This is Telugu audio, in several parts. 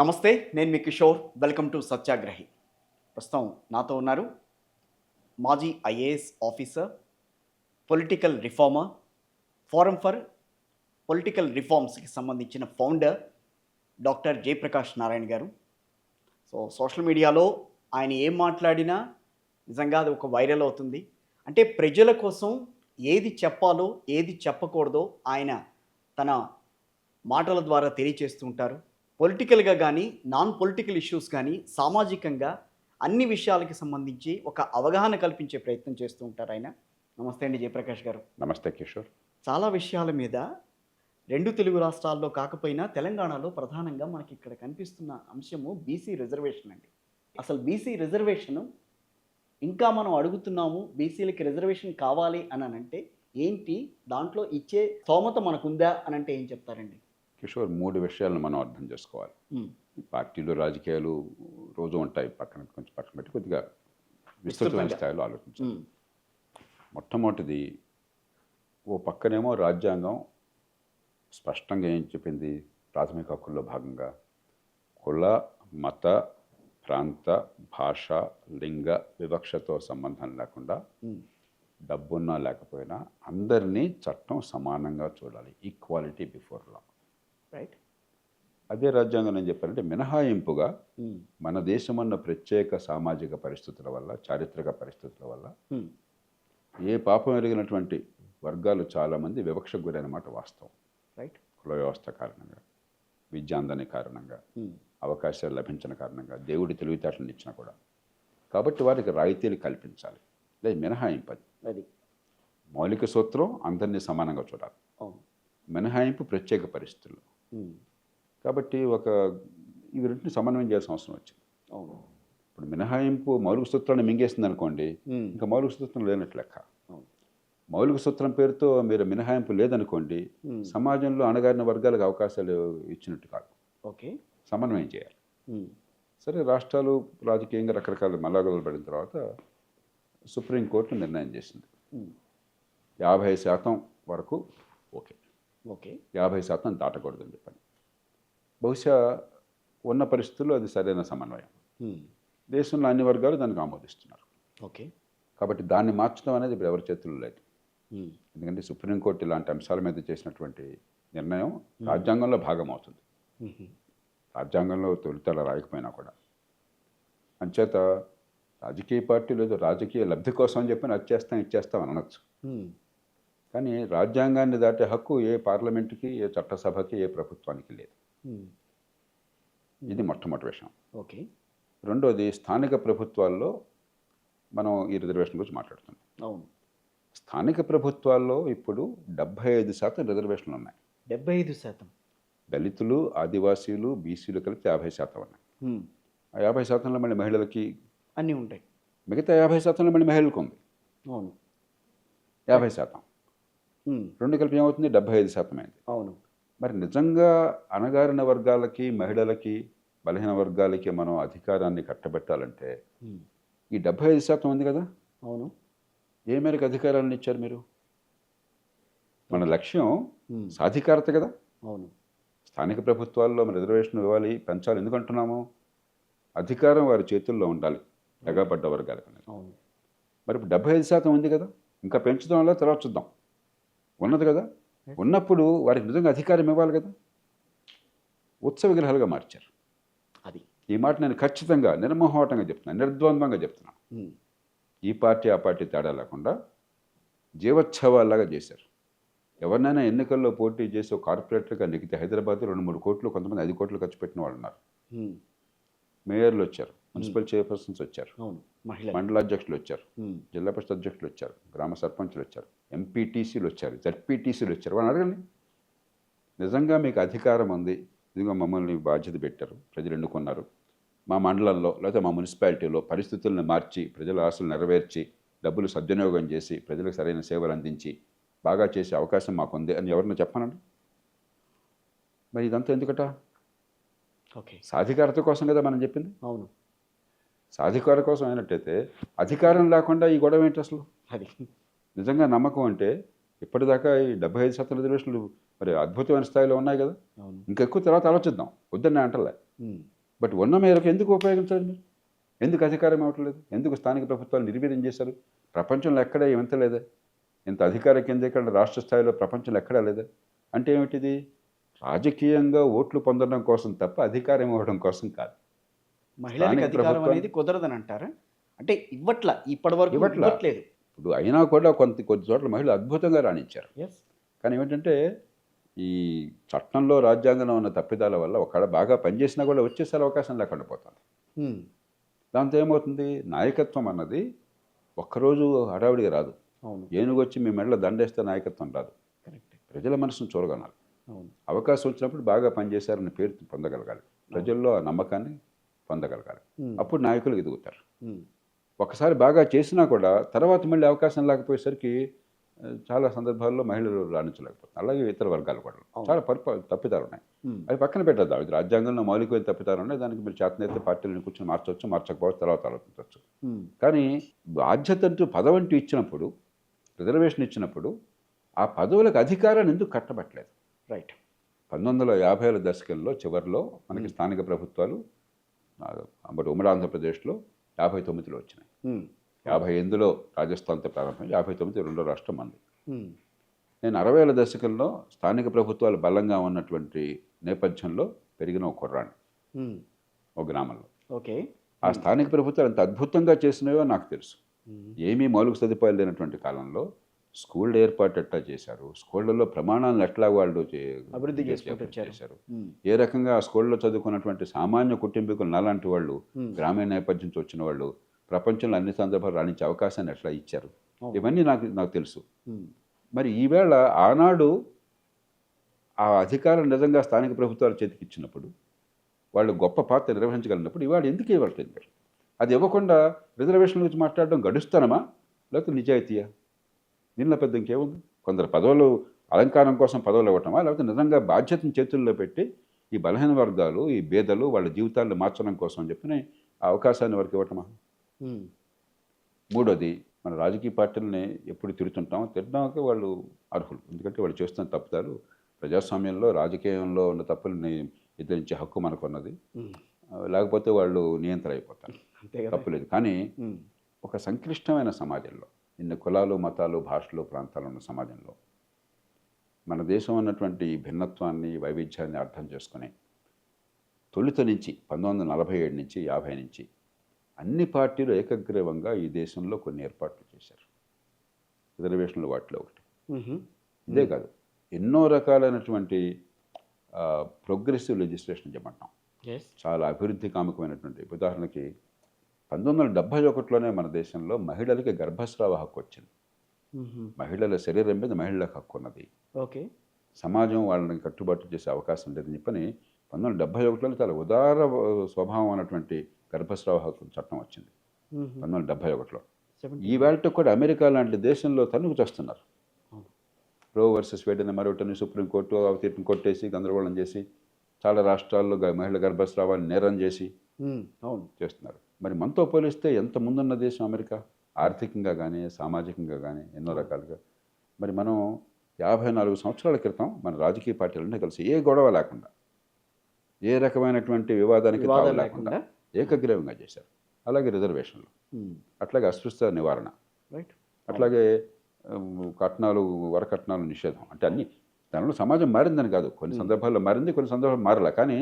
నమస్తే, నేను మీ కిషోర్. Welcome to Satyagrahi. ప్రస్తుతం నాతో ఉన్నారు మాజీ IAS officer, political reformer, forum for political రిఫార్మ్స్కి సంబంధించిన ఫౌండర్ డాక్టర్ జయప్రకాష్ నారాయణ గారు. సోషల్ మీడియాలో ఆయన ఏం మాట్లాడినా నిజంగా అది ఒక వైరల్ అవుతుంది. అంటే ప్రజల కోసం ఏది చెప్పాలో ఏది చెప్పకూడదో ఆయన తన మాటల ద్వారా తెలియచేస్తూ ఉంటారు. పొలిటికల్గా కానీ నాన్ పొలిటికల్ ఇష్యూస్ కానీ సామాజికంగా అన్ని విషయాలకి సంబంధించి ఒక అవగాహన కల్పించే ప్రయత్నం చేస్తూ ఉంటారు ఆయన. నమస్తే అండి జయప్రకాష్ గారు. నమస్తే కిషోర్. చాలా విషయాల మీద రెండు తెలుగు రాష్ట్రాల్లో కాకపోయినా తెలంగాణలో ప్రధానంగా మనకి ఇక్కడ కనిపిస్తున్న అంశము బీసీ రిజర్వేషన్ అండి. అసలు బీసీ రిజర్వేషను ఇంకా మనం అడుగుతున్నాము, బీసీలకి రిజర్వేషన్ కావాలి అని అంటే ఏంటి, దాంట్లో ఇచ్చే స్తోమత మనకుందా అని అంటే ఏం చెప్తారండి? కిషోర్, 3 విషయాలను మనం అర్థం చేసుకోవాలి. ఈ పార్టీలు రాజకీయాలు రోజు ఉంటాయి, కొంచెం పక్కన పెట్టి కొద్దిగా విస్తృతమైన స్థాయిలో ఆలోచించాలి. మొట్టమొదటిది, ఓ పక్కనేమో రాజ్యాంగం స్పష్టంగా ఏం చెప్పింది, ప్రాథమిక హక్కుల్లో భాగంగా కుల, మత, ప్రాంత, భాష, లింగ వివక్షతో సంబంధం లేకుండా డబ్బున్నా లేకపోయినా అందరినీ చట్టం సమానంగా చూడాలి, ఈక్వాలిటీ బిఫోర్ లా. రైట్. అదే రాజ్యాంగం ఏం చెప్పారంటే, మినహాయింపుగా మన దేశమన్న ప్రత్యేక సామాజిక పరిస్థితుల వల్ల, చారిత్రక పరిస్థితుల వల్ల ఏ పాపం ఎరిగినటువంటి వర్గాలు చాలామంది వివక్షకు గురైన మాట వాస్తవం. రైట్. కుల వ్యవస్థ కారణంగా, విద్య అందని కారణంగా, అవకాశాలు లభించిన కారణంగా, దేవుడి తెలివితేటలను ఇచ్చినా కూడా. కాబట్టి వారికి రాయితీలు కల్పించాలి, లేదు మినహాయింపు. అది మౌలిక సూత్రం అందరినీ సమానంగా చూడాలి, మినహాయింపు ప్రత్యేక పరిస్థితుల్లో. కాబట్టి ఇవి రెంటిని సమన్వయం చేయాల్సిన అవసరం వచ్చింది. ఇప్పుడు మినహాయింపు మౌలిక సూత్రాన్ని మింగేస్తుంది అనుకోండి, ఇంకా మౌలిక సూత్రం లేనట్లు లెక్క. మౌలిక సూత్రం పేరుతో మీరు మినహాయింపు లేదనుకోండి, సమాజంలో అణగారిన వర్గాలకు అవకాశాలు ఇచ్చినట్టు కాదు. ఓకే, సమన్వయం చేయాలి. సరే, రాష్ట్రాలు రాజకీయంగా రకరకాల మల్లాగలు పడిన తర్వాత సుప్రీంకోర్టు నిర్ణయం చేసింది, 50% వరకు ఓకే, 50% దాటకూడదని చెప్పని. బహుశా ఉన్న పరిస్థితుల్లో అది సరైన సమన్వయం. దేశంలో అన్ని వర్గాలు దానికి ఆమోదిస్తున్నారు. ఓకే. కాబట్టి దాన్ని మార్చడం అనేది ఇప్పుడు ఎవరి చేతుల్లో లేదు. ఎందుకంటే సుప్రీంకోర్టు ఇలాంటి అంశాల మీద చేసినటువంటి నిర్ణయం రాజ్యాంగంలో భాగం అవుతుంది. రాజ్యాంగంలో తొలితల రాయకపోయినా కూడా. అంచేత రాజకీయ పార్టీలు ఏదో రాజకీయ లబ్ధి కోసం అని చెప్పి అది చేస్తాం ఇచ్చేస్తాం అని అనొచ్చు. కానీ రాజ్యాంగాన్ని దాటే హక్కు ఏ పార్లమెంటుకి, ఏ చట్టసభకి, ఏ ప్రభుత్వానికి లేదు. ఇది మొట్టమొదటి విషయం. ఓకే. రెండోది, స్థానిక ప్రభుత్వాల్లో మనం ఈ రిజర్వేషన్ గురించి మాట్లాడుతున్నాం. అవును. స్థానిక ప్రభుత్వాల్లో ఇప్పుడు 75% రిజర్వేషన్లు ఉన్నాయి. 75%? దళితులు, ఆదివాసీలు, బీసీలు కలిపి 50% ఉన్నాయి. ఆ 50%లో మళ్ళీ మహిళలకి అన్నీ ఉంటాయి. మిగతా 50%లో మళ్ళీ మహిళలకు ఉంది. అవును, 50%. రెండు కలిపి ఏమవుతుంది, 75% అయింది. అవును. మరి నిజంగా అణగారిన వర్గాలకి, మహిళలకి, బలహీన వర్గాలకి మనం అధికారాన్ని కట్టబెట్టాలంటే ఈ 75% ఉంది కదా. అవును. ఏ మేరకు అధికారాలను ఇచ్చారు మీరు? మన లక్ష్యం సాధికారత కదా. అవును. స్థానిక ప్రభుత్వాల్లో రిజర్వేషన్ ఇవ్వాలి, పెంచాలి. ఎందుకంటున్నాము, అధికారం వారి చేతుల్లో ఉండాలి, తెగబడ్డ వర్గాలకు. అవును. మరి ఇప్పుడు 75% ఉంది కదా, ఇంకా పెంచుదాం వల్ల తర్వాత చూద్దాం. ఉన్నది కదా, ఉన్నప్పుడు వారికి నిజంగా అధికారం ఇవ్వాలి కదా. ఉత్సవ విగ్రహాలుగా మార్చారు. అది ఈ మాట నేను ఖచ్చితంగా నిర్మోహమాటంగా చెప్తున్నాను, నిర్ద్వంద్వంగా చెప్తున్నాను. ఈ పార్టీ ఆ పార్టీ తేడా లేకుండా జీవోత్సవాల్లాగా చేశారు. ఎవరినైనా ఎన్నికల్లో పోటీ చేసి ఒక కార్పొరేటర్గా నెగితే హైదరాబాద్ 2-3 కోట్లు, కొంతమంది 5 కోట్లు ఖర్చు పెట్టిన వాళ్ళు ఉన్నారు. మేయర్లు వచ్చారు, మున్సిపల్ చైర్పర్సన్స్ వచ్చారు, మండల అధ్యక్షులు వచ్చారు, జిల్లా పరిషత్ అధ్యక్షులు వచ్చారు, గ్రామ సర్పంచులు వచ్చారు, ఎంపీటీసీలు వచ్చారు, జడ్పీటీసీలు వచ్చారు. వాళ్ళని అడగండి, నిజంగా మీకు అధికారం ఉంది, ఇదిగో మమ్మల్ని బాధ్యత పెట్టారు, ప్రజలు ఎన్నుకున్నారు, మా మండలంలో లేకపోతే మా మున్సిపాలిటీలో పరిస్థితులను మార్చి, ప్రజల ఆశలు నెరవేర్చి, డబ్బులు సద్వినియోగం చేసి, ప్రజలకు సరైన సేవలు అందించి బాగా చేసే అవకాశం మాకుంది అని ఎవరిని చెప్పనండి. మరి ఇదంతా ఎందుకట? ఓకే, సాధికారత కోసం కదా మనం చెప్పింది. అవును. సాధికార కోసం అయినట్టయితే అధికారం లేకుండా ఈ గొడవ ఏంటి అసలు? అది నిజంగా నమ్మకం అంటే ఇప్పటిదాకా ఈ 75% రిజర్వేషన్లు మరి అద్భుతమైన స్థాయిలో ఉన్నాయి కదా. ఇంకా ఎక్కువ తర్వాత ఆలోచిద్దాం, వద్దని అంటలే. బట్ ఉన్న మేరకు ఎందుకు ఉపయోగించాలి మీరు? ఎందుకు అధికారం ఇవ్వట్లేదు? ఎందుకు స్థానిక ప్రభుత్వాలు నిర్వీర్యం చేశారు? ప్రపంచంలో ఎక్కడ ఇంత లేదా? ఇంత అధికార కేంద్రీకరణ రాష్ట్ర స్థాయిలో ప్రపంచంలో ఎక్కడా లేదా? అంటే ఏమిటిది? రాజకీయంగా ఓట్లు పొందడం కోసం తప్ప అధికారం ఇవ్వడం కోసం కాదు. మహిళలకు స్థానిక అధికారం ప్రభుత్వం- అనేది కుదరదని అంటారా? అంటే ఇప్పటి వరకు ఇవ్వట్లా. ఇవ్వట్లేదు. ఇప్పుడు అయినా కూడా కొద్ది చోట్ల మహిళలు అద్భుతంగా రాణించారు. ఎస్. కానీ ఏమిటంటే ఈ చట్టంలో రాజ్యాంగంలో ఉన్న తప్పిదాల వల్ల ఒకవేళ బాగా పనిచేసినా కూడా వచ్చేసే అవకాశం లేకుండా పోతుంది. దాంతో ఏమవుతుంది? నాయకత్వం అన్నది ఒక్కరోజు హడావిడిగా రాదు. అవును, ఏనుగు వచ్చి మీ మెడలో దండేస్తే నాయకత్వం రాదు. కరెక్ట్. ప్రజల మనసును చూరగొనాలి. అవును. అవకాశం వచ్చినప్పుడు బాగా పనిచేశారని పేరు పొందగలగాలి. ప్రజల్లో ఆ నమ్మకాన్ని పొందగలగాలి. అప్పుడు నాయకులు ఎదుగుతారు. ఒకసారి బాగా చేసినా కూడా తర్వాత మళ్ళీ అవకాశం లేకపోయేసరికి చాలా సందర్భాల్లో మహిళలు రాణించలేకపోతారు. అలాగే ఇతర వర్గాలు కూడా చాలా తప్పిదాలు ఉన్నాయి. అవి పక్కన పెట్టద్దాం. ఇది రాజ్యాంగంలో మౌలికమైన తప్పిదాలు ఉన్నాయి. దానికి మీరు చేతనైతే పార్టీలను కూర్చొని మార్చవచ్చు, మార్చకపోవచ్చు, తర్వాత ఆలోచించవచ్చు. కానీ బాధ్యత పదవంటూ ఇచ్చినప్పుడు, రిజర్వేషన్ ఇచ్చినప్పుడు ఆ పదవులకు అధికారాన్ని ఎందుకు కట్టబట్టలేదు? రైట్. 1950ల దశకంలో చివరిలో మనకి స్థానిక ప్రభుత్వాలు బట్ ఉమ్మడి ఆంధ్రప్రదేశ్లో 59లో వచ్చినాయి. 58లో రాజస్థాన్తో ప్రారంభం, 59 రెండో రాష్ట్రం మంది. నేను 60ల దశకంలో స్థానిక ప్రభుత్వాలు బలంగా ఉన్నటువంటి నేపథ్యంలో పెరిగిన ఒక కుర్రాన్ని ఒక గ్రామంలో. ఓకే. ఆ స్థానిక ప్రభుత్వాలు ఎంత అద్భుతంగా చేసినాయో నాకు తెలుసు. ఏమీ మౌలిక సదుపాయాలు లేనటువంటి కాలంలో స్కూల్ ఏర్పాటు ఎట్లా చేశారు, స్కూళ్ళలో ప్రమాణాలను ఎట్లా వాళ్ళు అభివృద్ధి చేశారు, ఏ రకంగా ఆ స్కూల్లో చదువుకున్నటువంటి సామాన్య కుటుంబీకులు నాలాంటి వాళ్ళు, గ్రామీణ నేపథ్యం నుంచి వచ్చిన వాళ్ళు ప్రపంచంలో అన్ని సందర్భాలు రాణించే అవకాశాన్ని ఎట్లా ఇచ్చారు, ఇవన్నీ నాకు తెలుసు. మరి ఈవేళ ఆనాడు ఆ అధికారం నిజంగా స్థానిక ప్రభుత్వాల చేతికి ఇచ్చినప్పుడు, వాళ్ళు గొప్ప పాత్ర నిర్వహించగలిగినప్పుడు ఇవాళ ఎందుకు ఇవ్వట్లేదు? అది ఇవ్వకుండా రిజర్వేషన్ గురించి మాట్లాడడం గడుస్తానమా లేకపోతే నిజాయితీయా? దీనిలో పెద్ద ఇంకేముంది? కొందరు పదవులు అలంకారం కోసం పదవులు ఇవ్వటమా, లేకపోతే నిజంగా బాధ్యతను చేతుల్లో పెట్టి ఈ బలహీన వర్గాలు, ఈ బేదలు వాళ్ళ జీవితాలను మార్చడం కోసం అని చెప్పి ఆ అవకాశాన్ని వరకు ఇవ్వటమా? మూడోది, మన రాజకీయ పార్టీలని ఎప్పుడు తిట్టడానికి వాళ్ళు అర్హులు. ఎందుకంటే వాళ్ళు చేస్తున్న తప్పుదాలు ప్రజాస్వామ్యంలో, రాజకీయంలో ఉన్న తప్పుల్ని ఎదిరించే హక్కు మనకున్నది. లేకపోతే వాళ్ళు నియంత్రణ అయిపోతారు, తప్పులేదు. కానీ ఒక సంక్లిష్టమైన సమాజంలో, ఇన్ని కులాలు, మతాలు, భాషలు, ప్రాంతాలు ఉన్న సమాజంలో మన దేశం ఉన్నటువంటి భిన్నత్వాన్ని, వైవిధ్యాన్ని అర్థం చేసుకుని తొలుత నుంచి 1947 నుంచి 50 నుంచి అన్ని పార్టీలు ఏకగ్రీవంగా ఈ దేశంలో కొన్ని ఏర్పాట్లు చేశారు. రిజర్వేషన్లు వాటిలో ఒకటి. ఇదే కాదు, ఎన్నో రకాలైనటువంటి ప్రోగ్రెసివ్ లెజిస్లేషన్ చెప్పంటాం, చాలా అభివృద్ధి కాముకమైనటువంటి. ఉదాహరణకి 1971లోనే మన దేశంలో మహిళలకి గర్భస్రావ హక్కు వచ్చింది. మహిళల శరీరం మీద మహిళలకు హక్కు ఉన్నది. ఓకే. సమాజం వాళ్ళని కట్టుబాటు చేసే అవకాశం లేదని చెప్పని 1971లో చాలా ఉదార స్వభావం అన్నటువంటి గర్భస్రావ హక్కు చట్టం వచ్చింది 1971లో. ఈ వేళతో కూడా అమెరికా లాంటి దేశంలో తనుకు చేస్తున్నారు. రో వర్సెస్ వేడ్ అనే మరొకటిని సుప్రీంకోర్టు తీర్పును కొట్టేసి గందరగోళం చేసి చాలా రాష్ట్రాల్లో మహిళల గర్భస్రావాన్ని నేరం చేసి చేస్తున్నారు. మరి మనతో పోలిస్తే ఎంత ముందున్న దేశం అమెరికా, ఆర్థికంగా కానీ సామాజికంగా కానీ ఎన్నో రకాలుగా. మరి మనం 54 సంవత్సరాల క్రితం మన రాజకీయ పార్టీలన్నీ కలిసి ఏ గొడవ లేకుండా, ఏ రకమైనటువంటి వివాదానికి తావు లేకుండా ఏకగ్రీవంగా చేశారు. అలాగే రిజర్వేషన్లు, అట్లాగే అస్పృశ్యత నివారణ, అట్లాగే కట్నాలు, వరకట్నాలు నిషేధం. అంటే అన్ని దానిలో సమాజం మారిందని కాదు, కొన్ని సందర్భాల్లో మారింది, కొన్ని సందర్భాలు మారలే. కానీ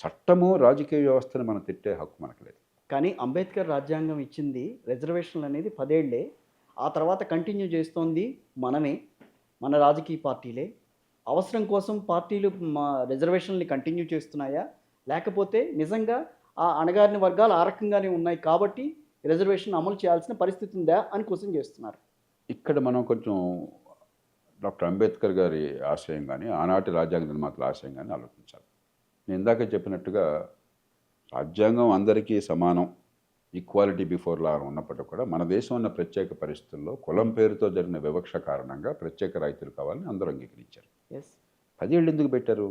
చట్టము, రాజకీయ వ్యవస్థను మనం తిట్టే హక్కు మనకు లేదు. కానీ అంబేద్కర్ రాజ్యాంగం ఇచ్చింది రిజర్వేషన్లు అనేది 10 ఏళ్లే. ఆ తర్వాత కంటిన్యూ చేస్తోంది మనమే, మన రాజకీయ పార్టీలే. అవసరం కోసం పార్టీలు రిజర్వేషన్లు కంటిన్యూ చేస్తున్నాయా, లేకపోతే నిజంగా ఆ అణగారిన వర్గాలు ఆ రకంగానే ఉన్నాయి కాబట్టి రిజర్వేషన్ అమలు చేయాల్సిన పరిస్థితి ఉందా అని క్వశ్చన్ చేస్తున్నారు. ఇక్కడ మనం కొంచెం డాక్టర్ అంబేద్కర్ గారి ఆశయం కానీ, ఆనాటి రాజ్యాంగ నిర్మాతల ఆశయం కానీ ఆలోచించాలి. నేను ఇందాక చెప్పినట్టుగా రాజ్యాంగం అందరికీ సమానం, ఈక్వాలిటీ బిఫోర్ లా ఉన్నప్పటికీ కూడా మన దేశం ఉన్న ప్రత్యేక పరిస్థితుల్లో కులం పేరుతో జరిగిన వివక్ష కారణంగా ప్రత్యేక రాయితీలు కావాలని అందరూ అంగీకరించారు. 10 ఏళ్ళు ఎందుకు పెట్టారు?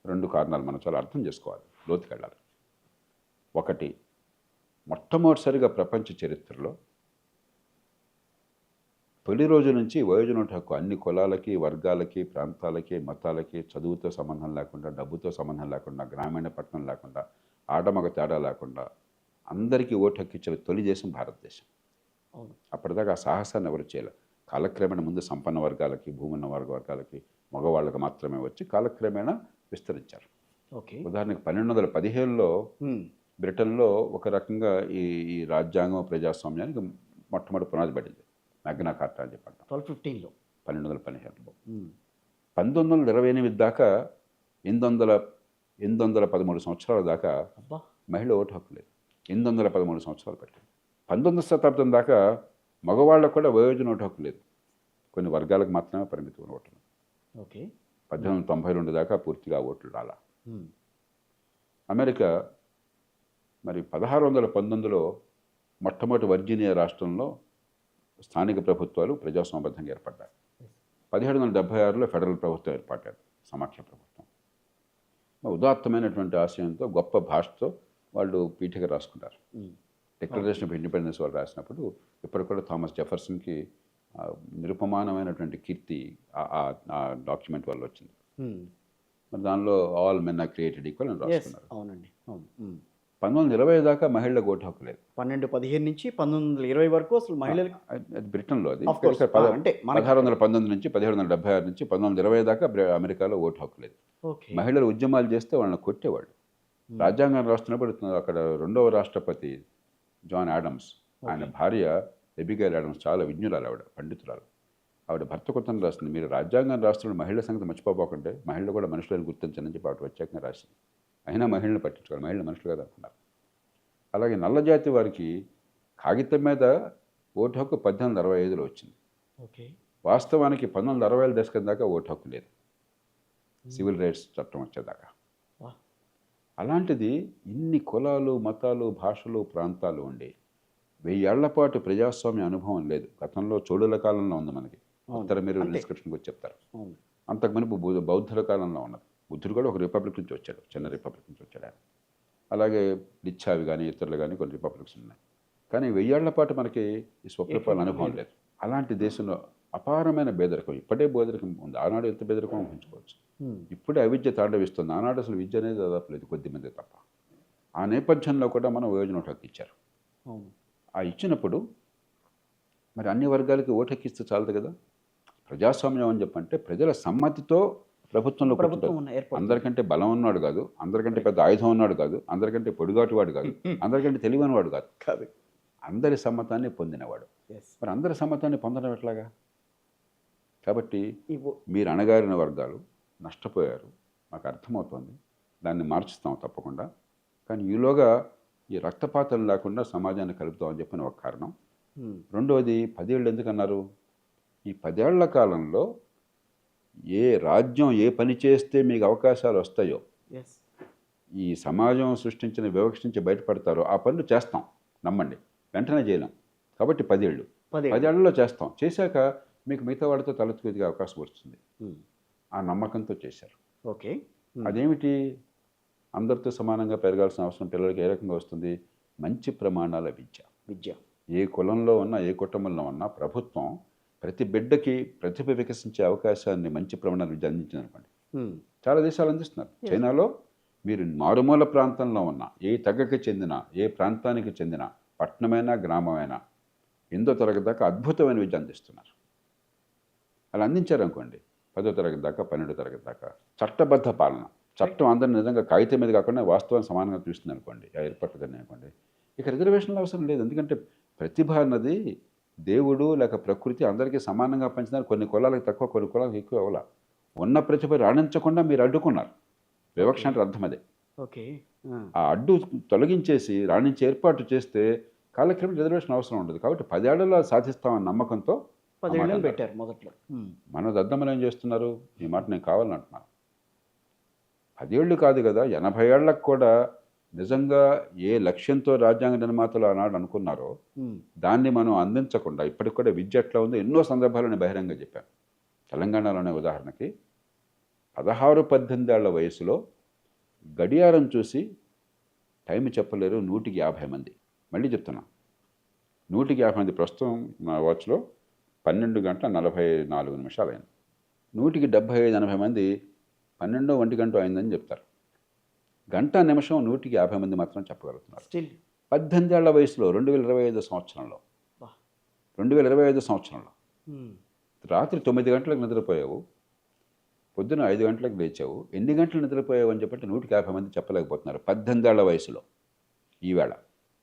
2 కారణాలు మనం చాలా అర్థం చేసుకోవాలి, లోతుకెళ్ళాలి. ఒకటి, మొట్టమొదటిసారిగా ప్రపంచ చరిత్రలో తొలి రోజు నుంచి వయోజనోట హక్కు అన్ని కులాలకి, వర్గాలకి, ప్రాంతాలకి, మతాలకి, చదువుతో సంబంధం లేకుండా, డబ్బుతో సంబంధం లేకుండా, గ్రామీణ పట్టణం లేకుండా, ఆడమగ తేడా లేకుండా అందరికీ ఓటు హక్కు ఇచ్చిన తొలి దేశం భారతదేశం. అవును. అప్పటిదాకా ఆ సాహసాన్ని ఎవరు చేయలేదు. కాలక్రమేణా ముందు సంపన్న వర్గాలకి, భూమున్న వర్గాలకి, మగవాళ్ళకి మాత్రమే వచ్చి కాలక్రమేణా విస్తరించారు. ఓకే. ఉదాహరణకు 1217లో బ్రిటన్లో ఒక రకంగా ఈ ఈ రాజ్యాంగం ప్రజాస్వామ్యానికి మొట్టమొదటి పునాది పడింది. మ్యాగ్నా కార్టా అని చెప్పి అంటాం. 1215లో 1215లో 1928 దాకా 813 సంవత్సరాల దాకా అబ్బా. మహిళ ఓటు హక్కు లేదు. 813 సంవత్సరాలు పట్టింది. 19వ శతాబ్దం దాకా మగవాళ్ళకు కూడా వయోజన ఓటు హక్కు లేదు. కొన్ని వర్గాలకు మాత్రమే పరిమితం ఓట్లు. ఓకే. 1892 దాకా పూర్తిగా ఓట్లు రాలా. అమెరికా మరి 1619లో మొట్టమొదటి వర్జీనియా రాష్ట్రంలో స్థానిక ప్రభుత్వాలు ప్రజాస్వామ్యబద్ధంగా ఏర్పడ్డాయి. 1776లో ఫెడరల్ ప్రభుత్వం ఏర్పడ్డారు, సమాఖ్య ప్రభుత్వం. ఉదాత్తమైనటువంటి ఆశయంతో గొప్ప భాషతో వాళ్ళు పీఠిక రాసుకున్నారు. డిక్లరేషన్ ఆఫ్ ఇండిపెండెన్స్ వాళ్ళు రాసినప్పుడు ఇప్పటికి కూడా థామస్ జెఫర్సన్కి నిరుపమానమైనటువంటి కీర్తి ఆ డాక్యుమెంట్ వల్ల వచ్చింది. మరి దానిలో all men are created equal అని రాసుకున్నారు. అవునండి. అవును. 1920 దాకా మహిళలకు ఓటు హక్కు లేదు. 1215 నుంచి 1920 వరకు అసలు మహిళలకు అది బ్రిటన్లో, అది Of course. అంటే 1619 నుంచి 1776 నుంచి 1920 దాకా అమెరికాలో ఓటు హక్కు లేదు. ఓకే. మహిళలు ఉద్యమాలు చేస్తే వాళ్ళని కొట్టేవాళ్ళు. రాజ్యాంగం రాస్తున్నప్పుడు అక్కడ రెండవ రాష్ట్రపతి జాన్ ఆడమ్స్, ఆయన భార్య ఎబిగైల్ ఆడమ్స్ చాలా విజ్ఞురాలు, ఆవిడ పండితురాలు. ఆవిడ భర్త కొత్తని రాస్తుంది, మీరు రాజ్యాంగం రాస్తున్న మహిళల సంగతి మర్చిపోకండి, మహిళలు కూడా మనుషులను గుర్తించని చెప్పి ఆవిడ ప్రత్యేకంగా రాసింది. అయినా మహిళలను పట్టించుకోవాలి, మహిళలు మనుషులు కదా అనుకున్నారు. అలాగే నల్లజాతి వారికి కాగితం మీద ఓటు హక్కు 1865లో వచ్చింది. ఓకే. వాస్తవానికి 1960 దశకం దాకా ఓటు హక్కు లేదు, సివిల్ రైట్స్ చట్టం వచ్చేదాకా. అలాంటిది ఇన్ని కులాలు, మతాలు, భాషలు, ప్రాంతాలు ఉండి 1000 ఏళ్ల పాటు ప్రజాస్వామ్య అనుభవం లేదు. గతంలో చోళుల కాలంలో ఉంది మనకి, ఉత్తర మీరు డిస్క్రిప్షన్ గురించి చెప్తారు. అంతకు మునుపు బౌద్ధుల కాలంలో ఉన్నది. బుద్ధుడు కూడా ఒక రిపబ్లిక్ నుంచి వచ్చాడు, చిన్న రిపబ్లిక్ నుంచి వచ్చాడు ఆయన. అలాగే లిచ్చావి కానీ ఇతరులు కానీ కొన్ని రిపబ్లిక్స్ ఉన్నాయి. కానీ 1000 ఏళ్ల పాటు మనకి ఈ స్వప్నపాలన అనుభవం లేదు. అలాంటి దేశంలో అపారమైన పేదరికం, ఇప్పటికే పేదరికం ఉంది. ఆనాడు ఎంత పేదరికం ఊహించుకోవచ్చు. ఇప్పుడే అవిద్య తాండవిస్తుంది. ఆనాడు అసలు విద్య అనేది దాదాపు లేదు, కొద్దిమంది తప్ప. ఆ నేపథ్యంలో కూడా మనం వయోజన ఓటు హక్కు ఇచ్చారు. ఆ ఇచ్చినప్పుడు మరి అన్ని వర్గాలకి ఓటు హక్కు ఇస్తే చాలదు కదా. ప్రజాస్వామ్యం అని చెప్పంటే ప్రజల సమ్మతితో ప్రభుత్వంలో అందరికంటే బలం ఉన్నాడు కాదు, అందరికంటే పెద్ద ఆయుధం ఉన్నాడు కాదు, అందరికంటే పొడిగాటు వాడు కాదు, అందరికంటే తెలివైన వాడు కాదు, అందరి సమ్మతాన్ని పొందినవాడు. మరి అందరి సమ్మతాన్ని పొందడం ఎట్లాగా? కాబట్టి మీరు అణగారిన వర్గాలు నష్టపోయారు, మాకు అర్థమవుతుంది, దాన్ని మార్చుస్తాం తప్పకుండా. కానీ ఈలోగా ఈ రక్తపాతం లేకుండా సమాజాన్ని కలుపుతామని చెప్పిన ఒక కారణం. రెండవది 10 ఏళ్ళు ఎందుకన్నారు? ఈ 10 ఏళ్ల కాలంలో ఏ రాజ్యం ఏ పని చేస్తే మీకు అవకాశాలు వస్తాయో, ఈ సమాజం సృష్టించిన వివక్ష నుంచి బయటపడతారో ఆ పనులు చేస్తాం, నమ్మండి, వెంటనే చేయలేం. కాబట్టి 10 ఏళ్ళు, 10 ఏళ్లలో చేస్తాం, చేశాక మీకు మిగతా వాడితో తలెత్తుకునే అవకాశం వస్తుంది. ఆ నమ్మకంతో చేశారు. ఓకే. అదేమిటి? అందరితో సమానంగా పెరగాల్సిన అవసరం పిల్లలకి ఏ రకంగా వస్తుంది? మంచి ప్రమాణాల విద్య. ఏ కులంలో ఉన్నా, ఏ కుటుంబంలో ఉన్నా ప్రభుత్వం ప్రతి బిడ్డకి ప్రతిభ వికసించే అవకాశాన్ని మంచి ప్రమాణాల విద్య అందించింది అనుకోండి. చాలా దేశాలు అందిస్తున్నారు. చైనాలో మీరు మారుమూల ప్రాంతంలో ఉన్న ఏ తెగకి చెందిన, ఏ ప్రాంతానికి చెందిన పట్టణమైనా గ్రామమైనా 8వ తరగతి దాకా అద్భుతమైన విద్య అందిస్తున్నారు. అలా అందించారనుకోండి 10వ తరగతి దాకా, 12వ తరగతి దాకా చట్టబద్ధ పాలన, చట్టం అందరిని నిజంగా కాగితం మీద కాకుండా వాస్తవం సమానంగా చూస్తుంది అనుకోండి, ఏర్పడుతుందని అనుకోండి, ఇక రిజర్వేషన్లు అవసరం లేదు. ఎందుకంటే ప్రతిభ అన్నది దేవుడు లేక ప్రకృతి అందరికీ సమానంగా పంచినారు. కొన్ని కులాలకు తక్కువ, కొన్ని కులాలకు ఎక్కువ అవ్వాల. ఉన్న ప్రతిభ రాణించకుండా మీరు అడ్డుకున్నారు. వివక్ష అంటే అర్థం అదే. ఓకే. ఆ అడ్డు తొలగించేసి రాణించే ఏర్పాటు చేస్తే కాలక్రమేణా రిజర్వేషన్ అవసరం ఉండదు. కాబట్టి 10 ఏళ్లలో సాధిస్తామన్న నమ్మకంతో 10 ఏళ్ళు పెట్టారు మొదట్లో. మన దద్దమ్మలు ఏం చేస్తున్నారు? ఈ మాట నేను కావాలని అంటున్నాను. 10 ఏళ్ళు కాదు కదా, 80 ఏళ్లకు కూడా నిజంగా ఏ లక్ష్యంతో రాజ్యాంగ నిర్మాతలు ఆనాడు అనుకున్నారో దాన్ని మనం అందించకుండా ఇప్పటికి కూడా విద్య ఎట్లా ఉందో ఎన్నో సందర్భాలు నేను బహిరంగ చెప్పాను. తెలంగాణలోనే ఉదాహరణకి 16-18 ఏళ్ల వయసులో గడియారం చూసి టైం చెప్పలేరు 150 మంది. మళ్ళీ చెప్తున్నా, 150 మంది. ప్రస్తుతం నా వాచ్లో 12 గంటల 44 నిమిషాలు అయింది. 175-80 మంది 12 గంట అయిందని చెప్తారు. గంట నిమిషం 150 మంది మాత్రం చెప్పగలుగుతున్నారు. స్టిల్ 18 ఏళ్ల వయసులో 2025 సంవత్సరంలో 2025 సంవత్సరంలో రాత్రి 9 గంటలకు నిద్రపోయావు, పొద్దున 5 గంటలకు లేచావు, ఎన్ని గంటలు నిద్రపోయావు అని చెప్పి 150 మంది చెప్పలేకపోతున్నారు 18 ఏళ్ల వయసులో. ఈవేళ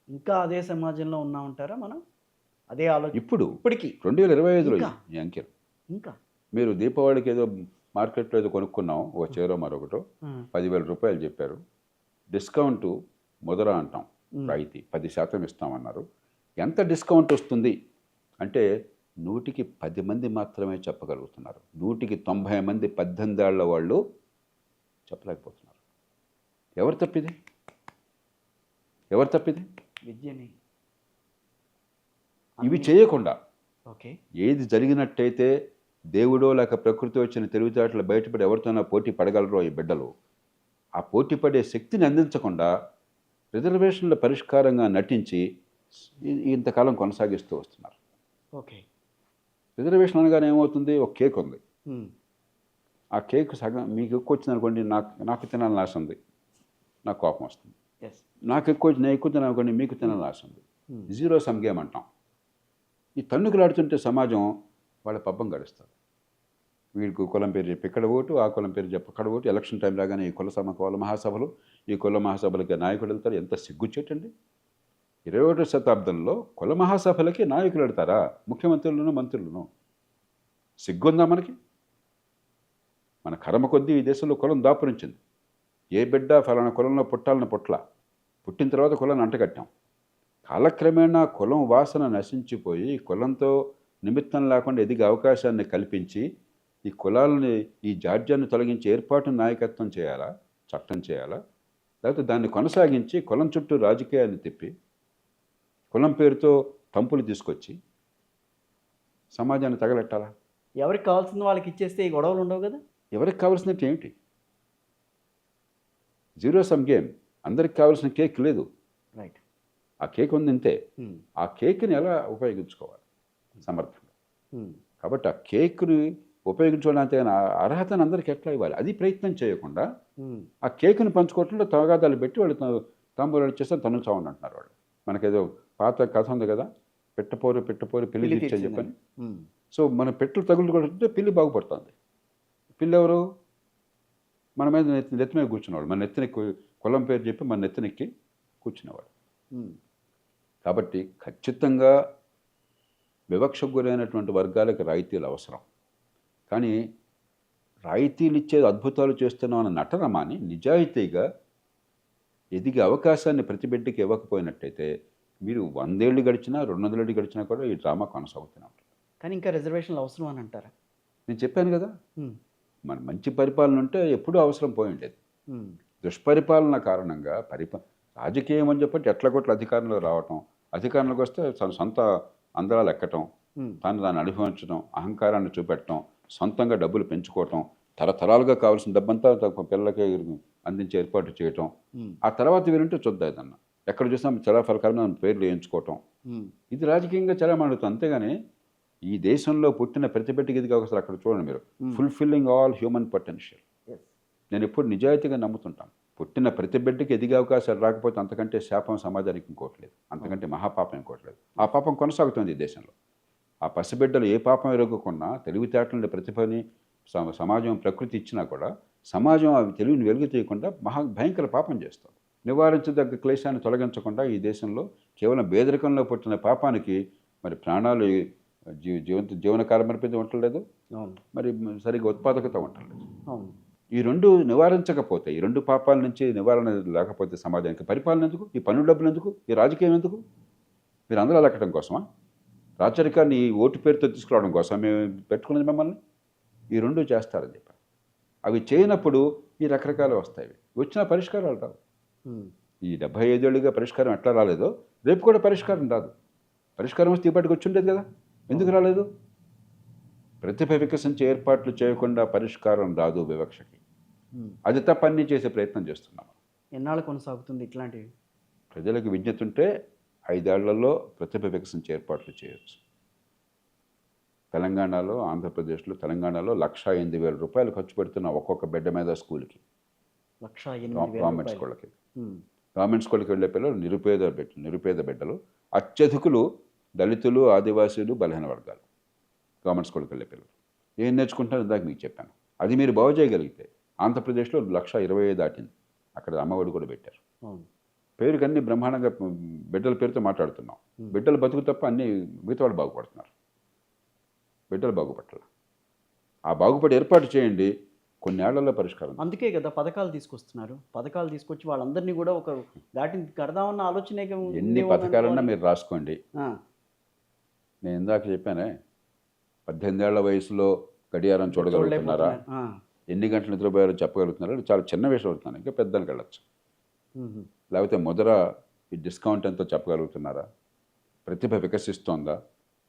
ఇంకా అదే సమాజంలో ఉన్నామంటారా మనం? అదే ఆలోచన ఇప్పుడు ఇప్పటికీ 2025లో ఇంకా? ఈ అంకెలు. ఇంకా మీరు దీపావళికి ఏదో మార్కెట్లో ఏదో కొనుక్కున్నాం, ఓ చీరో మరొకటో 10,000 రూపాయలు చెప్పారు, డిస్కౌంట్ ముదర అంటాం, రాయితీ 10% ఇస్తామన్నారు. ఎంత డిస్కౌంట్ వస్తుంది అంటే 100కి 10 మంది మాత్రమే చెప్పగలుగుతున్నారు. 100కి 90 మంది 18 ఏళ్ల వాళ్ళు చెప్పలేకపోతున్నారు. ఎవరు తప్పిది? ఎవరు తప్పిది? విద్యని ఇవి చేయకుండా ఓకే ఏది జరిగినట్టయితే దేవుడో లేక ప్రకృతి వచ్చిన తెలివితేటలు బయటపడి ఎవరితోనైనా పోటీ పడగలరో ఈ బిడ్డలు, ఆ పోటీ పడే శక్తిని అందించకుండా రిజర్వేషన్ల పరిష్కారంగా నటించి ఇంతకాలం కొనసాగిస్తూ వస్తున్నారు. ఓకే రిజర్వేషన్ అనగానే ఏమవుతుంది? ఒక కేక్ ఉంది, ఆ కేక్ సగం మీకు ఎక్కువ వచ్చింది అనుకోండి, నాకు తినాలని ఆశ ఉంది, నాకు కోపం వస్తుంది. ఎస్ నాకు ఎక్కువ నేను ఎక్కువ తినాను అనుకోండి, మీకు తినాలని ఆశ ఉంది. జీరో సమ్ గేమ్ అంటాం. ఈ తన్నుకులాడుతుంటే సమాజం వాళ్ళ పబ్బం గడుస్తుంది. వీడికి కులం పేరు చెప్పి ఇక్కడ ఓటు, ఆ కులం పేరు చెప్పి అక్కడ ఓటు, ఎలక్షన్ టైం రాగానే ఈ కుల మహాసభలు, ఈ కుల మహాసభలకి నాయకుడు వెళ్తారు. ఎంత సిగ్గుచ్చేటండి! 21వ శతాబ్దంలో కుల మహాసభలకి నాయకులు వెళ్తారా? ముఖ్యమంత్రులను మంత్రులను? సిగ్గుందా మనకి? మన కర్మ కొద్దీ ఈ దేశంలో కులం దాపురించింది. ఏ బిడ్డ ఫలానా కులంలో పుట్టాలని పుట్టిన తర్వాత కులాన్ని అంటగట్టాం. కాలక్రమేణా కులం వాసన నశించిపోయి కులంతో నిమిత్తం లేకుండా ఎదిగే అవకాశాన్ని కల్పించి ఈ కులాలని, ఈ జాడ్యాన్ని తొలగించి ఏర్పాటు నాయకత్వం చేయాలా, చట్టం చేయాలా, లేకపోతే దాన్ని కొనసాగించి కులం చుట్టూ రాజకీయాన్ని తిప్పి కులం పేరుతో తంపులు తీసుకొచ్చి సమాజాన్ని తగలెట్టాలా? ఎవరికి కావాల్సింది వాళ్ళకి ఇచ్చేస్తే ఈ గొడవలు ఉండవు కదా. ఎవరికి కావాల్సినట్టు ఏమిటి? Zero sum game. అందరికి కావాల్సిన కేక్ లేదు. రైట్. ఆ కేక్ ఉంది ఇంతే. ఆ కేక్ని ఎలా ఉపయోగించుకోవాలి సమర్థంగా? కాబట్టి ఆ కేక్ని ఉపయోగించుకోవడానికి అర్హతను అందరికీ ఎట్లా ఇవ్వాలి? అది ప్రయత్నం చేయకుండా ఆ కేక్ని పంచుకోవటంలో తగాదాలు పెట్టి వాళ్ళు తాంబూలాలు చేస్తే తను చావండి అంటున్నారు వాళ్ళు. మనకేదో పాత కథ ఉంది కదా, పెట్టపోరు పిల్లి తెచ్చని చెప్పని. సో మన పెట్టలు తగులుకుంటే పిల్లి బాగుపడుతుంది. పిల్లి ఎవరు? మన మీద నెత్తి మీద కూర్చునేవాడు, మన నెత్తినెక్కి కులం పేరు చెప్పి మన నెత్తినెక్కి కూర్చునేవాడు. కాబట్టి ఖచ్చితంగా వివక్షకు గురైనటువంటి వర్గాలకు రాయితీలు అవసరం. కానీ రాయితీలు ఇచ్చే అద్భుతాలు చేస్తున్నాం అన్న నటన మాని నిజాయితీగా ఎదిగే అవకాశాన్ని ప్రతి బిడ్డకి ఇవ్వకపోయినట్టయితే మీరు 100 ఏళ్ళు గడిచినా 200 ఏళ్ళు గడిచినా కూడా ఈ డ్రామా కొనసాగుతూనే ఉంటుంది. కానీ ఇంకా రిజర్వేషన్లు అవసరం అని అంటారా? నేను చెప్పాను కదా, మన మంచి పరిపాలన ఉంటే ఎప్పుడూ అవసరం పోయి ఉండేది. దుష్పరిపాలన కారణంగా రాజకీయం అని చెప్పి ఎట్లగొట్ల అధికారంలో రావటం, అధికారంలోకి వస్తే సొంత అందరాలు ఎక్కటం, దాన్ని అనుభవించడం, అహంకారాన్ని చూపెట్టడం, సొంతంగా డబ్బులు పెంచుకోవటం, తరతరాలుగా కావాల్సిన డబ్బంతా పిల్లలకి అందించే ఏర్పాటు చేయటం. ఆ తర్వాత వీరుంటే చూద్దాం ఏదన్నా ఎక్కడ చూసినా చాలా ఫలకరమైన పేర్లు వేయించుకోవటం. ఇది రాజకీయంగా చాలా మాడుతుంది. అంతేగాని ఈ దేశంలో పుట్టిన ప్రతి బిడ్డకి ఇది ఒకసారి అక్కడ చూడండి మీరు, ఫుల్ఫిల్లింగ్ ఆల్ హ్యూమన్ పొటెన్షియల్. నేను ఎప్పుడు నిజాయితీగా నమ్ముతుంటాను. పుట్టిన ప్రతి బిడ్డకి ఎదిగే అవకాశాలు రాకపోతే అంతకంటే శాపం సమాజానికి ఇంకోట్లేదు, అంతకంటే మహాపాపం ఇంకోట్లేదు. ఆ పాపం కొనసాగుతుంది ఈ దేశంలో. ఆ పసిబిడ్డలు ఏ పాపం ఎరగకుండా తెలివితేటలని ప్రతిభని సమాజం ప్రకృతి ఇచ్చినా కూడా సమాజం అవి తెలివిని వెలుగు తీయకుండా భయంకర పాపం చేస్తుంది. నివారించదగ్గ క్లేశాన్ని తొలగించకుండా ఈ దేశంలో కేవలం పేదరికంలో పుట్టిన పాపానికి మరి ప్రాణాలు జీవనకాలం అనిపించి ఉండలేదు, మరి సరిగ్గా ఉత్పాదకత ఉండలేదు. ఈ రెండు నివారించకపోతే, ఈ రెండు పాపాల నుంచి నివారణ లేకపోతే సమాజానికి పరిపాలన ఎందుకు? ఈ పన్ను డబ్బులు ఎందుకు? ఈ రాజకీయం ఎందుకు? మీరు అందరూ అలకటం కోసమా? రాచరికాన్ని ఈ ఓటు పేరుతో తీసుకురావడం కోసం మేము పెట్టుకున్నది మిమ్మల్ని. ఈ రెండు చేస్తారని చెప్పారు. అవి చేయనప్పుడు ఈ రకరకాలు వస్తాయి. వచ్చిన పరిష్కారాలు రావు. ఈ 75 ఏళ్ళుగా పరిష్కారం ఎట్లా రాలేదో రేపు కూడా పరిష్కారం రాదు. పరిష్కారం వస్తే ఇప్పటికి వచ్చి ఉండేది కదా, ఎందుకు రాలేదు? ప్రతిభ వికసించే ఏర్పాట్లు చేయకుండా పరిష్కారం రాదు వివక్షకి. అది తప్ప అన్నీ చేసే ప్రయత్నం చేస్తున్నాం. ఎన్నాళ్ళు కొనసాగుతుంది ఇట్లాంటివి? ప్రజలకు విజ్ఞత ఉంటే 5 ఏళ్లలో ప్రతిభ వికసించే ఏర్పాట్లు చేయొచ్చు. తెలంగాణలో, ఆంధ్రప్రదేశ్లో, తెలంగాణలో 1,08,000 రూపాయలు ఖర్చు పెడుతున్న ఒక్కొక్క బిడ్డ మీద స్కూల్కి, 1,08,000 గవర్నమెంట్ రూపాయలు. స్కూళ్ళకి. ఉమ్. గవర్నమెంట్ స్కూల్కి వెళ్ళే పిల్లలు నిరుపేద బిడ్డలు, అత్యధికులు దళితులు, ఆదివాసీలు, బలహీన వర్గాలు. గవర్నమెంట్ స్కూల్కి వెళ్ళే పిల్లలు ఏం నేర్చుకుంటారో ఇందాక మీకు చెప్పాను. అది మీరు బాగు చేయగలిగితే ఆంధ్రప్రదేశ్లో 1,20,000 దాటింది. అక్కడ అమ్మఒడి కూడా పెట్టారు. అవును. పేరుకి అన్ని బ్రహ్మాండంగా బిడ్డల పేరుతో మాట్లాడుతున్నాం. బిడ్డలు బతుకు తప్ప అన్ని మిగతా వాళ్ళు బాగుపడుతున్నారు. బిడ్డలు బాగుపడాలి. ఆ బాగుపడి ఏర్పాటు చేయండి, కొన్నేళ్లలో పరిష్కారం. అందుకే కదా పథకాలు తీసుకొస్తున్నారు. పథకాలు తీసుకొచ్చి వాళ్ళందరినీ కూడా ఒక దాటిని కడదామన్న ఆలోచనే ఎన్ని పథకాలన్నా మీరు రాసుకోండి. నేను ఇందాక చెప్పానే, 18 ఏళ్ల వయసులో గడియారం చూడగలుగుతున్నారా, ఎన్ని గంటలు నిద్రపోయారో చెప్పగలుగుతున్నారా, చాలా చిన్న విషయం అవుతున్నాను. ఇంకా పెద్దలకు వెళ్ళచ్చు. లేకపోతే ముద్ర ఈ డిస్కౌంట్ ఎంతో చెప్పగలుగుతున్నారా, ప్రతిభ వికసిస్తోందా,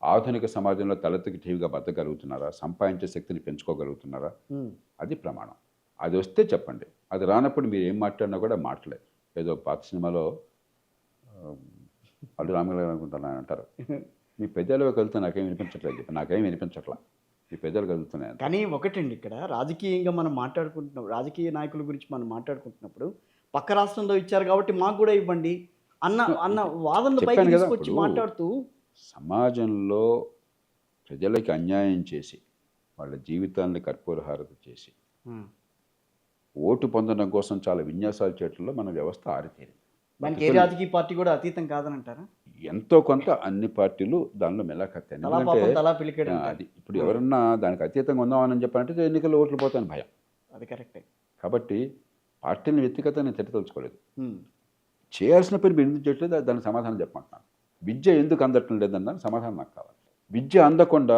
ఆధునిక సమాజంలో తలెత్తుకి టీవీగా బతకగలుగుతున్నారా, సంపాదించే శక్తిని పెంచుకోగలుగుతున్నారా, అది ప్రమాణం. అది వస్తే చెప్పండి. అది రానప్పుడు మీరు ఏం మాట్లాడినా కూడా మాటలే. ఏదో పాత సినిమాలో అల్లు రామగారు అనుకుంటున్నాను అంటారు, మీ పెద్దలకు వెళ్తే నాకేం వినిపించట్లేదు చెప్పి. నాకేం వినిపించట్లా, మీ పెద్దలు కలుగుతున్నాయి. కానీ ఒకటండి, ఇక్కడ రాజకీయంగా మనం మాట్లాడుకుంటున్నాం, రాజకీయ నాయకుల గురించి మనం మాట్లాడుకుంటున్నప్పుడు పక్క రాష్ట్రంలో ఇచ్చారు కాబట్టి మాకు కూడా ఇవ్వండి అన్న వాదనలు పైకి చెప్పాను కదా, తీసుకొచ్చి ఇప్పుడు మాట్లాడుతూ సమాజంలో ప్రజలకి అన్యాయం చేసి వాళ్ళ జీవితాన్ని కర్పూరహారత చేసి ఓటు పొందడం కోసం చాలా విన్యాసాలు చేయడంలో మన వ్యవస్థ ఆరితేరింది. దానికి ఏ రాజకీయ పార్టీ కూడా అతీతం కాదని అంటారా? ఎంతో కొంత అన్ని పార్టీలు దానిలో మెలాకత్తాయి. తలా పాపం తలా పిలికేయడం అంటారు. అది ఇప్పుడు ఎవరన్నా దానికి అతీతంగా ఉందామని చెప్పాలంటే ఎన్నికల్లో ఓట్లు పోతాయని భయం. అది కరెక్టే. కాబట్టి పార్టీని వ్యక్తిగతంగా తిట్టదలుచుకోలేదు. చేయాల్సిన పని మీరు ఎందుకు చేయట్లేదు, దానికి సమాధానం చెప్పమంటున్నాను. విద్య ఎందుకు అందటం లేదన్న సమాధానం నాకు కావాలి. విద్య అందకుండా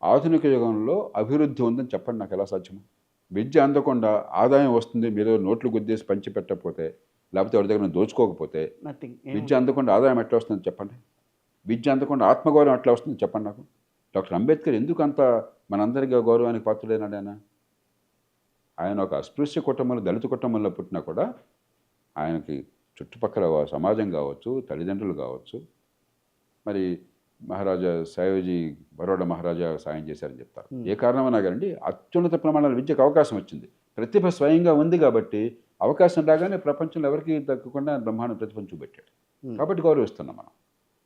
ఆధునిక యుగంలో అభివృద్ధి ఉందని చెప్పండి నాకు ఎలా సాధ్యము? విద్య అందకుండా ఆదాయం వస్తుంది, మీరు నోట్లు గుద్దేసి పంచి పెట్టకపోతే, లేకపోతే ఎవరి దగ్గర దోచుకోకపోతే, విద్య అందకుండా ఆదాయం ఎట్లా వస్తుందని చెప్పండి. విద్య అందకుండా ఆత్మగౌరవం ఎట్లా వస్తుందని చెప్పండి నాకు. డాక్టర్ అంబేద్కర్ ఎందుకు అంత మనందరికీ గౌరవానికి పాత్రుడైనాడు? ఆయన ఒక అస్పృశ్య కుటుంబంలో, దళిత కుటుంబంలో పుట్టినా కూడా ఆయనకి చుట్టుపక్కల సమాజం కావచ్చు, తల్లిదండ్రులు కావచ్చు, మరి మహారాజా సాయోజీ బరోడా మహారాజా సాయం చేశారని చెప్తారు. ఏ కారణమైనా కానీ అత్యున్నత ప్రమాణాల విద్యకు అవకాశం వచ్చింది. ప్రతిభ స్వయంగా ఉంది కాబట్టి అవకాశం రాగానే ప్రపంచంలో ఎవరికి దక్కకుండా బ్రహ్మాండ ప్రతిభను చూపెట్టాడు. కాబట్టి గౌరవిస్తున్నాం మనం.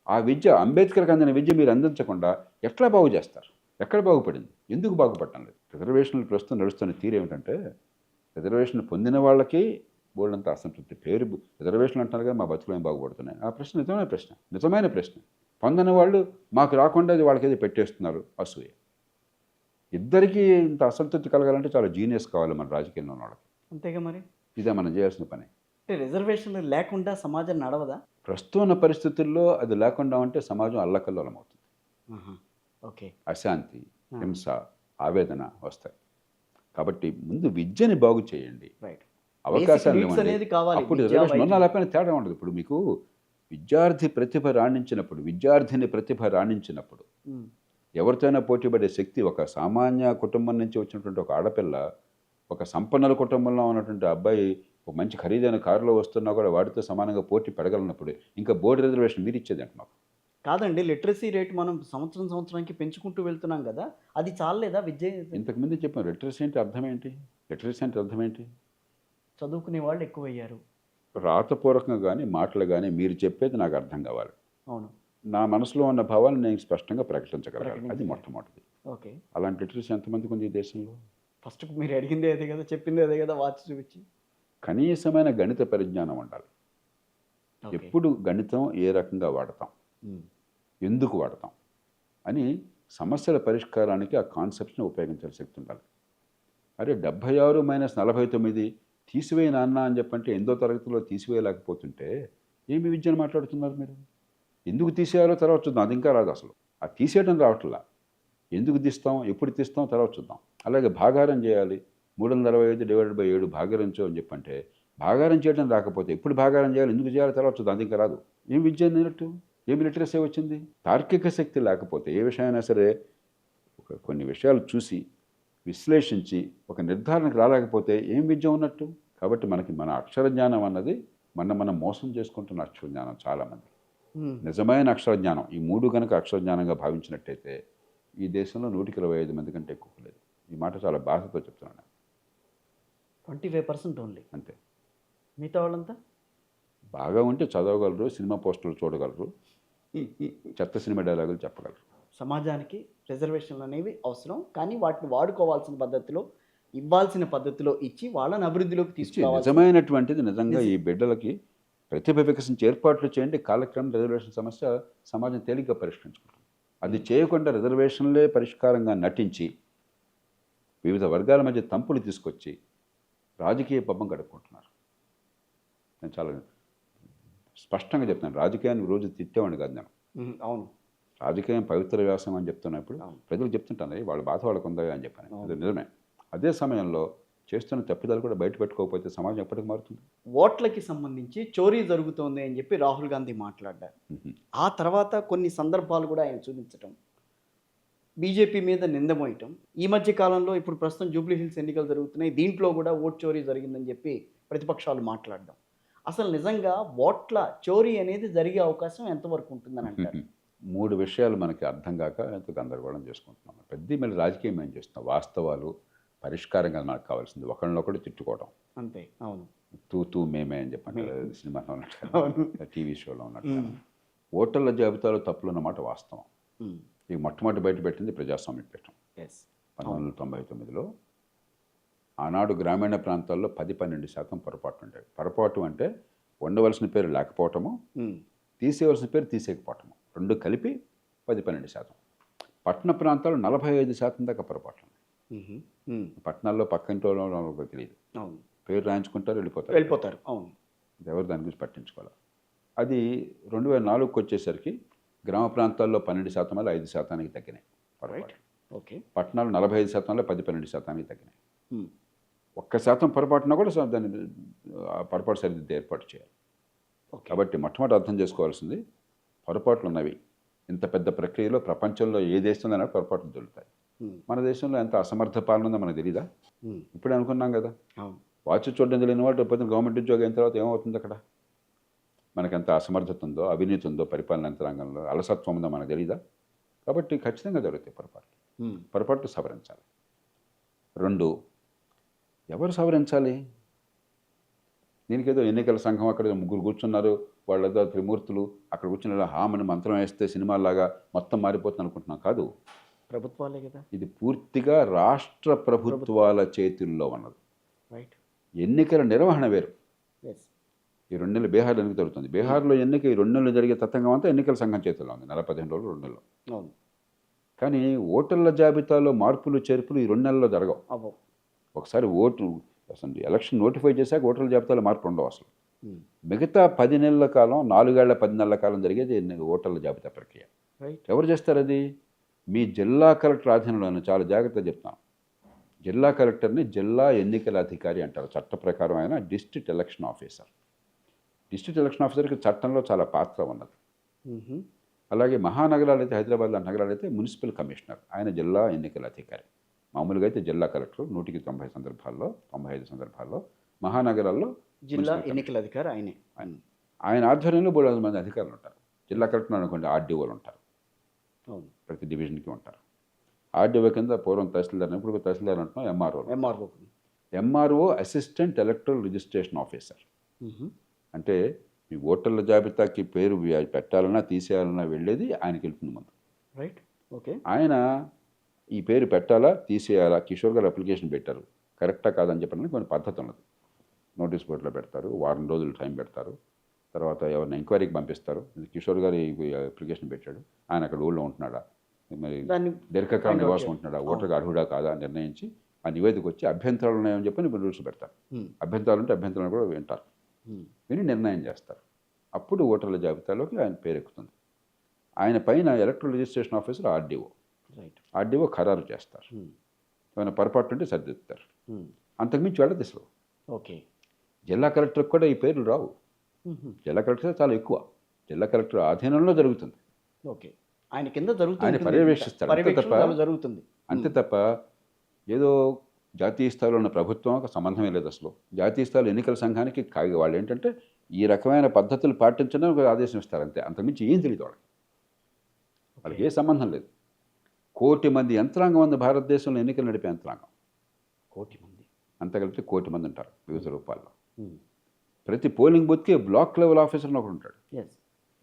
ఆ విద్య, అంబేద్కర్కి అందిన విద్య మీరు అందించకుండా ఎట్లా బాగు చేస్తారు? ఎక్కడ బాగుపడింది? ఎందుకు బాగుపడటం లేదు? రిజర్వేషన్లు ప్రస్తుతం నడుస్తున్న తీరు ఏమిటంటే, రిజర్వేషన్ పొందిన వాళ్ళకి బోల్డంత అసంతృప్తి. పేరు రిజర్వేషన్లు అంటారు కదా, మా బతుకులు ఏం బాగుపడుతున్నాయి. ఆ ప్రశ్న నిజమైన ప్రశ్న. పొందని వాళ్ళు మాకు రాకుండా అది వాళ్ళకి ఏదో పెట్టేస్తున్నారు, అసూయ. ఇద్దరికీ ఇంత అసంతృప్తి కలగాలంటే చాలా జీనియస్ కావాలి మన రాజకీయంలో ఉన్న వాళ్ళకి. అంతేగా మరి. ఇదే మనం చేయాల్సిన పని. అంటే రిజర్వేషన్లు లేకుండా సమాజం నడవదా? ప్రస్తుతం ఉన్న పరిస్థితుల్లో అది లేకుండా ఉంటే సమాజం అల్లకల్లోలం అవుతుంది. ఓకే. అశాంతి, హింస, ఆవేదన వస్తాయి. కాబట్టి ముందు విద్యని బాగు చేయండి, అవకాశాలు ఇవ్వండి. అప్పుడు రిజర్వేషన్ ఉన్న లేకపోయినా తేడా ఉండదు. ఇప్పుడు మీకు విద్యార్థిని ప్రతిభ రాణించినప్పుడు ఎవరితోనైనా పోటీపడే శక్తి, ఒక సామాన్య కుటుంబం నుంచి వచ్చినటువంటి ఒక ఆడపిల్ల, ఒక సంపన్నుల కుటుంబంలో ఉన్నటువంటి అబ్బాయి ఒక మంచి ఖరీదైన కారులో వస్తున్నా కూడా వాడితో సమానంగా పోటీ పడగలనప్పుడు ఇంకా బోర్డు రిజర్వేషన్ మీరు ఇచ్చేది అంటే మాకు కాదండి. లిటరసీ రేట్ మనం సంవత్సరానికి పెంచుకుంటూ వెళ్తున్నాం కదా, అది చాలేదా? విద్య ఇంతకుముందు చెప్పాం. లిటరసీ అంటే అర్థం ఏంటి? చదువుకునే వాళ్ళు ఎక్కువయ్యారు. రాతపూర్వకంగా కానీ మాటలు కానీ మీరు చెప్పేది నాకు అర్థం కావాలి. అవును. నా మనసులో ఉన్న భావాలను నేను స్పష్టంగా ప్రకటించగలగాలి. అది మొట్టమొదటిది. ఓకే. అలాంటి లిటరసీ ఎంతమందికి ఉంది ఈ దేశంలో? ఫస్ట్ మీరు అడిగిందే అదే కదా, చెప్పింది అదే కదా, వాచ్ చూపించి. కనీసమైన గణిత పరిజ్ఞానం ఉండాలి. ఎప్పుడు గణితం ఏ రకంగా వాడతాం, ఎందుకు వాడతాం అని సమస్యల పరిష్కారానికి ఆ కాన్సెప్ట్ని ఉపయోగించాల్సిన శక్తి ఉండాలి. అరే 76 - 49 తీసివేయి నాన్న అని చెప్పంటే 8వ తరగతిలో తీసివేయలేకపోతుంటే ఏమి విద్యను మాట్లాడుతున్నారు మీరు? ఎందుకు తీసేయాలో తర్వాత చూద్దాం, అది ఇంకా రాదు అసలు. ఆ తీసేయడం రావట్లా. ఎందుకు తీస్తాం, ఎప్పుడు తీస్తాం తర్వాత చూద్దాం. అలాగే భాగారం చేయాలి, 365 ÷ 7 భాగారించు అని చెప్పంటే భాగారం చేయడం రాకపోతే ఎప్పుడు భాగారం చేయాలి, ఎందుకు చేయాలి తర్వాత చూద్దాం, అది ఇంకా రాదు. ఏం విద్య అన్నట్టు, ఏమి లిటరసీ వచ్చింది? తార్కిక శక్తి లేకపోతే ఏ విషయమైనా సరే కొన్ని విషయాలు చూసి విశ్లేషించి ఒక నిర్ధారణకు రాలేకపోతే ఏం విద్య ఉన్నట్టు? కాబట్టి మన అక్షర జ్ఞానం అన్నది మనం మోసం చేసుకుంటున్న అక్షర జ్ఞానం చాలామంది. నిజమైన అక్షర జ్ఞానం, ఈ 3 కనుక అక్షర జ్ఞానంగా భావించినట్టయితే ఈ దేశంలో 125 మంది కంటే ఎక్కువ లేదు. ఈ మాట చాలా బాధతో చెప్తున్నాను. 25% ఓన్లీ. అంతే. మిగతా వాళ్ళంతా బాగా ఉంటే చదవగలరు, సినిమా పోస్టర్లు చూడగలరు, చెత్త సినిమా డైలాగులు చెప్పగలరు. సమాజానికి రిజర్వేషన్లు అనేవి అవసరం, కానీ వాటిని వాడుకోవాల్సిన పద్ధతిలో, ఇవ్వాల్సిన పద్ధతిలో ఇచ్చి వాళ్ళని అభివృద్ధిలోకి ఇచ్చి తీసుకురావాలి. నిజమైనటువంటిది నిజంగా ఈ బిడ్డలకి ప్రతిభ వికసించే ఏర్పాట్లు చేయండి. కాలక్రమం రిజర్వేషన్ సమస్య సమాజం తేలిగ్గా పరిష్కరించుకుంటుంది. అది చేయకుండా రిజర్వేషన్లే పరిష్కారంగా నటించి వివిధ వర్గాల మధ్య తంపులు తీసుకొచ్చి రాజకీయ పబ్బం గడుపుకుంటున్నారు. నేను చాలా స్పష్టంగా చెప్తాను, రాజకీయాన్ని రోజు తిట్టేవాడిని కాదు నేను. అవును. రాజకీయం పవిత్ర వ్యాసం అని చెప్తున్నప్పుడు అవును. ప్రజలు చెప్తుంటాను వాళ్ళ బాధ వాళ్ళకు ఉందా అని చెప్పాను. అవును. అది నిజమే. అదే సమయంలో చేస్తున్న తప్పిదాలు కూడా బయట పెట్టుకోకపోతే సమాజం ఎప్పటికి మారుతుంది? ఓట్లకి సంబంధించి చోరీ జరుగుతోంది అని చెప్పి రాహుల్ గాంధీ మాట్లాడారు. ఆ తర్వాత కొన్ని సందర్భాలు కూడా ఆయన చూపించటం, బీజేపీ మీద నిందమోయటం. ఈ మధ్య కాలంలో ఇప్పుడు ప్రస్తుతం జూబ్లీ హిల్స్ ఎన్నికలు జరుగుతున్నాయి, దీంట్లో కూడా ఓట్ చోరీ జరిగిందని చెప్పి ప్రతిపక్షాలు మాట్లాడడం. అసలు నిజంగా ఓట్ల చోరీ అనేది జరిగే అవకాశం ఎంతవరకు ఉంటుందని అంటారు? 3 విషయాలు మనకి అర్థం కాక ఎంత గందరగోళం చేసుకుంటున్నాం. పెద్ద మళ్ళీ రాజకీయం ఏం చేస్తున్నాం? వాస్తవాలు పరిష్కారంగా మనకు కావాల్సింది. ఒకళ్ళనొకడు తిట్టుకోవడం. అంతే. అవును. తూ తూ మేమే అని చెప్పండి సినిమాలో ఉన్నట్టు, అవును. టీవీ షోలో ఉన్నట్టు. ఓటర్ల జాబితాలో తప్పులు అన్నమాట వాస్తవం. ఇక మొట్టమొదటి బయట పెట్టింది ప్రజాస్వామ్య పీఠం. 1999లో ఆనాడు గ్రామీణ ప్రాంతాల్లో 10-12% పొరపాటు ఉండేవి. పొరపాటు అంటే ఉండవలసిన పేరు లేకపోవటము, తీసేయవలసిన పేరు తీసేయకపోవటము, రెండు కలిపి 10-12%. పట్టణ ప్రాంతాలు 45% దాకా పొరపాటు ఉన్నాయి. పట్టణాల్లో పక్కింటి వాళ్ళకి తెలియదు, అవును, పేరు రాయించుకుంటారు, వెళ్ళిపోతారు. అవును. ఎవరు దాని గురించి పట్టించుకోవాలి. అది 2004కి వచ్చేసరికి గ్రామ ప్రాంతాల్లో 12% వల్ల 5%కి తగ్గినాయి పొరపాటు. ఓకే. పట్టణాలు 45% వల్ల 10-12%కి తగ్గినాయి. 1% పొరపాటున కూడా దాన్ని పొరపాటు సరిదిద్దే ఏర్పాటు చేయాలి. కాబట్టి మొట్టమొదటి అర్థం చేసుకోవాల్సింది, పొరపాట్లు ఉన్నవి. ఇంత పెద్ద ప్రక్రియలో ప్రపంచంలో ఏ దేశంలో పొరపాట్లు దొరుకుతాయి. మన దేశంలో ఎంత అసమర్థ పాలన ఉందో మనకు తెలీదా? ఇప్పుడే అనుకున్నాం కదా, వాచ్ చూడడం తెలియని వాళ్ళు రేపు గవర్నమెంట్ ఉద్యోగం అయిన తర్వాత ఏమవుతుంది అక్కడ? మనకెంత అసమర్థత ఉందో, అవినీతి ఉందో, పరిపాలన యంత్రాంగంలో అలసత్వం ఉందో మనకు తెలీదా? కాబట్టి ఖచ్చితంగా జరుగుతాయి పొరపాట్లు సవరించాలి. 2, ఎవరు సవరించాలి? దీనికి ఏదో ఎన్నికల సంఘం అక్కడ 3 కూర్చున్నారు, వాళ్ళేదో త్రిమూర్తులు అక్కడ కూర్చున్న హామని మంత్రం వేస్తే సినిమాలాగా మొత్తం మారిపోతుంది అనుకుంటున్నాం. కాదు, ప్రభుత్వాలే కదా. ఇది పూర్తిగా రాష్ట్ర ప్రభుత్వాల చేతుల్లో ఉన్నది. ఎన్నికల నిర్వహణ వేరు. ఈ 2 నెలలు బీహార్లో ఎన్నిక జరుగుతుంది. బీహార్లో ఎన్నిక ఈ 2 నెలలు జరిగే తతంగం అంతా ఎన్నికల సంఘం చేతుల్లో ఉంది. 15 రోజులు 2 నెలలు. అవును. కానీ ఓటర్ల జాబితాలో మార్పులు చేర్పులు ఈ 2 నెలల్లో జరగవు. ఒకసారి అసలు ఎలక్షన్ నోటిఫై చేశాక ఓటర్ల జాబితాలో మార్పులు ఉండవు అసలు. మిగతా 10 నెలల కాలం, 4 ఏళ్ల 10 నెలల కాలం జరిగేది ఓటర్ల జాబితా ప్రక్రియ. ఎవరు చేస్తారు అది? మీ జిల్లా కలెక్టర్ ఆధీనంలో. చాలా జాగ్రత్తగా చెప్తాను, జిల్లా కలెక్టర్ని జిల్లా ఎన్నికల అధికారి అంటారు. చట్ట ప్రకారం ఆయన district election officer. District election ఆఫీసర్కి చట్టంలో చాలా పాత్ర ఉన్నది. అలాగే మహానగరాలు అయితే, హైదరాబాద్ లాంటి నగరాలు అయితే మున్సిపల్ కమిషనర్, ఆయన జిల్లా ఎన్నికల అధికారి. మామూలుగా అయితే జిల్లా కలెక్టర్ 100కి 90 సందర్భాల్లో, 95 సందర్భాల్లో. మహానగరాల్లో జిల్లా ఎన్నికల అధికారి ఆయనే. ఆయన ఆధ్వర్యంలో 300 మంది అధికారులు ఉంటారు. జిల్లా కలెక్టర్ అనుకోండి, ఆర్డీఓలు ఉంటారు. అవును. ప్రతి డివిజన్కి ఉంటారు. ఆర్డీఓ కింద పూర్వం తహసీల్దార్, ఇప్పుడు తహసీల్దార్ అంటున్నాం, MRO assistant electoral registration officer. అంటే మీ ఓటర్ల జాబితాకి పేరు పెట్టాలన్నా తీసేయాలన్నా వెళ్ళేది ఆయనకి వెళ్తుంది ముందు. ఆయన ఈ పేరు పెట్టాలా తీసేయాలా, కిషోర్ గారు అప్లికేషన్ పెట్టారు, కరెక్టా కాదని చెప్పడానికి కొన్ని పద్ధతి ఉన్నది. నోటీస్ బోర్డులో పెడతారు, వారం రోజులు టైం పెడతారు, తర్వాత ఎవరిని ఎంక్వైరీకి పంపిస్తారు. కిషోర్ గారు ఈ అప్లికేషన్ పెట్టాడు, ఆయన అక్కడ ఊళ్ళో ఉంటున్నాడా, మరి దీర్ఘకాల నివాసం ఉంటున్నాడా, ఓటర్కి అర్హుడా కాదా నిర్ణయించి ఆ నివేదిక వచ్చి అభ్యంతరాలు ఉన్నాయని చెప్పి రూల్స్ పెడతారు. అభ్యంతరాలు ఉంటే అభ్యంతరాలు కూడా వింటారు, విని నిర్ణయం చేస్తారు. అప్పుడు ఓటర్ల జాబితాలోకి ఆయన పేరు ఎక్కుతుంది. ఆయన పైన ఎలక్ట్రల్ రిజిస్ట్రేషన్ ఆఫీసర్ ఆర్డీఓ ఖరారు చేస్తారు. ఏమైనా పొరపాటు ఉంటే సరిదిద్దుతారు. అంతకుమించి వెళ్ళదు అసలు. జిల్లా కలెక్టర్కి కూడా ఈ పేర్లు రావు. జిల్లా కలెక్టర్ చాలా ఎక్కువ. జిల్లా కలెక్టర్ ఆధీనంలో జరుగుతుంది, ఆయన కింద జరుగుతుంది, ఆయన పర్యవేక్షిస్తారు. అంతే తప్ప ఏదో జాతీయ స్థాయిలో ఉన్న ప్రభుత్వం సంబంధమే లేదు అసలు. జాతీయ స్థాయిలో ఎన్నికల సంఘానికి వాళ్ళు ఏంటంటే ఈ రకమైన పద్ధతులు పాటించడం ఆదేశం ఇస్తారు అంతే. అంతకుమించి ఏం తెలియదు వాళ్ళకి ఏ సంబంధం లేదు. కోటి మంది యంత్రాంగం ఉంది భారతదేశంలో, ఎన్నికలు నడిపే యంత్రాంగం. కోటి మంది. అంతా కలిపితే కోటి మంది ఉంటారు వివిధ రూపాల్లో. ప్రతి పోలింగ్ బూత్కి బ్లాక్ లెవెల్ ఆఫీసర్ ఒకడు ఉంటాడు. ఎస్.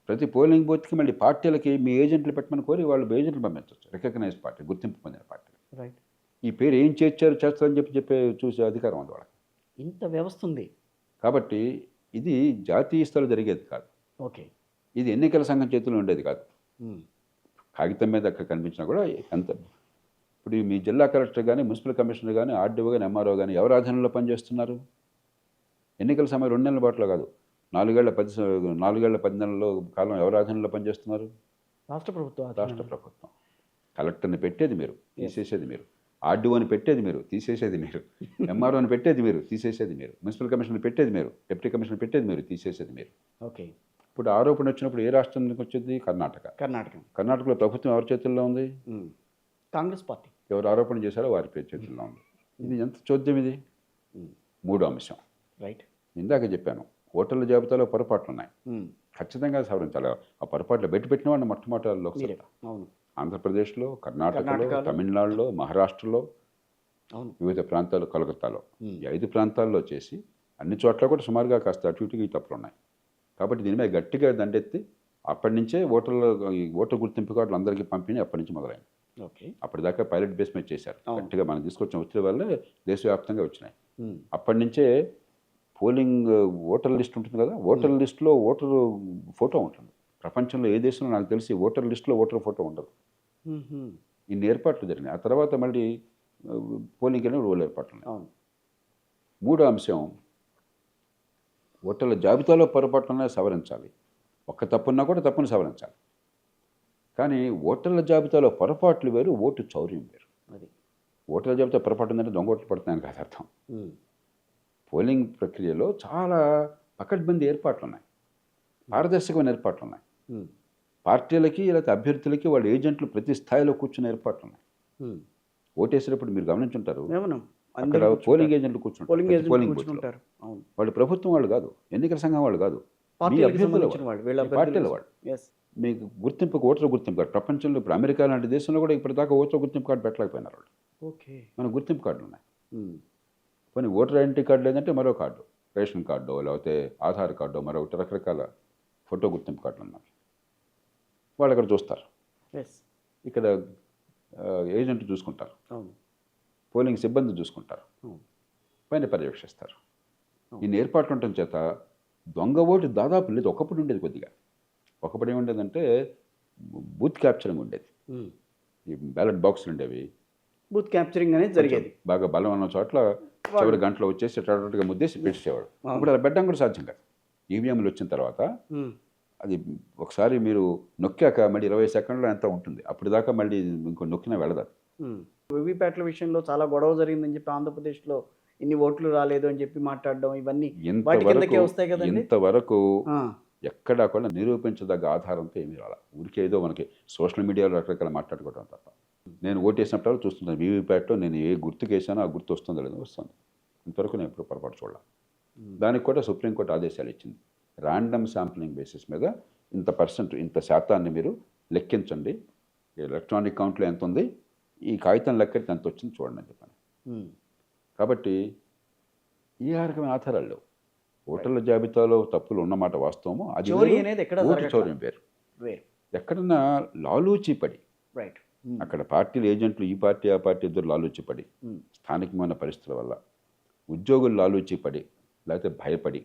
ప్రతి పోలింగ్ బూత్కి మళ్ళీ పార్టీలకి మీ ఏజెంట్లు పెట్టమని కోరి వాళ్ళు ఏజెంట్లు పంపించవచ్చు. రికగ్నైజ్ పార్టీ, గుర్తింపు పొందిన పార్టీ. రైట్. ఈ పేరు ఏం చేస్తారని చెప్పి చూసే అధికారం ఉంది వాళ్ళకి. ఇంత వ్యవస్థ ఉంది. కాబట్టి ఇది జాతీయ స్థాయిలో జరిగేది కాదు. ఓకే. ఇది ఎన్నికల సంఘం చేతిలో ఉండేది కాదు. కాగితం మీద అక్కడ కనిపించినా కూడా ఎంత. ఇప్పుడు మీ జిల్లా కలెక్టర్ కానీ, మున్సిపల్ కమిషనర్ కానీ, ఆర్డీఓ కానీ, ఎంఆర్ఓ కానీ ఎవరు ఆధీనంలో పనిచేస్తున్నారు? ఎన్నికల సమయం 2 నెలల పాటులో కాదు, 4 ఏళ్ల 10 నెలల కాలం ఎవరు ఆధీనంలో పనిచేస్తున్నారు? రాష్ట్ర ప్రభుత్వం. రాష్ట్ర ప్రభుత్వం. కలెక్టర్ని పెట్టేది మీరు, తీసేసేది మీరు. ఆర్డీఓని పెట్టేది మీరు, తీసేసేది మీరు. ఎంఆర్ఓని పెట్టేది మీరు, తీసేసేది మీరు. మున్సిపల్ కమిషనర్ పెట్టేది మీరు, డిప్యూటీ కమిషనర్ పెట్టేది మీరు, తీసేసేది మీరు. ఓకే. ఇప్పుడు ఆరోపణ వచ్చినప్పుడు ఏ రాష్ట్రానికి వచ్చింది? కర్ణాటక. కర్ణాటకలో ప్రభుత్వం ఎవరి చేతుల్లో ఉంది? కాంగ్రెస్ పార్టీ. ఎవరు ఆరోపణ చేశారో వారి పేరు చేతుల్లో ఉంది. ఇది ఎంత చోద్యం ఇది? 3వ అంశం. రైట్. ఇందాక చెప్పాను, ఓటర్ల జాబితాలో పొరపాట్లు ఉన్నాయి, ఖచ్చితంగా సవరించాలి. ఆ పొరపాట్లు పెట్టిన వాడిని మొట్టమొదటి లోక్సభ. అవును. ఆంధ్రప్రదేశ్లో, కర్ణాటకలో, తమిళనాడులో, మహారాష్ట్రలో, వివిధ ప్రాంతాలు, కలకత్తాలో, ఈ 5 ప్రాంతాల్లో చేసి అన్ని చోట్ల కూడా సుమారుగా కాస్త అటు ఇటుగా ఈ తప్పులు ఉన్నాయి. కాబట్టి దీని మీద గట్టిగా దండెత్తి అప్పటి నుంచే ఓటర్ గుర్తింపు కార్డులు అందరికీ పంపిణీ అప్పటి నుంచి మొదలైంది. ఓకే. అప్పటిదాకా పైలట్ బేస్ మీద చేశారు. గట్టిగా మనం తీసుకొచ్చిన ఒత్తిడి వల్ల దేశవ్యాప్తంగా వచ్చినాయి. అప్పటి నుంచే పోలింగ్ ఓటర్ లిస్ట్ ఉంటుంది కదా, ఓటర్ లిస్టులో ఓటరు ఫోటో ఉంటుంది. ప్రపంచంలో ఏ దేశంలో నాకు తెలిసి ఓటర్ లిస్టులో ఓటర్ ఫోటో ఉండదు. ఇన్ని ఏర్పాట్లు జరిగినాయి. ఆ తర్వాత మళ్ళీ పోలింగ్ అనే రూల్ ఏర్పాట్లు ఉన్నాయి. 3వ అంశం, ఓటర్ల జాబితాలో పొరపాటునే సవరించాలి. ఒక్క తప్పున్నా కూడా తప్పును సవరించాలి. కానీ ఓటర్ల జాబితాలో పొరపాట్లు వేరు, ఓటు చౌర్యం వేరు. అది ఓటర్ల జాబితా పొరపాటు ఉందంటే దొంగ ఓట్లు పడుతున్నాయని కాదు అర్థం. పోలింగ్ ప్రక్రియలో చాలా పకడ్బందీ ఏర్పాట్లు ఉన్నాయి, పారదర్శకమైన ఏర్పాట్లు ఉన్నాయి. పార్టీలకి లేకపోతే అభ్యర్థులకి వాళ్ళ ఏజెంట్లు ప్రతి స్థాయిలో కూర్చున్న ఏర్పాట్లు ఉన్నాయి. ఓటేసేటప్పుడు మీరు గమనించుంటారు, అక్కడ పోలింగ్ ఏజెంట్లు కూర్చుంటారు. పోలింగ్ బూత్లో వాళ్ళు ప్రభుత్వం వాళ్ళు కాదు, ఎన్నికల సంఘం వాళ్ళు కాదు, పార్టీల వాళ్ళు. మీకు గుర్తింపుకు ఓటర్ గుర్తింపు కార్డు ప్రపంచంలో ఇప్పుడు అమెరికా లాంటి దేశంలో కూడా ఇప్పటిదాకా ఓటర్ గుర్తింపు కార్డు పెట్టలేకపోయినారు వాళ్ళు. ఓకే. మన గుర్తింపు కార్డులు ఉన్నాయి. కొన్ని ఓటర్ ఐడెంటిటీ కార్డు లేదంటే మరో కార్డు, రేషన్ కార్డు లేకపోతే ఆధార్ కార్డు, మరొకటి రకరకాల ఫోటో గుర్తింపు కార్డులు ఉన్నాయి. వాళ్ళు అక్కడ చూస్తారు, ఇక్కడ ఏజెంట్ చూసుకుంటారు, పోలింగ్ సిబ్బంది చూసుకుంటారు, పైన పర్యవేక్షిస్తారు. ఇన్ని ఏర్పాట్లు ఉండటం చేత దొంగ ఓటు దాదాపు లేదు. ఒకప్పుడు ఉండేది కొద్దిగా. ఒకప్పుడు ఏముండేదంటే బూత్ క్యాప్చరింగ్ ఉండేది, ఈ బ్యాలెట్ బాక్సులు ఉండేవి, బూత్ క్యాప్చరింగ్ అనేది జరిగేది. బాగా బలం ఉన్న చోట్ల చివరి గంటలో వచ్చేసి అటుగా ముద్దేసి పెట్టేసేవాడు. ఇప్పుడు అలా పెట్టడం కూడా సాధ్యం కాదు. ఈవీఎంలు వచ్చిన తర్వాత అది ఒకసారి మీరు నొక్కాక మళ్ళీ 20 సెకండ్లో ఎంత ఉంటుంది, అప్పుడు దాకా మళ్ళీ ఇంకో నొక్కినా వెళ్ళదు. వీవీప్యాట్ల విషయంలో చాలా గొడవ జరిగిందని చెప్పి ఆంధ్రప్రదేశ్లో ఇన్ని ఓట్లు రాలేదు అని చెప్పి మాట్లాడడం, ఇవన్నీ వస్తాయి కదా. ఇంతవరకు ఎక్కడా కూడా నిరూపించదగ్గ ఆధారంతో ఏమీ రాలా. ఊరికే ఏదో మనకి సోషల్ మీడియాలో రకరకాల మాట్లాడుకోవడం తప్ప. నేను ఓటు వేసినప్పుడు చూస్తున్నాను వీవీప్యాట్లో నేను ఏ గుర్తుకు వేసానో ఆ గుర్తు వస్తుందో లేదో వస్తుంది. ఇంతవరకు నేను ఎప్పుడు పొరపాటు చూడాలి. దానికి కూడా సుప్రీంకోర్టు ఆదేశాలు ఇచ్చింది. ర్యాండమ్ శాంప్లింగ్ బేసిస్ మీద ఇంత శాతాన్ని మీరు లెక్కించండి, ఎలక్ట్రానిక్ కౌంట్లో ఎంత ఉంది, ఈ కాగితం లెక్కడికి ఎంత వచ్చింది చూడండి అని చెప్పాను. కాబట్టి ఈ రకమైన ఆధారాలు లేవు. ఓటర్ల జాబితాలో తప్పులు ఉన్నమాట వాస్తవము. అది ఓటు చౌర్యం వేరు. ఎక్కడన్నా లాలూచి పడి, అక్కడ పార్టీల ఏజెంట్లు ఈ పార్టీ ఆ పార్టీ ఇద్దరు లాలూచి పడి, స్థానికమైన పరిస్థితుల వల్ల ఉద్యోగులు లాలూచి పడి లేకపోతే భయపడి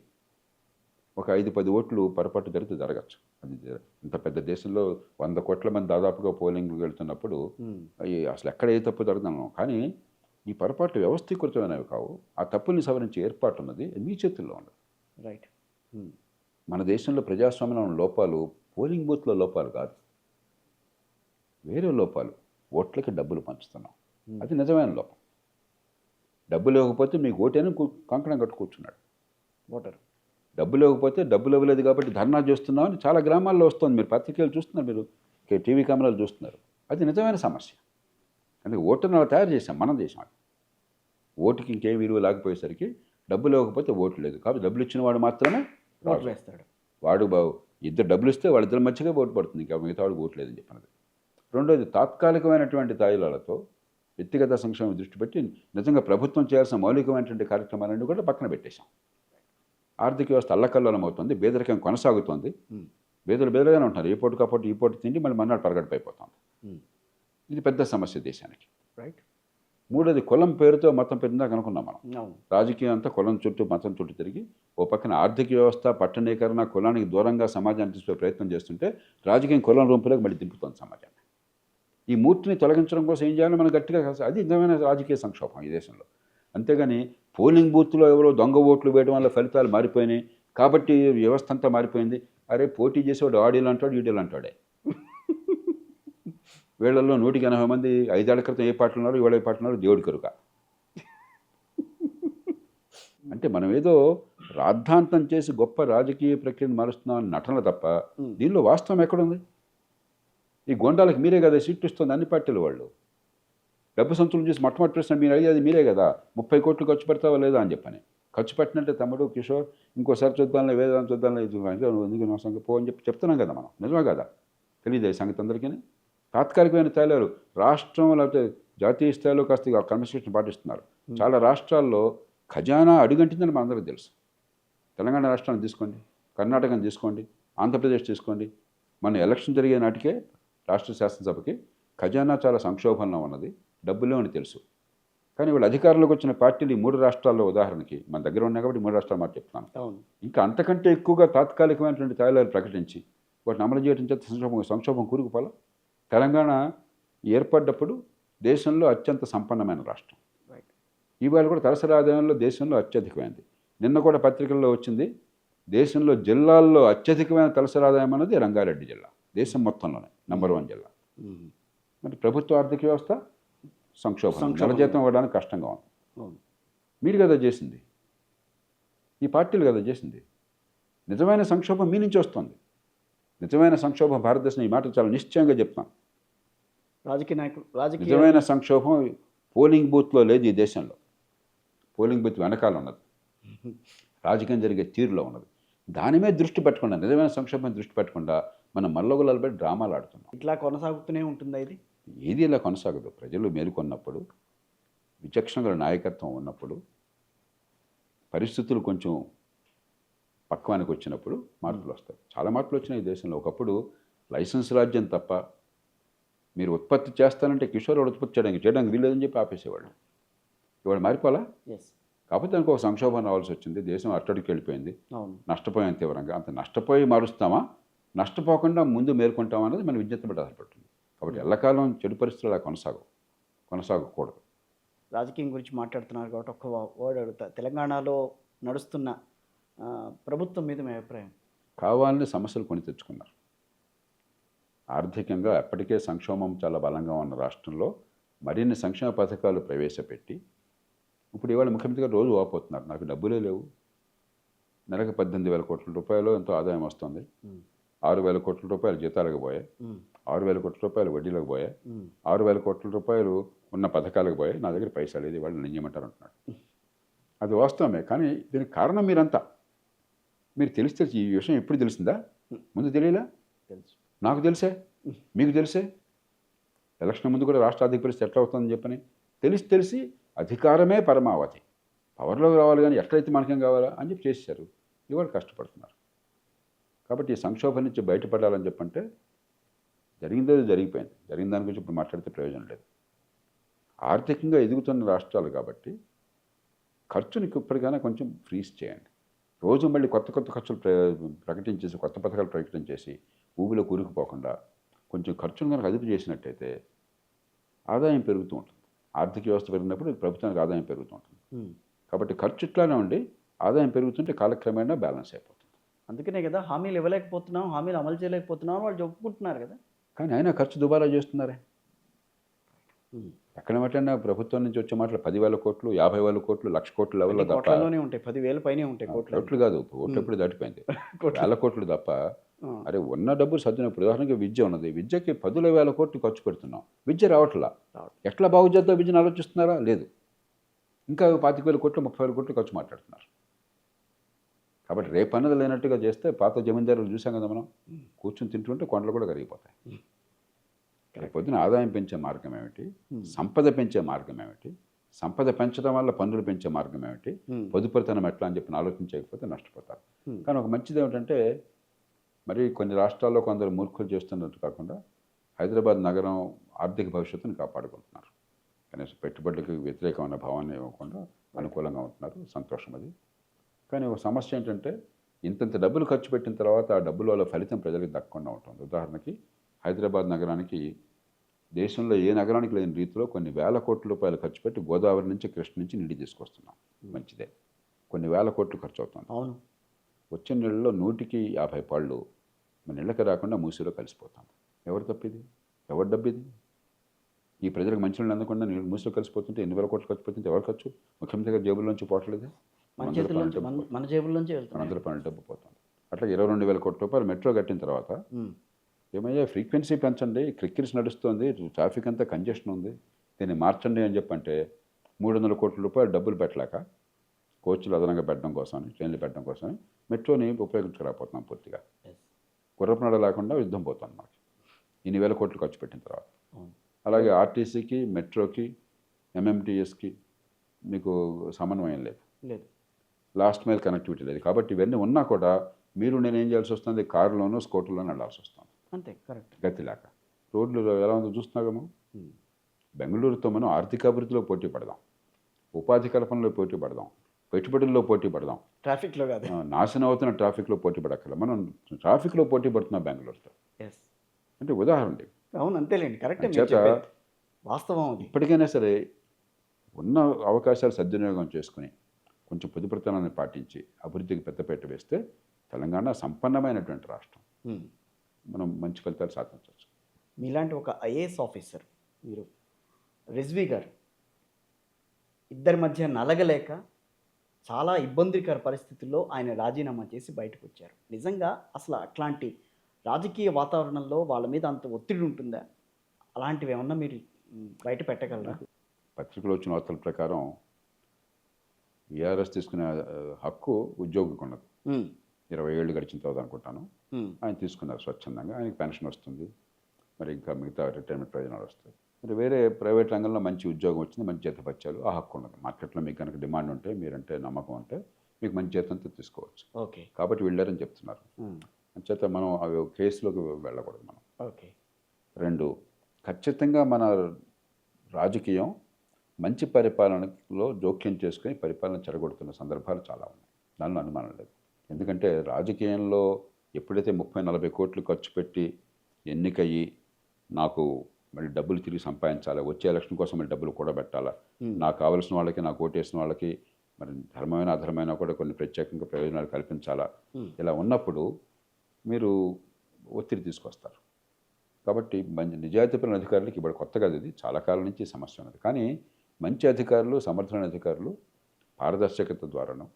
ఒక 5-10 ఓట్లు పొరపాటు జరిగితే జరగచ్చు. అది ఇంత పెద్ద దేశంలో 100 కోట్ల మంది దాదాపుగా పోలింగ్ వెళ్తున్నప్పుడు అసలు ఎక్కడ ఏ తప్పు జరుగుతున్నాం. కానీ ఈ పొరపాట్లు వ్యవస్థీకృతమైనవి కావు. ఆ తప్పుల్ని సవరించే ఏర్పాటు ఉన్నది మీ చేతుల్లో ఉండదు. రైట్. మన దేశంలో ప్రజాస్వామ్యంలో లోపాలు పోలింగ్ బూత్లో లోపాలు కాదు, వేరే లోపాలు. ఓట్లకి డబ్బులు పంచుతున్నాం, అది నిజమైన లోపం. డబ్బులు ఇవ్వకపోతే మీకు ఓటేని కంకణం కట్టు కూర్చున్నాడు ఓటర్. డబ్బులు ఇవ్వకపోతే డబ్బులు ఇవ్వలేదు కాబట్టి ధర్నా చేస్తున్నాం అని చాలా గ్రామాల్లో వస్తుంది. మీరు పత్రికలు చూస్తున్నారు, మీరు టీవీ కెమెరాలు చూస్తున్నారు. అది నిజమైన సమస్య. అందుకే ఓటును అలా తయారు చేసాం మన దేశం. ఓటుకి ఇంకేం విలువ లేకపోయేసరికి డబ్బులు ఇవ్వకపోతే ఓటు లేదు కాబట్టి డబ్బులు ఇచ్చిన వాడు మాత్రమే ఓటు వేస్తాడు. వాడు ఇద్దరు డబ్బులు ఇస్తే వాళ్ళిద్దరి మధ్యగా ఓటు పడుతుంది, ఇంకా మిగతా వాడికి ఓటు లేదని చెప్పినది. రెండోది తాత్కాలికమైనటువంటి తాయిలాలతో వ్యక్తిగత సంక్షేమం దృష్టి పెట్టి నిజంగా ప్రభుత్వం చేయాల్సిన మౌలికమైనటువంటి కార్యక్రమాలన్నీ కూడా పక్కన పెట్టేశాం. ఆర్థిక వ్యవస్థ అల్లకల్లోలం అవుతుంది, పేదరికం కొనసాగుతుంది. పేదలు బేదలుగానే ఉంటున్నారు, ఏ పూట కాపోటు ఈ పూట తిండి మళ్ళీ మన్నాడు పరగడిపోతుంది. ఇది పెద్ద సమస్య దేశానికి. రైట్. మూడోది కులం పేరుతో మతం పెరిగిందాక అనుకున్నాం మనం. అవును. రాజకీయం అంతా కులం చుట్టూ మతం చుట్టూ తిరిగి ఓ పక్కన ఆర్థిక వ్యవస్థ పట్టణీకరణ కులానికి దూరంగా సమాజాన్ని తీసుకునే ప్రయత్నం చేస్తుంటే రాజకీయం కులం రూపంలోకి మళ్ళీ దింపుతోంది సమాజాన్ని. ఈ మూర్తిని తొలగించడం కోసం ఏం చేయాలో మనం గట్టిగా అది నిజమైన రాజకీయ సంక్షోభం ఈ దేశంలో. అంతేగాని పోలింగ్ బూత్లో ఎవరో దొంగ ఓట్లు వేయడం వల్ల ఫలితాలు మారిపోయినాయి కాబట్టి వ్యవస్థ అంతా మారిపోయింది. అరే పోటీ చేసేవాడు ఆడీలు అంటాడు ఈడీలు అంటాడే. వీళ్ళల్లో 180 మంది 5 ఏళ్ల క్రితం ఏ పార్టీలు ఉన్నారు, ఇవాళ ఏ పార్టీ ఉన్నారు దేవుడి కరుక. అంటే మనం ఏదో రాద్ధాంతం చేసి గొప్ప రాజకీయ ప్రక్రియను మారుస్తున్నాం నటన తప్ప దీనిలో వాస్తవం ఎక్కడుంది? ఈ గోండాలకు మీరే కదా సీట్లు ఇస్తుంది అన్ని పార్టీలు. వాళ్ళు డబ్బు సంచులు చూసి మొట్టమొదటి ప్రశ్న మీరు అడిగేది మీరే కదా, 30 కోట్లు ఖర్చు పెడతావా లేదా అని చెప్పని. ఖర్చు పెట్టినట్టే తమ్ముడు కిషోర్ ఇంకోసారి చూద్దాంలే వేదాంతం చూద్దాంలే ఎందుకు నా సంగతి పో అని చెప్తున్నాం కదా మనం. నిజమే కదా, తెలియదు ఈ సంగతి అందరికీ. తాత్కాలికమైన స్థాయిలో రాష్ట్రం లేకపోతే జాతీయ స్థాయిలో కాస్త క్రమశిక్షణ పాటిస్తున్నారు. చాలా రాష్ట్రాల్లో ఖజానా అడుగంటిందని మనందరికీ తెలుసు. తెలంగాణ రాష్ట్రాన్ని తీసుకోండి, కర్ణాటకని తీసుకోండి, ఆంధ్రప్రదేశ్ తీసుకోండి. మన ఎలక్షన్ జరిగే నాటికే రాష్ట్ర శాసనసభకి ఖజానా చాలా సంక్షోభంలో ఉన్నది, డబ్బులే అని తెలుసు. కానీ వీళ్ళు అధికారంలోకి వచ్చిన పార్టీలు ఈ 3 రాష్ట్రాల్లో ఉదాహరణకి మన దగ్గర ఉన్నాయి కాబట్టి 3 రాష్ట్రాలు మాట చెప్తున్నాను. ఇంకా అంతకంటే ఎక్కువగా తాత్కాలికమైనటువంటి తాయిలాలు ప్రకటించి వాటిని అమలు చేయడం చేత సంక్షోభం కూరుకుపోలా. తెలంగాణ ఏర్పడ్డప్పుడు దేశంలో అత్యంత సంపన్నమైన రాష్ట్రం. ఇవాళ కూడా తలసరి ఆదాయంలో దేశంలో అత్యధికమైనది. నిన్న కూడా పత్రికల్లో వచ్చింది, దేశంలో జిల్లాల్లో అత్యధికమైన తలసరి ఆదాయం అన్నది రంగారెడ్డి జిల్లా, దేశం మొత్తంలోనే నంబర్ 1 జిల్లా. మరి ప్రభుత్వ ఆర్థిక వ్యవస్థ సంక్షోభం, జలజీతం ఇవ్వడానికి కష్టంగా ఉంది. మీరు కదా చేసింది, ఈ పార్టీలు కదా చేసింది. నిజమైన సంక్షోభం మీ నుంచి వస్తుంది. నిజమైన సంక్షోభం భారతదేశం, ఈ మాట చాలా నిశ్చయంగా చెప్తాను. రాజకీయ నాయకులు నిజమైన సంక్షోభం పోలింగ్ బూత్లో లేదు ఈ దేశంలో. పోలింగ్ బూత్ వెనకాల ఉన్నది, రాజకీయం జరిగే తీరులో ఉన్నది. దాని మీద దృష్టి పెట్టకుండా, నిజమైన సంక్షోభం దృష్టి పెట్టకుండా మనం మల్లగులాలు పెట్టి డ్రామాలు ఆడుతున్నాం. ఇట్లా కొనసాగుతూనే ఉంటుందా ఇది? ఏది ఇలా కొనసాగదు. ప్రజలు మేలుకొన్నప్పుడు, విచక్షణ గల నాయకత్వం ఉన్నప్పుడు, పరిస్థితులు కొంచెం పక్వానికి వచ్చినప్పుడు మార్పులు వస్తాయి. చాలా మార్పులు వచ్చినాయి ఈ దేశంలో. ఒకప్పుడు లైసెన్స్ రాజ్యం తప్ప మీరు ఉత్పత్తి చేస్తానంటే కిషోర్ వాడు ఉత్పత్తి చేయడానికి వీల్లేదని చెప్పి ఆపేసేవాళ్ళు. ఇవాళ మారిపోలా. కాకపోతే దానికి ఒక సంక్షోభం రావాల్సి వచ్చింది, దేశం అట్టడికి వెళ్ళిపోయింది, నష్టపోయాం తీవ్రంగా. అంత నష్టపోయి మారుస్తామా, నష్టపోకుండా ముందు మేల్కొంటామా అనేది మన విజ్ఞత బట్టి ఆధారపడుతుంది. కాబట్టి ఎల్లకాలం చెడు పరిస్థితులు అలా కొనసాగకూడదు. రాజకీయం గురించి మాట్లాడుతున్నారు కాబట్టి ఒక్క వర్డ్ అడుగుతా. తెలంగాణలో నడుస్తున్న ప్రభుత్వం మీద మీ అభిప్రాయం? కావాలని సమస్యలు కొని తెచ్చుకున్నారు. ఆర్థికంగా ఎప్పటికే సంక్షోభం చాలా బలంగా ఉన్న రాష్ట్రంలో మరిన్ని సంక్షేమ పథకాలు ప్రవేశపెట్టి ఇప్పుడు ఇవాళ ముఖ్యమంత్రి గారు రోజు వాపోతున్నారు, నాకు డబ్బులే లేవు, నెలకు 18,000 కోట్ల రూపాయలు ఎంతో ఆదాయం వస్తుంది, 6,000 కోట్ల రూపాయలు జీతాలకు పోయాయి, 6,000 కోట్ల రూపాయలు వడ్డీలకు పోయాయి, 6,000 కోట్ల రూపాయలు ఉన్న పథకాలకు పోయాయి, నా దగ్గర పైసలు లేదు, ఇవాళ నేను చేయమంటారు అంటున్నాడు. అది వాస్తవమే. కానీ దీనికి కారణం మీరంతా. మీరు తెలిస్తే ఈ విషయం ఎప్పుడు తెలిసిందా? ముందు తెలియలా? తెలుసు, నాకు తెలిసే, మీకు తెలిసే. ఎలక్షన్ ముందు కూడా రాష్ట్ర ఆర్థిక పరిస్థితి ఎట్లా అవుతుందని చెప్పని తెలిసి అధికారమే పరమావధి, పవర్లోకి రావాలి కానీ ఎట్లయితే మనకేం కావాలా అని చెప్పి చేశారు. ఇవాళ కష్టపడుతున్నారు. కాబట్టి ఈ సంక్షోభం నుంచి బయటపడాలని చెప్పంటే జరిగిందో జరిగిపోయింది. జరిగిన దాని గురించి ఇప్పుడు మాట్లాడితే ప్రయోజనం లేదు. ఆర్థికంగా ఎదుగుతున్న రాష్ట్రాలు కాబట్టి ఖర్చుని ఇప్పటికైనా కొంచెం ఫ్రీజ్ చేయండి. రోజు మళ్ళీ కొత్త ఖర్చులు ప్రకటించేసి, కొత్త పథకాలు ప్రకటించేసి ఊబిలో కూరుకుపోకుండా కొంచెం ఖర్చును కనుక అదుపు చేసినట్టయితే ఆదాయం పెరుగుతూ ఉంటుంది. ఆర్థిక వ్యవస్థ పెరిగినప్పుడు ప్రభుత్వానికి ఆదాయం పెరుగుతూ ఉంటుంది. కాబట్టి ఖర్చు ఇట్లానే ఉండి ఆదాయం పెరుగుతుంటే కాలక్రమేణా బ్యాలెన్స్ అయిపోతుంది. అందుకనే కదా హామీలు ఇవ్వలేకపోతున్నాం, హామీలు అమలు చేయలేకపోతున్నాం వాళ్ళు చెప్పుకుంటున్నారు కదా. కానీ అయినా ఖర్చు దుబారా చేస్తున్నారే. ఎక్కడ మాట్లాడినా ప్రభుత్వం నుంచి వచ్చే మాటలు 10,000 కోట్లు, 50,000 కోట్లు, 1,00,000 కోట్ల లెవెల్లో తప్ప ఉంటాయి. 10,000 పైనే ఉంటాయి. కోట్లు కాదు, కోట్లు ఎప్పుడు దాటిపోయింది, 1,000 కోట్లు తప్ప. అరే ఉన్న డబ్బులు సర్దినప్పుడు ఉదాహరణకి విద్య ఉన్నది, విద్యకి 10,000 కోట్లు ఖర్చు పెడుతున్నాం, విద్య రావట్లా. ఎట్లా బాగు చేద్దాం విద్యను ఆలోచిస్తున్నారా? లేదు. ఇంకా 25,000 కోట్లు, 30,000 కోట్లు ఖర్చు మాట్లాడుతున్నారు. కాబట్టి రేపు అన్నది లేనట్టుగా చేస్తే పాత జమీందారులు చూసాం కదా మనం, కూర్చొని తింటుంటే కొండలు కూడా కరిగిపోతాయి. రేపు పొద్దున ఆదాయం పెంచే మార్గం ఏమిటి, Hmm. సంపద పెంచే మార్గం ఏమిటి, సంపద పెంచడం వల్ల పన్నులు పెంచే మార్గం ఏమిటి, Hmm. పొదుపుతనం ఎట్లా అని చెప్పి ఆలోచించకపోతే నష్టపోతారు. Hmm. కానీ ఒక మంచిది ఏమిటంటే, మరి కొన్ని రాష్ట్రాల్లో కొందరు మూర్ఖులు చేస్తున్నట్టు కాకుండా హైదరాబాద్ నగరం ఆర్థిక భవిష్యత్తును కాపాడుకుంటున్నారు. కనీసం పెట్టుబడులకు వ్యతిరేకమైన భావాన్ని ఇవ్వకుండా అనుకూలంగా ఉంటున్నారు, సంతోషం అది. కానీ ఒక సమస్య ఏంటంటే, ఇంతంత డబ్బులు ఖర్చు పెట్టిన తర్వాత ఆ డబ్బుల వల్ల ఫలితం ప్రజలకు దక్కకుండా ఉంటుంది. ఉదాహరణకి హైదరాబాద్ నగరానికి దేశంలో ఏ నగరానికి లేని రీతిలో కొన్ని వేల కోట్ల రూపాయలు ఖర్చు పెట్టి గోదావరి నుంచి కృష్ణ నుంచి నీటి తీసుకొస్తున్నాం. మంచిదే, కొన్ని వేల కోట్లు ఖర్చు అవుతుంది. అవును. వచ్చే నీళ్ళలో 150 పాళ్ళు మన ఇళ్ళకి రాకుండా మూసీలో కలిసిపోతాం. ఎవరు తప్పిది? ఎవరు డబ్బిది? ఈ ప్రజలకు మంచి నీళ్ళు అందకుండా నీళ్ళు మూసీలో కలిసిపోతుంటే ఎన్ని వేల కోట్లు ఖర్చు పెడుతుంటే ఎవరు ఖర్చు? ముఖ్యమంత్రి గారి జేబుల్లోంచి పోవట్లేదే, మన చేతుల్లోంచి మన జేబుల్లోంచి వెళ్తుంది. మనందరి పనులు డబ్బు పోతుంది. అట్లా 22,000 కోట్ల రూపాయలు మెట్రో కట్టిన తర్వాత ఏమయ్యా, ఫ్రీక్వెన్సీ పెంచండి, క్రిక్కిరిసి నడుస్తుంది, ట్రాఫిక్ అంతా కంజెషన్ ఉంది, దీన్ని మార్చండి అని చెప్పంటే 300 కోట్ల రూపాయలు డబ్బులు పెట్టలేక కోచ్లు అదనంగా పెట్టడం కోసమని, ట్రైన్లు పెట్టడం కోసమని మెట్రోని ఉపయోగించలేకపోతున్నాం పూర్తిగా. గుర్రపునాడ లేకుండా యుద్ధం పోతుంది మనకి ఇన్ని వేల కోట్లు ఖర్చు పెట్టిన తర్వాత. అలాగే ఆర్టీసీకి, మెట్రోకి, ఎంఎంటీఎస్కి మీకు సమన్వయం లేదు, లాస్ట్ మైల్ కనెక్టివిటీ లేదు. కాబట్టి ఇవన్నీ ఉన్నా కూడా మీరు నేను ఏం చేయాల్సి వస్తుంది, కారులోనూ స్కూటర్లోనూ వెళ్ళాల్సి వస్తుంది. అంతే, కరెక్ట్. గతి లేక రోడ్లు ఎలా ఉందో చూస్తున్నాగా మనం. బెంగళూరుతో మనం ఆర్థికాభివృద్ధిలో పోటీ పడదాం, ఉపాధి కల్పనలో పోటీ పడదాం, పెట్టుబడుల్లో పోటీ పడదాం, ట్రాఫిక్లో కాదు, నాశనం అవుతున్న ట్రాఫిక్లో పోటీ పడక్కల. మనం ట్రాఫిక్లో పోటీ పడుతున్నాం బెంగళూరుతో. అంటే ఉదాహరణ. అవును, అంతేలేండి, కరెక్టే, చేత వాస్తవం అది. ఇప్పటికైనా సరే ఉన్న అవకాశాలు సద్వినియోగం చేసుకుని కొంచెం పొదుపుతనాన్ని పాటించి అభివృద్ధికి పెద్దపీట వేస్తే తెలంగాణ సంపన్నమైనటువంటి రాష్ట్రం, మనం మంచి ఫలితాలు సాధించవచ్చు. మీలాంటి ఒక ఐఏఎస్ ఆఫీసర్ మీరు, రిజ్వీ గారు, ఇద్దరి మధ్య నలగలేక చాలా ఇబ్బందికర పరిస్థితుల్లో ఆయన రాజీనామా చేసి బయటకు వచ్చారు. నిజంగా అసలు అట్లాంటి రాజకీయ వాతావరణంలో వాళ్ళ మీద అంత ఒత్తిడి ఉంటుందా? అలాంటివి ఏమన్నా మీరు బయట పెట్టగలరా? పత్రికలో వచ్చిన వార్తల ప్రకారం ఈఆర్ఎస్ తీసుకునే హక్కు ఉద్యోగికి ఉన్నది. 20 ఏళ్ళు గడిచిన తర్వాత అనుకుంటాను ఆయన తీసుకున్నారు స్వచ్ఛందంగా. ఆయనకి పెన్షన్ వస్తుంది, మరి ఇంకా మిగతా రిటైర్మెంట్ ప్రయోజనాలు వస్తాయి. మరి వేరే ప్రైవేట్ రంగంలో మంచి ఉద్యోగం వచ్చింది, మంచి జీతపత్యాలు, ఆ హక్కు ఉన్నది. మార్కెట్లో మీకు కనుక డిమాండ్ ఉంటే, మీరంటే నమ్మకం ఉంటే మీకు మంచి జీతంతో తీసుకోవచ్చు. ఓకే, కాబట్టి వెళ్ళారని చెప్తున్నారు. అంచేత మనం అవి కేసులోకి వెళ్ళకూడదు మనం. ఓకే. 2, ఖచ్చితంగా మన రాజకీయం మంచి పరిపాలనలో జోక్యం చేసుకుని పరిపాలన చెడగొడుతున్న సందర్భాలు చాలా ఉన్నాయి, దానిలో అనుమానం లేదు. ఎందుకంటే రాజకీయంలో ఎప్పుడైతే 30-40 కోట్లు ఖర్చు పెట్టి ఎన్నికయ్యి నాకు మళ్ళీ డబ్బులు తిరిగి సంపాదించాలా, వచ్చే ఎలక్షన్ కోసం మళ్ళీ డబ్బులు కూడబెట్టాలా, నాకు కావలసిన వాళ్ళకి, నాకు ఓటేసిన వాళ్ళకి మరి ధర్మమైన అధర్మైన కూడా కొన్ని ప్రత్యేకంగా ప్రయోజనాలు కల్పించాలా, ఇలా ఉన్నప్పుడు మీరు ఒత్తిడి తీసుకొస్తారు. కాబట్టి మంచి నిజాయితీపరమైన అధికారులకి ఇప్పుడు కొత్తగా ఇది చాలా కాలం నుంచి సమస్య ఉన్నది. కానీ మంచి అధికారులు, సమర్థమైన అధికారులు పారదర్శకత ద్వారాను,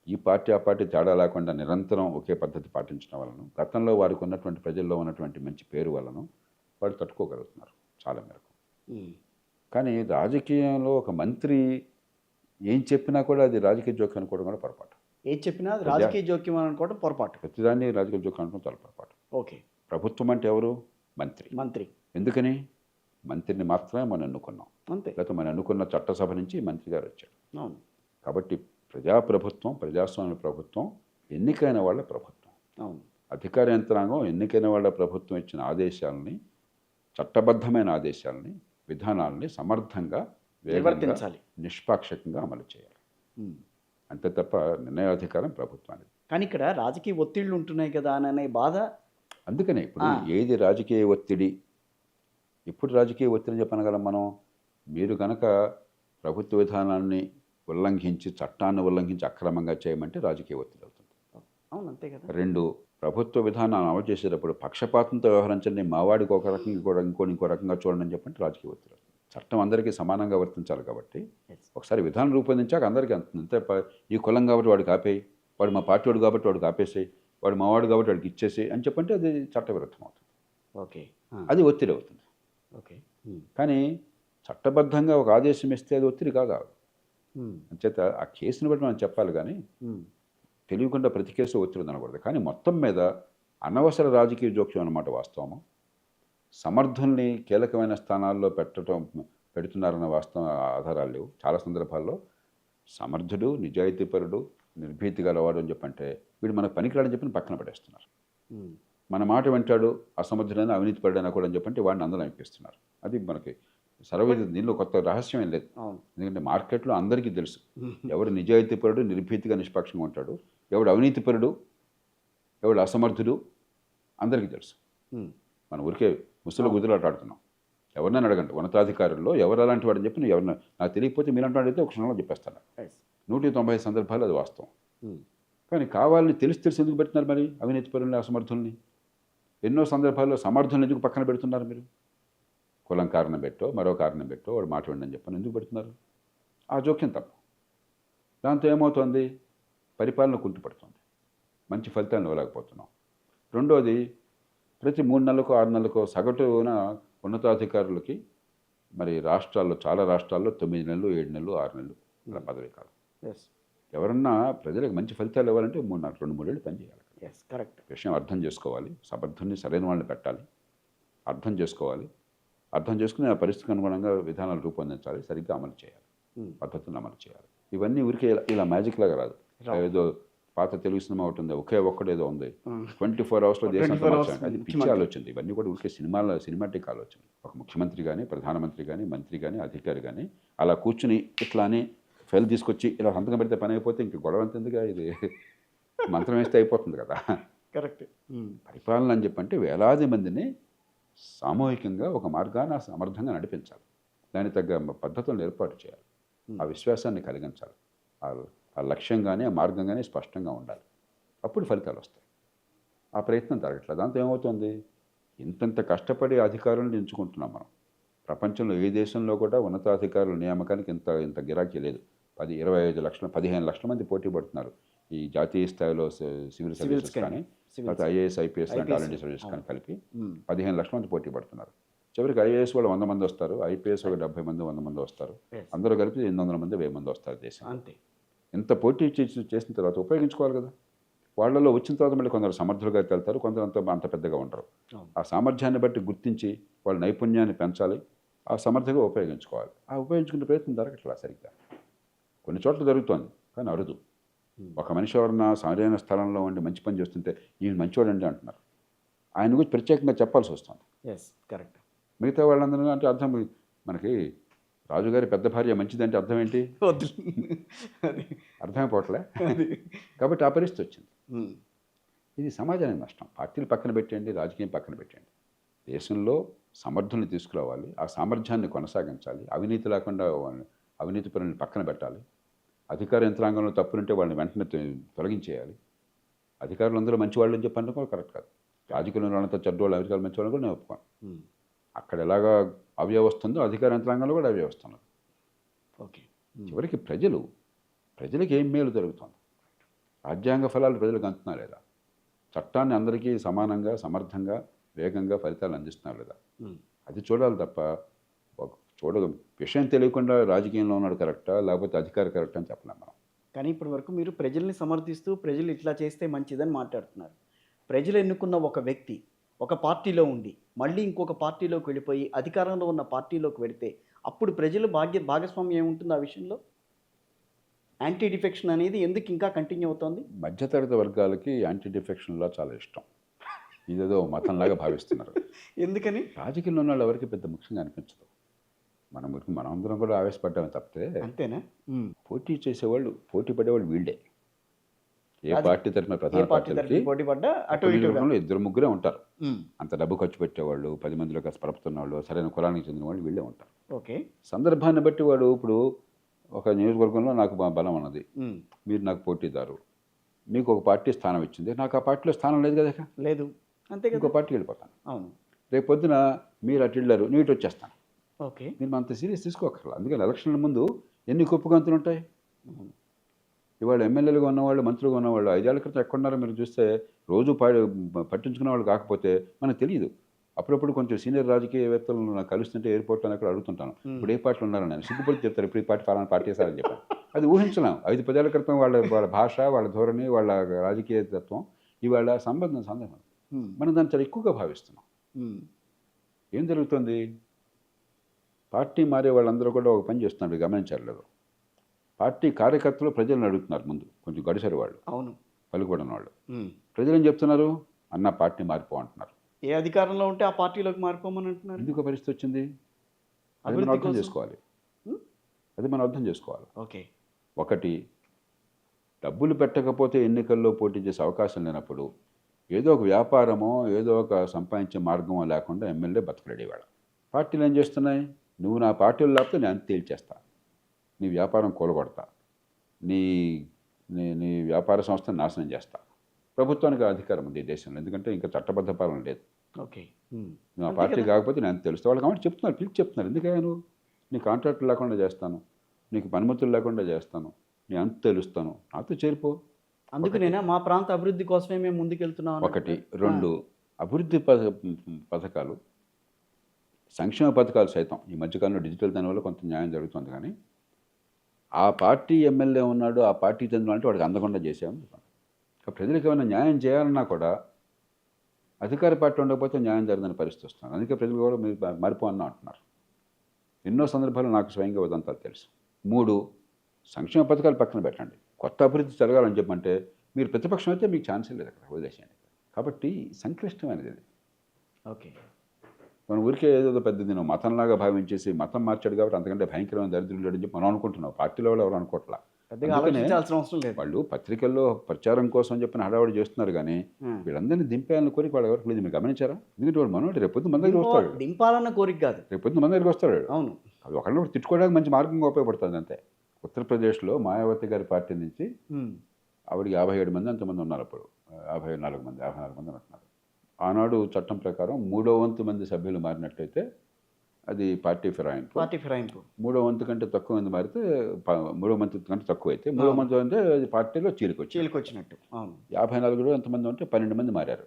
ఈ పార్టీ ఆ పార్టీ తేడా లేకుండా నిరంతరం ఒకే పద్ధతి పాటించడం వలన, గతంలో వారికి ఉన్నటువంటి ప్రజల్లో ఉన్నటువంటి మంచి పేరు వలన వాళ్ళు తట్టుకోగలుగుతున్నారు చాలా మేరకు. కానీ రాజకీయంలో ఒక మంత్రి ఏం చెప్పినా కూడా అది రాజకీయ జోక్యం అనుకోవడం కూడా పొరపాటు. ఏం చెప్పినా రాజకీయ జోక్యం అనుకోవడం పొరపాటు. ప్రతిదాన్ని రాజకీయ జోక్యం అనుకోవడం చాలా పొరపాటు. ఓకే. ప్రభుత్వం అంటే ఎవరు? మంత్రి. ఎందుకని? మంత్రిని మాత్రమే మనం ఎన్నుకున్నాం, అంతే. లేకపోతే మనం ఎన్నుకున్న చట్టసభ నుంచి మంత్రి గారు వచ్చాడు. అవును. కాబట్టి ప్రజాప్రభుత్వం, ప్రజాస్వామ్య ప్రభుత్వం ఎన్నికైన వాళ్ళ ప్రభుత్వం. అవును. అధికార యంత్రాంగం ఎన్నికైన వాళ్ళ ప్రభుత్వం ఇచ్చిన ఆదేశాలని, చట్టబద్ధమైన ఆదేశాలని, విధానాలని సమర్థంగా, నిర్వర్తించాలి, నిష్పాక్షికంగా అమలు చేయాలి. అంతే తప్ప నిర్ణయాధికారం ప్రభుత్వానికి. కానీ ఇక్కడ రాజకీయ ఒత్తిళ్లు ఉంటున్నాయి కదా అనే బాధ. అందుకనే ఇప్పుడు ఏది రాజకీయ ఒత్తిడి, ఇప్పుడు రాజకీయ ఒత్తిడి చెప్పనగలం మనం. మీరు కనుక ప్రభుత్వ విధానాన్ని ఉల్లంఘించి, చట్టాన్ని ఉల్లంఘించి అక్రమంగా చేయమంటే రాజకీయ ఒత్తిడి అవుతుంది. అవును, అంతే కదా. 2, ప్రభుత్వ విధానాన్ని అమలు చేసేటప్పుడు పక్షపాతంతో వ్యవహరించండి, మావాడికి ఒక రకంగా కూడా ఇంకో రకంగా చూడండి అని చెప్పంటే రాజకీయ ఒత్తిడి అవుతుంది. చట్టం అందరికీ సమానంగా వర్తించాలి కాబట్టి ఒకసారి విధానం రూపొందించాక అందరికీ అంతే. ఈ కులం కాబట్టి వాడికి ఆపేయి, వాడు మా పార్టీ వాడు కాబట్టి వాడికి ఆపేసేయి, వాడు మావాడు కాబట్టి వాడికి ఇచ్చేసి అని చెప్పంటే అది చట్టవిరుద్ధం అవుతుంది. ఓకే, అది ఒత్తిడి అవుతుంది. ఓకే. కానీ చట్టబద్ధంగా ఒక ఆదేశం ఇస్తే అది ఒత్తిడి కాదు. అంచేత ఆ కేసుని బట్టి మనం చెప్పాలి, కానీ తెలియకుండా ప్రతి కేసు ఒత్తిడి అనకూడదు. కానీ మొత్తం మీద అనవసర రాజకీయ జోక్యం అన్నమాట వాస్తవము. సమర్థుల్ని కీలకమైన స్థానాల్లో పెడుతున్నారన్న వాస్తవ ఆధారాలు లేవు. చాలా సందర్భాల్లో సమర్థుడు, నిజాయితీపరుడు, నిర్భీతి గలవాడు అని చెప్పంటే వీడు మనకు పనికిరాడని చెప్పి పక్కన పడేస్తున్నారు. మన మాట వింటాడు, అసమర్థుడైన అవినీతిపరుడైనా కూడా అని చెప్పంటే వాడిని అందరూ అనిపిస్తున్నారు. అది మనకి సర్వైదు. దీనిలో కొత్త రహస్యం ఏం లేదు. ఎందుకంటే మార్కెట్లో అందరికీ తెలుసు ఎవడు నిజాయితీపరుడు, నిర్భీతిగా నిష్పక్షంగా ఉంటాడు, ఎవడు అవినీతిపరుడు, ఎవడు అసమర్థుడు అందరికీ తెలుసు. మన ఊరికే ముసలి గుద్దులాట ఆడుతున్నాం. ఎవరినైనా అడగండి ఉన్నతాధికారుల్లో ఎవరు అలాంటి వాడని చెప్పి నేను ఎవరిన నాకు తెలియకపోతే మీరు అంటున్నాడైతే ఒక క్షణంలో చెప్పేస్తాను. 195 సందర్భాలు అది వాస్తవం. కానీ కావాలని తెలిసి ఎందుకు పెడుతున్నారు మరి అవినీతిపరుల్ని, అసమర్థుల్ని? ఎన్నో సందర్భాల్లో సమర్థుల్ని ఎందుకు పక్కన పెడుతున్నారు మీరు? కులం కారణం పెట్టో మరో కారణం పెట్టో వాడు మాట విండని చెప్పని ఎందుకు పెడుతున్నారు? ఆ జోక్యం తప్పు. దాంతో ఏమవుతుంది? పరిపాలన కుంటుపడుతుంది, మంచి ఫలితాలను ఇవ్వలేకపోతున్నాం. రెండోది, ప్రతి 3 నెలలకో 6 నెలలకో సగటున ఉన్నతాధికారులకి మరి రాష్ట్రాల్లో చాలా రాష్ట్రాల్లో 9 నెలలు, 7 నెలలు, 6 నెలలు అలా పదవీ కాలం. ఎవరన్నా ప్రజలకు మంచి ఫలితాలు ఇవ్వాలంటే 2-3 ఏళ్ళు పనిచేయాలి. కరెక్ట్. విషయం అర్థం చేసుకోవాలి, సమర్థుల్ని సరైన వాళ్ళని పెట్టాలి, అర్థం చేసుకోవాలి, అర్థం చేసుకుని ఆ పరిస్థితికి అనుగుణంగా విధానాలు రూపొందించాలి, సరిగ్గా అమలు చేయాలి, పద్ధతులను అమలు చేయాలి. ఇవన్నీ ఊరికే ఇలా మ్యాజిక్ లాగా రాదు. ఏదో పాత తెలుగు సినిమా ఒకటి ఉంది, ఒకే ఒక్కడేదో ఉంది 24 అవర్స్లో దేశం మార్చాలి, అది పిచ్చి ఆలోచన. ఇవన్నీ కూడా ఊరికే సినిమాటిక్ ఆలోచన. ఒక ముఖ్యమంత్రి కానీ, ప్రధానమంత్రి కానీ, మంత్రి కానీ, అధికారి కానీ అలా కూర్చుని ఇట్లా అని ఫైల్ తీసుకొచ్చి ఇలా సంతకం పెడితే పని అయిపోతే ఇంక గొడవ అంతేందుగా, ఇది మంత్రం వేస్తే అయిపోతుంది కదా. కరెక్ట్. పరిపాలన అని చెప్పంటే వేలాది మందిని సామూహికంగా ఒక మార్గాన్ని సమర్థంగా నడిపించాలి, దానికి తగ్గ పద్ధతులను ఏర్పాటు చేయాలి, ఆ విశ్వాసాన్ని కలిగించాలి, ఆ లక్ష్యం కానీ ఆ మార్గం కానీ స్పష్టంగా ఉండాలి. అప్పుడు ఫలితాలు వస్తాయి. ఆ ప్రయత్నం జరగట్లేదు. దాంతో ఏమవుతుంది? ఇంతంత కష్టపడి అధికారులను ఎంచుకుంటున్నాం మనం. ప్రపంచంలో ఏ దేశంలో కూడా ఉన్నతాధికారుల నియామకానికి ఇంత గిరాకీ లేదు. 25 లక్షల 15 లక్షల మంది పోటీ పడుతున్నారు. ఈ జాతీయ స్థాయిలో సివిల్ సర్వీసెస్ కానీ, లేకపోతే ఐఏఎస్, ఐపీఎస్ లాంటి ఆల్ ఇండియా సర్వీసెస్ కానీ కలిపి 15 లక్షల మంది పోటీ పడుతున్నారు. చివరికి ఐఏఎస్ వాళ్ళు 100 మంది వస్తారు, ఐపీఎస్ ఒక 70 మంది 100 మంది వస్తారు. అందరూ కలిపి 800 మంది 1000 మంది వస్తారు దేశం. అంతే. ఇంత పోటీ చేసిన తర్వాత ఉపయోగించుకోవాలి కదా. వాళ్ళలో వచ్చిన తర్వాత మళ్ళీ కొందరు సమర్థులుగా వెళ్తారు, కొందరు అంత పెద్దగా ఉండరు. ఆ సామర్థ్యాన్ని బట్టి గుర్తించి వాళ్ళ నైపుణ్యాన్ని పెంచాలి, ఆ సమర్థంగా ఉపయోగించుకోవాలి. ఆ ఉపయోగించుకునే ప్రయత్నం జరగట్లా సరిగ్గా. కొన్ని చోట్ల జరుగుతోంది కానీ అరుదు. ఒక మనిషి ఎవరన్నా సరైన స్థలంలో ఉండి మంచి పని చేస్తుంటే ఈయన మంచివాడండి అంటున్నారు. ఆయన గురించి ప్రత్యేకంగా చెప్పాల్సి వస్తుంది. కరెక్ట్. మిగతా వాళ్ళందరూ అంటే అర్థం మనకి రాజుగారి పెద్ద భార్య మంచిదంటే అర్థం ఏంటి? అర్థమైపోవట్లే. కాబట్టి ఆ పరిస్థితి వచ్చింది. ఇది సమాజానికి నష్టం. పార్టీలు పక్కన పెట్టండి, రాజకీయం పక్కన పెట్టండి. దేశంలో సమర్థుల్ని తీసుకురావాలి, ఆ సామర్థ్యాన్ని కొనసాగించాలి, అవినీతి లేకుండా అవినీతి పనులను పక్కన పెట్టాలి, అధికార యంత్రాంగంలో తప్పులుంటే వాళ్ళని వెంటనే తొలగించేయాలి. అధికారులు అందరూ మంచివాళ్ళు అని చెప్పండి కూడా కరెక్ట్ కాదు. రాజకీయంలో వాళ్ళంతా చెడ్డవాళ్ళు, అధికారులు మంచివాళ్ళు కూడా నేను ఒప్పుకోను. అక్కడ ఎలాగా అవ్యవస్థ ఉందో అధికార యంత్రాంగంలో కూడా అవ్యవస్థ ఉన్నది. ఓకే. చివరికి ప్రజలకు ఏం మేలు జరుగుతుంది? రాజ్యాంగ ఫలాలు ప్రజలకు అందుతున్నా లేదా? చట్టాన్ని అందరికీ సమానంగా, సమర్థంగా, వేగంగా ఫలితాలు అందిస్తున్నారు లేదా? అది చూడాలి తప్ప విషయం తెలియకుండా రాజకీయంలో ఉన్నాడు కరెక్టా లేకపోతే అధికార కరెక్టా అని చెప్పలేం మనం. కానీ ఇప్పటి వరకు మీరు ప్రజల్ని సమర్థిస్తూ ప్రజలు ఇట్లా చేస్తే మంచిదని మాట్లాడుతున్నారు. ప్రజలు ఎన్నుకున్న ఒక వ్యక్తి ఒక పార్టీలో ఉండి మళ్ళీ ఇంకొక పార్టీలోకి వెళ్ళిపోయి అధికారంలో ఉన్న పార్టీలోకి వెళితే అప్పుడు ప్రజలు భాగస్వామ్యం ఏముంటుంది ఆ విషయంలో? యాంటీ డిఫెక్షన్ అనేది ఎందుకు ఇంకా కంటిన్యూ అవుతుంది? మధ్యతరగతి వర్గాలకి యాంటీ డిఫెక్షన్లా చాలా ఇష్టం. ఇదేదో మతంలాగా భావిస్తున్నారు. ఎందుకని? రాజకీయంలో ఉన్న వాళ్ళు ఎవరికి పెద్ద ముఖ్యంగా అనిపించదు. మనందరం కూడా ఆవేశపడ్డామే తప్పితే. అంతేనా? పోటీ చేసేవాళ్ళు, పోటీ పడేవాళ్ళు వీళ్ళే. ఏ పార్టీ తరఫున ప్రధాన పార్టీలకి పోటీ పడ్డా అటు ఇద్దరు ముగ్గురే ఉంటారు. అంత డబ్బు ఖర్చు పెట్టేవాళ్ళు, 10 మందిలో కలిసి పరపుతున్న వాళ్ళు, సరైన కులానికి చెందిన వాళ్ళు వీళ్ళే ఉంటారు. ఓకే. సందర్భాన్ని బట్టి వాడు ఇప్పుడు ఒక నియోజకవర్గంలో నాకు బలం ఉన్నది, మీరు నాకు పోటీదారు, మీకు ఒక పార్టీ స్థానం ఇచ్చింది, నాకు ఆ పార్టీలో స్థానం లేదు కదా, లేదు, అంతే కదా, ఇంకో పార్టీకి వెళ్ళిపోతాను. అవును. రేపు పొద్దున మీరు అటు వెళ్ళారు, నేను ఇటు వచ్చేస్తాను. ఓకే. మీరు అంత సీరియస్ తీసుకోకర్లా. అందుకని ఎలక్షన్ల ముందు ఎన్ని కుప్పగంతులు ఉంటాయి. ఇవాళ ఎమ్మెల్యేలుగా ఉన్నవాళ్ళు, మంత్రులుగా ఉన్నవాళ్ళు 5 ఏళ్ల క్రితం ఎక్కడున్నారో మీరు చూస్తే రోజు పట్టించుకునే వాళ్ళు కాకపోతే మనకు తెలియదు. అప్పుడప్పుడు కొంచెం సీనియర్ రాజకీయవేత్తలను నాకు కలుస్తుంటే ఎయిర్పోర్ట్లో అక్కడ అడుగుతుంటాను, ఇప్పుడు ఏ పార్టీలు ఉన్నారో. నేను సిగ్గుపడి చెప్తారు, ఇప్పుడు ఈ పార్టీ ఫలానా పార్టీ వేసారని చెప్పాను. అది ఊహించలేం. 5-10 ఏళ్ల క్రితం వాళ్ళ భాష, వాళ్ళ ధోరణి, వాళ్ళ రాజకీయ తత్వం ఇవాళ సందర్భం మనం దాన్ని చాలా ఎక్కువగా భావిస్తున్నాం. ఏం జరుగుతుంది? పార్టీ మారే వాళ్ళందరూ కూడా ఒక పని చేస్తున్నారు, మీరు గమనించారు లేదు? పార్టీ కార్యకర్తలు ప్రజలను అడుగుతున్నారు ముందు, కొంచెం గడిసరి వాళ్ళు, అవును. పలుకుబడిన వాళ్ళు. ఉమ్. ప్రజలు ఏం చెప్తున్నారు? అన్న పార్టీ మారిపో అంటున్నారు. ఏ అధికారంలో ఉంటే ఆ పార్టీలోకి మారిపోమని అంటున్నారు. ఎందుకు ఆ పరిస్థితి వచ్చింది? అది మనం అభివృద్ధి అర్థం కోసం. చేసుకోవాలి. ఉమ్. అది మనం అర్థం చేసుకోవాలి. ఓకే. ఒకటి, డబ్బులు పెట్టకపోతే ఎన్నికల్లో పోటీ చేసే అవకాశం లేనప్పుడు ఏదో ఒక వ్యాపారమో ఏదో ఒక సంపాదించే మార్గమో లేకుండా ఎమ్మెల్యే బతకలేడేవాడు. పార్టీలు ఏం చేస్తున్నాయి? నువ్వు నా పార్టీలో లేకపోతే నేను అంత తేల్చేస్తా, నీ వ్యాపారం కూలగొడతా, నీ నీ నీ వ్యాపార సంస్థను నాశనం చేస్తా. ప్రభుత్వానికి అధికారం ఉంది ఈ దేశంలో, ఎందుకంటే ఇంకా చట్టబద్ధ పాలన లేదు. ఓకే. నువ్వు ఆ పార్టీ కాకపోతే నేను అంత తెలుస్తా వాళ్ళు కాబట్టి చెప్తున్నారు, పిలిచి చెప్తున్నారు. ఎందుకయ్యా నువ్వు? నీ కాంట్రాక్టులు లేకుండా చేస్తాను, నీకు పనిముతులు లేకుండా చేస్తాను, నీ అంత తెలుస్తాను, నాతో చేరిపో. అందుకనేనా మా ప్రాంత అభివృద్ధి కోసమే మేము ముందుకెళ్తున్నాం. ఒకటి. రెండు, అభివృద్ధి పథకాలు, సంక్షేమ పథకాలు సైతం ఈ మధ్యకాలంలో డిజిటల్ దానివల్ల కొంత న్యాయం జరుగుతుంది, కానీ ఆ పార్టీ ఎమ్మెల్యే ఉన్నాడు, ఆ పార్టీ చెందిన అంటే వాడికి అందకుండా చేసాము. ప్రజలకు ఏమైనా న్యాయం చేయాలన్నా కూడా అధికార పార్టీ ఉండకపోతే న్యాయం జరగదని పరిస్థితి వస్తుంది. అందుకే ప్రజలు కూడా మీరు మారిపో అన్నా అంటున్నారు. ఎన్నో సందర్భాలు నాకు స్వయంగా ఉదంతాలు తెలుసు. మూడు, సంక్షేమ పథకాలు పక్కన పెట్టండి, కొత్త అభివృద్ధి జరగాలని చెప్పంటే మీరు ప్రతిపక్షం అయితే మీకు ఛాన్సే లేదు, అక్కడ వదిలేసేయండి. కాబట్టి సంక్లిష్టమైనది ఇది. ఓకే. మన ఊరికే ఏదో పెద్దది నువ్వు మతంలాగా భావించేసి మతం మార్చాడు కాబట్టి అంతకంటే భయంకరమైన దరిద్రులు లేడని చెప్పి మనం అనుకుంటున్నాం. పార్టీలో వాళ్ళు ఎవరు అనుకోవట్లా. పెద్దగా ఆలోచించాల్సిన అవసరం లేదు. వాళ్ళు పత్రికల్లో ప్రచారం కోసం చెప్పిన హడావుడి చేస్తున్నారు, కానీ వీళ్ళందరినీ దింపేయాలని కోరిక వాడు ఎవరికి లేదు. మీరు గమనించారా? ఎందుకంటే వాడు మనోడు రేపొద్దు మన దగ్గర వస్తాడు, దింపాలన్న కోరిక కాదు, రేపొద్దు మన దగ్గరికి వస్తాడు. అవును. అది ఒకళ్ళు తిట్టుకోవడానికి మంచి మార్గంగా ఉపయోగపడుతుంది అంతే. ఉత్తరప్రదేశ్లో మాయావతి గారి పార్టీ నుంచి ఆవిడకి 57 మంది అంతమంది ఉన్నారు. అప్పుడు 54 మంది అంటున్నారు. ఆనాడు చట్టం ప్రకారం 3వ వంతు మంది సభ్యులు మారినట్లయితే అది పార్టీ ఫిరాయింపు. 3వ వంతు కంటే తక్కువ మంది మారితే 3వ వంతు కంటే తక్కువ అయితే 3వ వంతు అంటే అది పార్టీలో చీలికొచ్చినట్టు. 54 ఎంతమంది ఉంటే 12 మంది మారారు.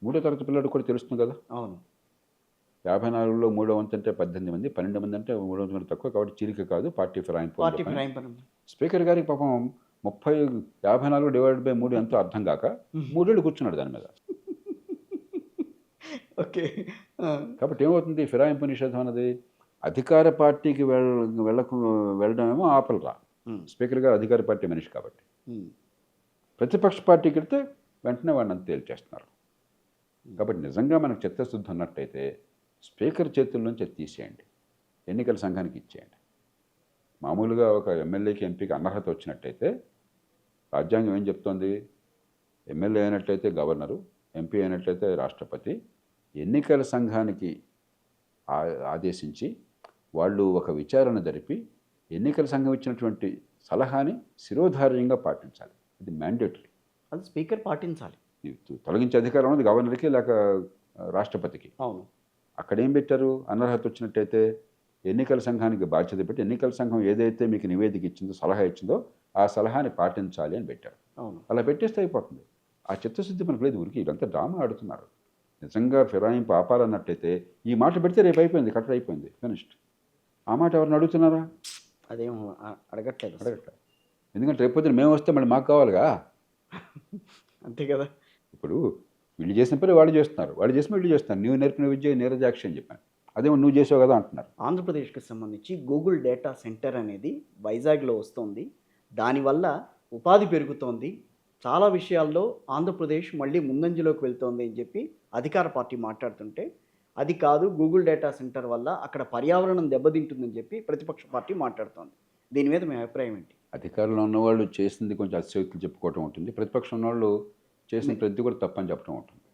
3వ తరగతి పిల్లడు కూడా తెలుస్తుంది కదా. అవును. 54లో 3వ వంతు అంటే 18 మంది, 12 మంది అంటే 3వ వంతు కంటే తక్కువ, కాబట్టి చీలిక కాదు, పార్టీ ఫిరాయింపు. స్పీకర్ గారికి పాపం 54/3 ఎంతో అర్థం కాక 3 ఏళ్ళు కూర్చున్నాడు దాని మీద. ఓకే. కాబట్టి ఏమవుతుంది? ఫిరాయింపు నిషేధం అన్నది అధికార పార్టీకి వెళ్ళడమేమో ఆపలరా. స్పీకర్ గారు అధికార పార్టీ మనిషి కాబట్టి. ప్రతిపక్ష పార్టీకి వెళ్తే వెంటనే వాడిని అంత తేల్చేస్తున్నారు. కాబట్టి నిజంగా మనకు చిత్తశుద్ధి ఉన్నట్టయితే స్పీకర్ చేతుల నుంచి తీసేయండి, ఎన్నికల సంఘానికి ఇచ్చేయండి. మామూలుగా ఒక ఎమ్మెల్యేకి ఎంపీకి అనర్హత వచ్చినట్టయితే రాజ్యాంగం ఏం చెప్తోంది? ఎమ్మెల్యే అయినట్లయితే గవర్నరు, ఎంపీ అయినట్లయితే రాష్ట్రపతి ఎన్నికల సంఘానికి ఆదేశించి వాళ్ళు ఒక విచారణ జరిపి ఎన్నికల సంఘం ఇచ్చినటువంటి సలహాని శిరోధార్యంగా పాటించాలి. ఇది మ్యాండేటరీ. అది స్పీకర్ పాటించాలి. తొలగించే అధికారం ఉంది గవర్నర్కి లేక రాష్ట్రపతికి. అవును. అక్కడేం పెట్టారు? అనర్హత వచ్చినట్టయితే ఎన్నికల సంఘానికి బాధ్యత పెట్టి ఎన్నికల సంఘం ఏదైతే మీకు నివేదిక ఇచ్చిందో, సలహా ఇచ్చిందో ఆ సలహాని పాటించాలి అని పెట్టారు. అవును. అలా పెట్టేస్తే అయిపోతుంది. ఆ చిత్తశుద్ధి మనకు లేదు. ఊరికి ఇదంతా డ్రామా ఆడుతున్నారు. నిజంగా ఫిరాయింపు ఆపాలన్నట్టయితే ఈ మాట పెడితే రేపు అయిపోయింది, కట్టడి అయిపోయింది, ఫినిష్డ్. ఆ మాట ఎవరిని అడుగుతున్నారా? అదేమో అడగట్లేదు. ఎందుకంటే రేపు పొద్దున మేము వస్తే మళ్ళీ మాకు కావాలిగా. అంతే కదా. ఇప్పుడు వీళ్ళు చేసిన పని వాళ్ళు చేస్తున్నారు, వాళ్ళు చేసిన వీళ్ళు చేస్తున్నారు. నువ్వు నేర్పిన విద్య నీరజాక్షి అని చెప్పాను, అదేమో నువ్వు చేసావు కదా అంటున్నారు. ఆంధ్రప్రదేశ్కి సంబంధించి గూగుల్ డేటా సెంటర్ అనేది వైజాగ్లో వస్తుంది. దానివల్ల ఉపాధి పెరుగుతోంది. చాలా విషయాల్లో ఆంధ్రప్రదేశ్ మళ్ళీ ముందంజలోకి వెళ్తోంది అని చెప్పి అధికార పార్టీ మాట్లాడుతుంటే, అది కాదు, గూగుల్ డేటా సెంటర్ వల్ల అక్కడ పర్యావరణం దెబ్బతింటుందని చెప్పి ప్రతిపక్ష పార్టీ మాట్లాడుతోంది. దీని మీద మీ అభిప్రాయం ఏంటి? అధికారంలో ఉన్నవాళ్ళు చేసింది కొంచెం అతిశయోక్తులు చెప్పుకోవటం ఉంటుంది, ప్రతిపక్షం ఉన్నవాళ్ళు చేసిన ప్రతి కూడా తప్పని చెప్పడం ఉంటుంది.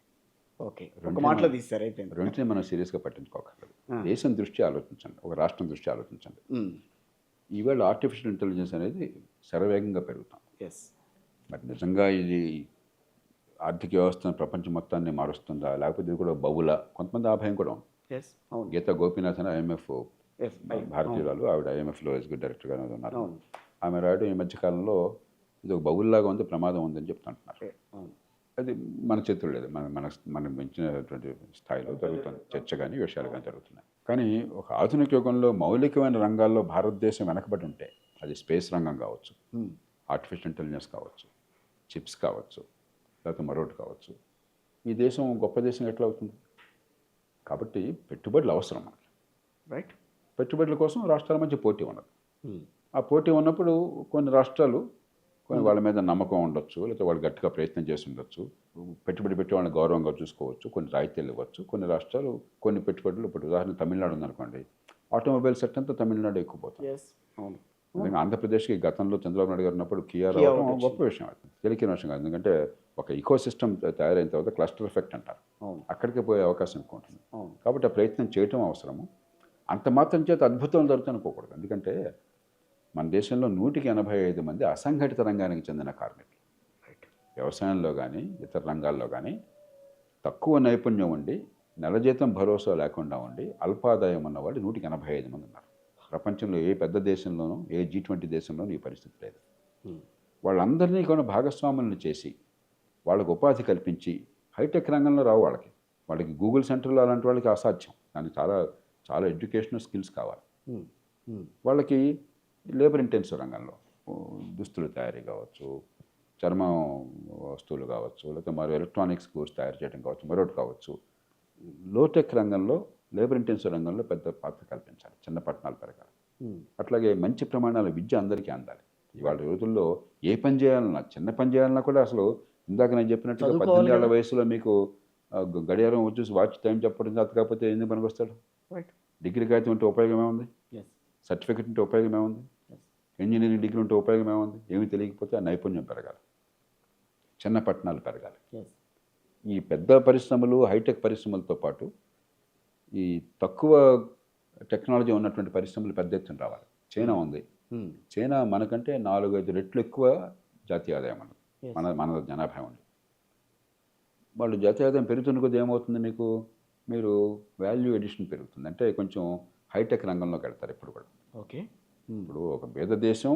ఓకే, ఒక మాటలో తీస్తారు. అయిపోయింది. రెండింటినీ మనం సీరియస్గా పట్టించుకోకర్లేదు. దేశం దృష్టి ఆలోచించండి, ఒక రాష్ట్రం దృష్టి ఆలోచించండి. ఈవేళ ఆర్టిఫిషియల్ ఇంటెలిజెన్స్ అనేది శరవేగంగా పెరుగుతాం. మరి నిజంగా ఇది ఆర్థిక వ్యవస్థను ప్రపంచం మొత్తాన్ని మారుస్తుందా, లేకపోతే ఇది కూడా బహుళ? కొంతమంది ఆ భయం కూడా ఉంది. గీతా గోపీనాథ్ అని IMF భారతీయురాలు, ఆవిడ IMFలో ఎగ్జిక్యూటివ్ డైరెక్టర్గా ఉన్నారు. ఆమె రాయడం ఈ మధ్యకాలంలో ఇది ఒక బహుళలాగా ఉంది, ప్రమాదం ఉందని చెప్తుంటున్నారు. అది మన చేతుల్లో లేదు, మనం పెంచినటువంటి స్థాయిలో జరుగుతుంది చర్చ, కానీ విషయాలు కానీ జరుగుతున్నాయి. కానీ ఒక ఆధునిక యుగంలో మౌలికమైన రంగాల్లో భారతదేశం వెనకబడి ఉంటే, అది స్పేస్ రంగం కావచ్చు, ఆర్టిఫిషియల్ ఇంటెలిజెన్స్ కావచ్చు, చిప్స్ కావచ్చు, లేకపోతే మరొకటి కావచ్చు, ఈ దేశం గొప్ప దేశం ఎట్లా అవుతుంది? కాబట్టి పెట్టుబడులు అవసరం మనకి. రైట్. పెట్టుబడుల కోసం రాష్ట్రాల మధ్య పోటీ ఉండదు. ఆ పోటీ ఉన్నప్పుడు కొన్ని రాష్ట్రాలు కొన్ని వాళ్ళ మీద నమ్మకం ఉండొచ్చు, లేకపోతే వాళ్ళు గట్టిగా ప్రయత్నం చేసి ఉండొచ్చు, పెట్టుబడి పెట్టి వాళ్ళని గౌరవంగా చూసుకోవచ్చు, కొన్ని రాయితీలు ఇవ్వచ్చు. కొన్ని రాష్ట్రాలు కొన్ని పెట్టుబడులు, ఇప్పుడు ఉదాహరణ తమిళనాడు ఉందనుకోండి, ఆటోమొబైల్ సెక్టర్ అంతా తమిళనాడు ఎక్కువ పోతుంది. ఎస్, అవును. ఎందుకంటే ఆంధ్రప్రదేశ్కి గతంలో చంద్రబాబు నాయుడు గారు ఉన్నప్పుడు కియా కియా రావడం ఒకటి గొప్ప విషయం, అది తెలియని విషయం కాదు. ఎందుకంటే ఒక ఈకో సిస్టమ్ తయారైన తర్వాత క్లస్టర్ ఎఫెక్ట్ అంటారు, అవును. అక్కడికి పోయే అవకాశం ఎక్కువ ఉంటుంది. అవును. కాబట్టి ఆ ప్రయత్నం చేయటం అవసరము. అంత మాత్రం చేత అద్భుతం జరుగుతుంది అనుకోకూడదు. ఎందుకంటే మన దేశంలో 185 మంది అసంఘటిత రంగానికి చెందిన కార్మికులు, రైట్. వ్యవసాయంలో కానీ ఇతర రంగాల్లో కానీ తక్కువ నైపుణ్యం ఉండి, నెల జీతం భరోసా లేకుండా ఉండి, అల్పాదాయం ఉన్నవాళ్ళు 185 మంది ఉన్నారు. ప్రపంచంలో ఏ పెద్ద దేశంలోనూ, ఏ G20 దేశంలోనూ ఈ పరిస్థితి లేదు. వాళ్ళందరినీ కూడా భాగస్వాములను చేసి వాళ్ళకు ఉపాధి కల్పించి, హైటెక్ రంగంలో రావు వాళ్ళకి గూగుల్ సెంటర్లో అలాంటి వాళ్ళకి అసాధ్యం. దానికి చాలా చాలా ఎడ్యుకేషనల్ స్కిల్స్ కావాలి. వాళ్ళకి లేబర్ ఇంటెన్సివ్ రంగంలో దుస్తులు తయారీ కావచ్చు, చర్మం వస్తువులు కావచ్చు, లేకపోతే మరో ఎలక్ట్రానిక్స్ గూడ్స్ తయారు చేయడం కావచ్చు, మరొకటి కావచ్చు. లోటెక్ రంగంలో, లేబర్ ఇంటెన్సివ్ రంగంలో పెద్ద పాత్ర కల్పించాలి, చిన్న పట్టణాలు పెరగాలి. అట్లాగే మంచి ప్రమాణాల విద్య అందరికీ అందాలి. ఇవాళ రోజుల్లో ఏ పని చేయాలన్నా, చిన్న పని చేయాలన్నా కూడా అసలు ఇందాక నేను చెప్పినట్టుగా 18 ఏళ్ల వయసులో మీకు గడియారం వచ్చేసి వాచ్ టైం చెప్పడం చేత కాకపోతే ఎందుకు పనికి వస్తాడు? డిగ్రీ కాగితం ఉంటే ఉపయోగం ఏముంది? సర్టిఫికెట్ ఉంటే ఉపయోగం ఏముంది? ఇంజనీరింగ్ డిగ్రీ ఉంటే ఉపయోగం ఏముంది? ఏమీ తెలియకపోతే ఆ నైపుణ్యం పెరగాలి, చిన్న పట్టణాలు పెరగాలి. ఈ పెద్ద పరిశ్రమలు, హైటెక్ పరిశ్రమలతో పాటు ఈ తక్కువ టెక్నాలజీ ఉన్నటువంటి పరిశ్రమలు పెద్ద ఎత్తున రావాలి. చైనా ఉంది. చైనా మనకంటే 4-5 రెట్లు ఎక్కువ జాతీయ ఆదాయం ఉన్నది, మన జనాభా ఉంది. వాళ్ళు జాతీయ ఆదాయం పెరుగుతున్న కొద్ది ఏమవుతుంది, మీరు వాల్యూ ఎడిషన్ పెరుగుతుంది. అంటే కొంచెం హైటెక్ రంగంలోకి వెళ్తారు ఇప్పుడు కూడా. ఓకే. ఇప్పుడు ఒక పేద దేశం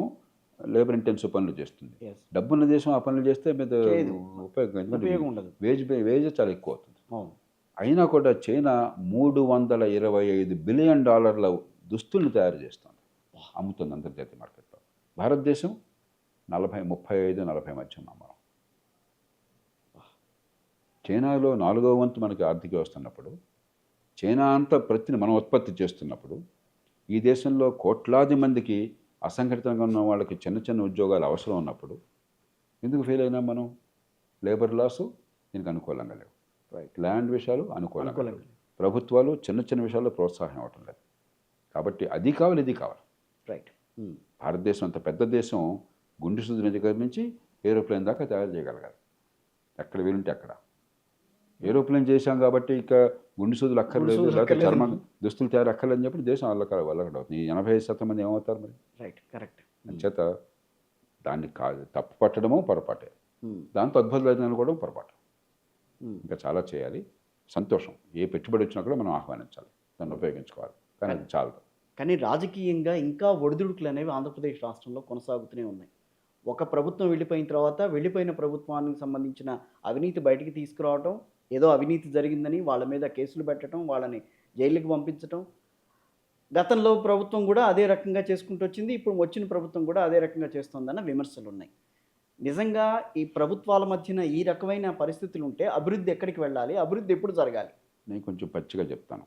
లేబర్ ఇంటెన్సివ్ పనులు చేస్తుంది, డబ్బున్న దేశం ఆ పనులు చేస్తే మీద ఉపయోగం ఉండదు. వేజ్ చాలా ఎక్కువ అవుతుంది. అయినా కూడా చైనా $325 బిలియన్ దుస్తుల్ని తయారు చేస్తుంది, అమ్ముతుంది అంతర్జాతీయ మార్కెట్లో. భారతదేశం 35-40 మధ్య ఉన్నాం మనం. చైనాలో 4వ వంతు మనకి ఆర్థిక వ్యవస్థ ఉన్నప్పుడు, చైనా అంతా ప్రతిని మనం ఉత్పత్తి చేస్తున్నప్పుడు, ఈ దేశంలో కోట్లాది మందికి అసంఘటితంగా ఉన్న వాళ్ళకి చిన్న చిన్న ఉద్యోగాలు అవసరం ఉన్నప్పుడు ఎందుకు ఫెయిల్ అయినా మనం? లేబర్ లాసు దీనికి అనుకూలంగా లేవు, ల్యాండ్ విషయాలు అనుకూలంగా లేవు, ప్రభుత్వాలు చిన్న చిన్న విషయాల్లో ప్రోత్సాహం ఇవ్వటం లేదు. కాబట్టి అది కావాలి, ఇది కావాలి. రైట్. భారతదేశం అంత పెద్ద దేశం, గుండె సూది దగ్గర నుంచి ఏరోప్లేన్ దాకా తయారు చేయగలగాలి, ఎక్కడ వీలుంటే అక్కడ. ఏరోప్లేన్ చేశాం కాబట్టి ఇక గుండె సూదులు అక్కర్లేదు, లేకపోతే చర్మం దుస్తులు తయారు అక్కర్లేదని చెప్పి దేశం వెళ్ళకూడదు. 85% మంది ఏమవుతారు మరి? Right, correct. అంచేత దాన్ని తప్పు పట్టడమో పొరపాటే, దాంతో అద్భుతాలు కూడా పొరపాటు. ఇంకా చాలా చేయాలి. సంతోషం, ఏ పెట్టుబడి వచ్చినా కూడా మనం ఆహ్వానించాలి, దాన్ని ఉపయోగించుకోవాలి. కానీ అది చాలదు. కానీ రాజకీయంగా ఇంకా ఒడిదుడుకులు అనేవి ఆంధ్రప్రదేశ్ రాష్ట్రంలో కొనసాగుతూనే ఉన్నాయి. ఒక ప్రభుత్వం వెళ్ళిపోయిన తర్వాత వెళ్ళిపోయిన ప్రభుత్వానికి సంబంధించిన అవినీతి బయటికి తీసుకురావటం, ఏదో అవినీతి జరిగిందని వాళ్ళ మీద కేసులు పెట్టడం, వాళ్ళని జైలుకి పంపించటం. గతంలో ప్రభుత్వం కూడా అదే రకంగా చేసుకుంటూ వచ్చింది, ఇప్పుడు వచ్చిన ప్రభుత్వం కూడా అదే రకంగా చేస్తుందన్న విమర్శలు ఉన్నాయి. నిజంగా ఈ ప్రభుత్వాల మధ్యన ఈ రకమైన పరిస్థితులు ఉంటే అభివృద్ధి ఎక్కడికి వెళ్ళాలి, అభివృద్ధి ఎప్పుడు జరగాలి? నేను కొంచెం పచ్చిగా చెప్తాను,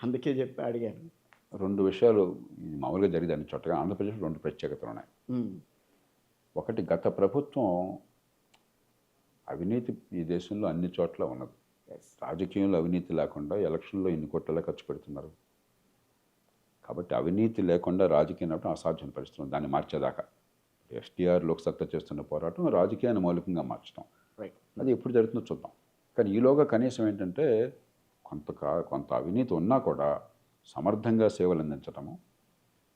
అందుకే అడిగాను. 2 విషయాలు మామూలుగా జరిగితే అన్ని చోట్ల ఆంధ్రప్రదేశ్లో 2 ప్రత్యేకతలు ఉన్నాయి. ఒకటి, గత ప్రభుత్వం అవినీతి ఈ దేశంలో అన్ని చోట్ల ఉన్నది. రాజకీయంలో అవినీతి లేకుండా ఎలక్షన్లో ఎన్ని కోట్ల ఖర్చు పెడుతున్నారు. కాబట్టి అవినీతి లేకుండా రాజకీయం నడపడం అసాధ్యం పరిస్థితి. దాన్ని మార్చేదాకా ఎస్టీఆర్ లోక్సత్తా చేస్తున్న పోరాటం రాజకీయాన్ని మౌలికంగా మార్చడం, అది ఎప్పుడు జరుగుతుందో చూద్దాం. కానీ ఈలోగా కనీసం ఏంటంటే కొంత అవినీతి ఉన్నా కూడా సమర్థంగా సేవలు అందించటము,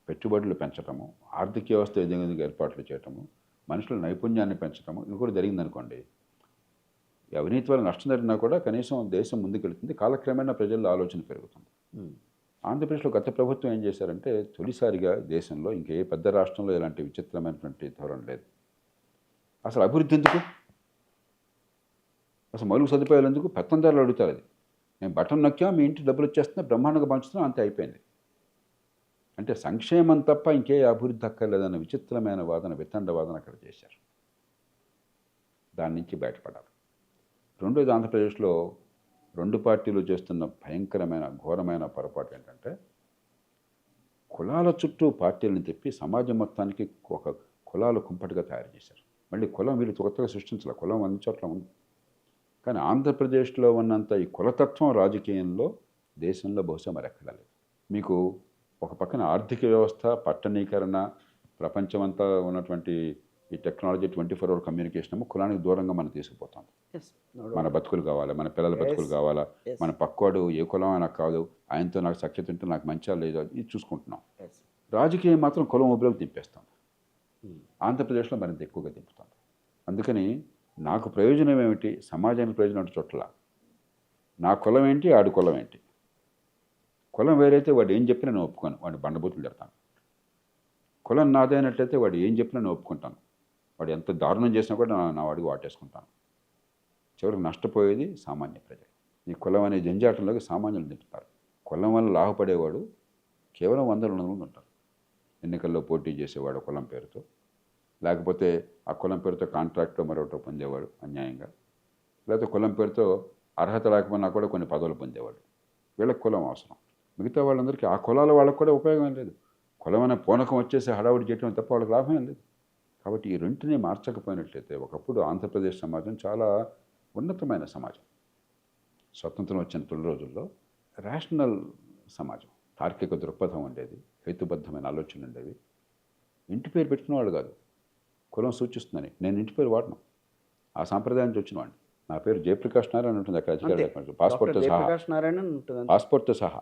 పెట్టుబడులు పెంచటము, ఆర్థిక వ్యవస్థ ఎదుగుదలకు ఏర్పాట్లు చేయటము, మనుషుల నైపుణ్యాన్ని పెంచటము, ఇది కూడా జరిగిందనుకోండి. ఈ అవినీతి వల్ల నష్టం జరిగినా కూడా కనీసం దేశం ముందుకెళ్తుంది, కాలక్రమేణా ప్రజల్లో ఆలోచన పెరుగుతుంది. ఆంధ్రప్రదేశ్లో గత ప్రభుత్వం ఏం చేశారంటే, తొలిసారిగా దేశంలో ఇంకే పెద్ద రాష్ట్రంలో ఇలాంటి విచిత్రమైనటువంటి ధోరణి లేదు. అసలు అభివృద్ధి ఎందుకు, అసలు మౌలిక సదుపాయాలు ఎందుకు? పెత్తందారులు అడుగుతారు. అది మేము బటన్ నొక్కాం, మీ ఇంటి డబ్బులు వచ్చేస్తున్నా, బ్రహ్మాండంగా పంచుతున్నాం, అంతే అయిపోయింది. అంటే సంక్షేమం తప్ప ఇంకే అభివృద్ధి అక్కర్లేదన్న విచిత్రమైన వాదన, వితండ వాదన అక్కడ చేశారు. దాని నుంచి బయటపడాలి. రెండోది, ఆంధ్రప్రదేశ్లో రెండు పార్టీలు చేస్తున్న భయంకరమైన ఘోరమైన పొరపాటు ఏంటంటే కులాల చుట్టూ పార్టీలను తిప్పి సమాజం మొత్తానికి ఒక కులాల కుంపటిగా తయారు చేశారు. మళ్ళీ కులం వీళ్ళు కొత్తగా సృష్టించాలి, కులం అన్ని చోట్ల ఉంది. కానీ ఆంధ్రప్రదేశ్లో ఉన్నంత ఈ కులతత్వం రాజకీయంలో దేశంలో బహుశా మరెక్కడా లేదు. మీకు ఒక పక్కన ఆర్థిక వ్యవస్థ, పట్టణీకరణ, ప్రపంచమంతా ఉన్నటువంటి ఈ టెక్నాలజీ 24 hour కమ్యూనికేషన్ ఏమో కులానికి దూరంగా మనం తీసుకుపోతుంది. మన బతుకులు కావాలా, మన పిల్లల బతుకులు కావాలా, మన పక్కోడు ఏ కులం అయినా కాదు, ఆయనతో నాకు సఖ్యత ఉంటే నాకు మంచిగా లేదు, ఇది చూసుకుంటున్నాం. రాజకీయం మాత్రం కులం ఊపిలోకి తిప్పేస్తాం. ఆంధ్రప్రదేశ్లో మరింత ఎక్కువగా తిప్పుతుంది. అందుకని నాకు ప్రయోజనం ఏమిటి, సమాజానికి ప్రయోజనం అంటే చోట్ల నా కులం ఏంటి, ఆడి కులం ఏంటి. కులం వేరైతే వాడు ఏం చెప్పినా నేను ఒప్పుకోను, వాడిని బండబూతులు తిడతాను. కులం నాదైనట్లయితే వాడు ఏం చెప్పినా నేను ఒప్పుకుంటాను. వాడు ఎంత దారుణం చేసినా కూడా నా వాడికి వాటేసుకుంటాను. చివరికి నష్టపోయేది సామాన్య ప్రజలు. ఈ కులం అనే జంజాటంలోకి సామాన్యులు దింపుతారు. కులం వల్ల లాభపడేవాడు కేవలం 100 మంది ఉంటారు. ఎన్నికల్లో పోటీ చేసేవాడు కులం పేరుతో, లేకపోతే ఆ కులం పేరుతో కాంట్రాక్ట్ మరొకటి పొందేవాడు అన్యాయంగా, లేకపోతే కులం పేరుతో అర్హత లేకపోయినా కూడా కొన్ని పదవులు పొందేవాడు. వీళ్ళకి కులం అవసరం. మిగతా వాళ్ళందరికీ ఆ కులాల వాళ్ళకు కూడా ఉపయోగం లేదు. కులమైన పూనకం వచ్చేసి హడావుడి చేయటం తప్ప వాళ్ళకి లాభం లేదు. కాబట్టి ఈ రెంటిని మార్చకపోయినట్లయితే ఒకప్పుడు ఆంధ్రప్రదేశ్ సమాజం చాలా ఉన్నతమైన సమాజం. స్వతంత్రం వచ్చిన తొలి రోజుల్లో రేషనల్ సమాజం, తార్కిక దృక్పథం ఉండేది, హేతుబద్ధమైన ఆలోచనలు ఉండేవి. ఇంటి పేరు పెట్టుకునేవాళ్ళు కాదు, కులం సూచిస్తుందని. నేను ఇంటి పేరు వాడను, ఆ సాంప్రదాయం నుంచి వచ్చిన వాడిని. నా పేరు జయప్రకాష్ నారాయణ ఉంటుంది అక్కడ అధికారులు, పాస్పోర్ట్తో సహా.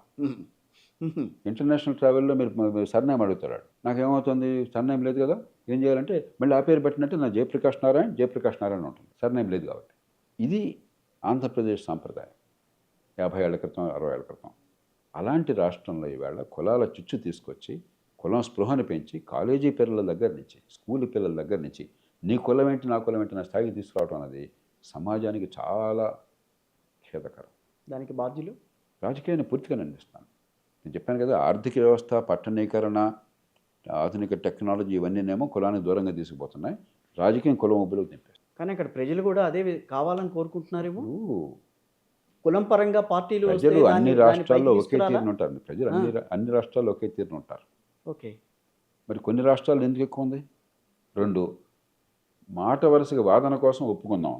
ఇంటర్నేషనల్ ట్రావెల్లో మీరు సర్నేమ్ అడుగుతాడు, నాకేమవుతుంది, సర్నేమ్ లేదు కదా, ఏం చేయాలంటే మళ్ళీ ఆ పేరు పెట్టినట్టే నా జయప్రకాష్ నారాయణ ఉంటుంది, సర్నేమ్ లేదు కాబట్టి. ఇది ఆంధ్రప్రదేశ్ సాంప్రదాయం 50 ఏళ్ల క్రితం, 60 ఏళ్ల క్రితం. అలాంటి రాష్ట్రంలో ఈవేళ కులాల చిచ్చు తీసుకొచ్చి కులం స్పృహను పెంచి కాలేజీ పిల్లల దగ్గర నుంచి, స్కూల్ పిల్లల దగ్గర నుంచి నీ కులం ఏంటి, నా కులం ఏంటి నా స్థాయికి తీసుకురావడం అనేది సమాజానికి చాలా ఖేదకరం. దానికి బాధ్యులు రాజకీయాన్ని పూర్తిగా నిందిస్తాను. నేను చెప్పాను కదా, ఆర్థిక వ్యవస్థ, పట్టణీకరణ, ఆధునిక టెక్నాలజీ ఇవన్నీనేమో కులానికి దూరంగా తీసుకుపోతున్నాయి. రాజకీయం కులం ఊపిలోకి తింపేస్తుంది. కానీ అక్కడ ప్రజలు కూడా అదే కావాలని కోరుకుంటున్నారేమో. కులం పరంగా పార్టీలు ప్రజలు అన్ని రాష్ట్రాల్లో ఒకే తీరును ఉంటారు. ప్రజలు అన్ని రాష్ట్రాల్లో ఒకే తీరును ఉంటారు. ఓకే, మరి కొన్ని రాష్ట్రాల్లో ఎందుకు ఎక్కువ ఉంది? 2 మాట వరుసగా వాదన కోసం ఒప్పుకుందాం.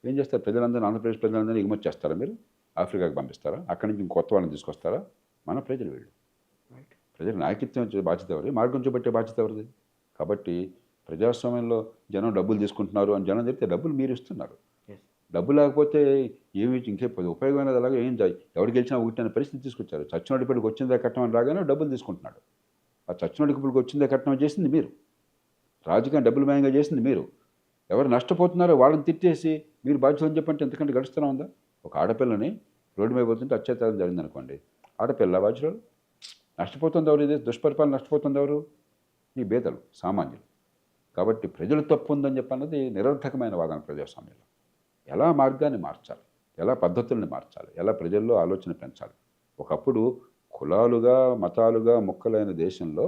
ఏం చేస్తారు? ప్రజలందరూ, ఆంధ్రప్రదేశ్ ప్రజలందరినీ ఎగుమతి చేస్తారా? మీరు ఆఫ్రికాకి పంపిస్తారా? అక్కడి నుంచి కొత్త వాళ్ళని తీసుకొస్తారా? మన ప్రజలు వీళ్ళు. ప్రజల నాయకత్వం బాధ్యత ఎవరిది? మార్గం చూపెట్టే బాధ్యత ఎవరిది? కాబట్టి ప్రజాస్వామ్యంలో జనం డబ్బులు తీసుకుంటున్నారు అని జనం చెప్తే డబ్బులు మీరు ఇస్తున్నారు. డబ్బు లేకపోతే ఏమి ఇంకే ఉపయోగమైనది అలాగే ఏం ఎవరు గెలిచినా ఒకటి పరిస్థితి తీసుకొచ్చారు. చచ్చినోడి పిల్లకి వచ్చిందే కట్టడం అని రాగానే డబ్బులు తీసుకుంటున్నాడు. ఆ చచ్చినోడికి పిల్లకి వచ్చిందే కట్టడం చేసింది మీరు. రాజకీయం డబ్బులు మయంగా చేసింది మీరు. ఎవరు నష్టపోతున్నారో వాళ్ళని తిట్టేసి మీరు బాధ్యత అని చెప్పంటే ఎంతకంటే గడుస్తూనే ఉందా? ఒక ఆడపిల్లని రోడ్డు మీద పోతుంటే అత్యాచారం జరిగిందనుకోండి, ఆడపిల్ల బాధ్యులు నష్టపోతుంది ఎవరు? ఇది దుష్పరిపాలన నష్టపోతుంది ఎవరు? ఈ బేదలు, సామాన్యులు. కాబట్టి ప్రజలు తప్పు ఉందని చెప్పన్నది నిరర్థకమైన వాదన ప్రజాస్వామ్యంలో. ఎలా మార్గాన్ని మార్చాలి, ఎలా పద్ధతుల్ని మార్చాలి, ఎలా ప్రజల్లో ఆలోచన పెంచాలి. ఒకప్పుడు కులాలుగా, మతాలుగా ముక్కలైన దేశంలో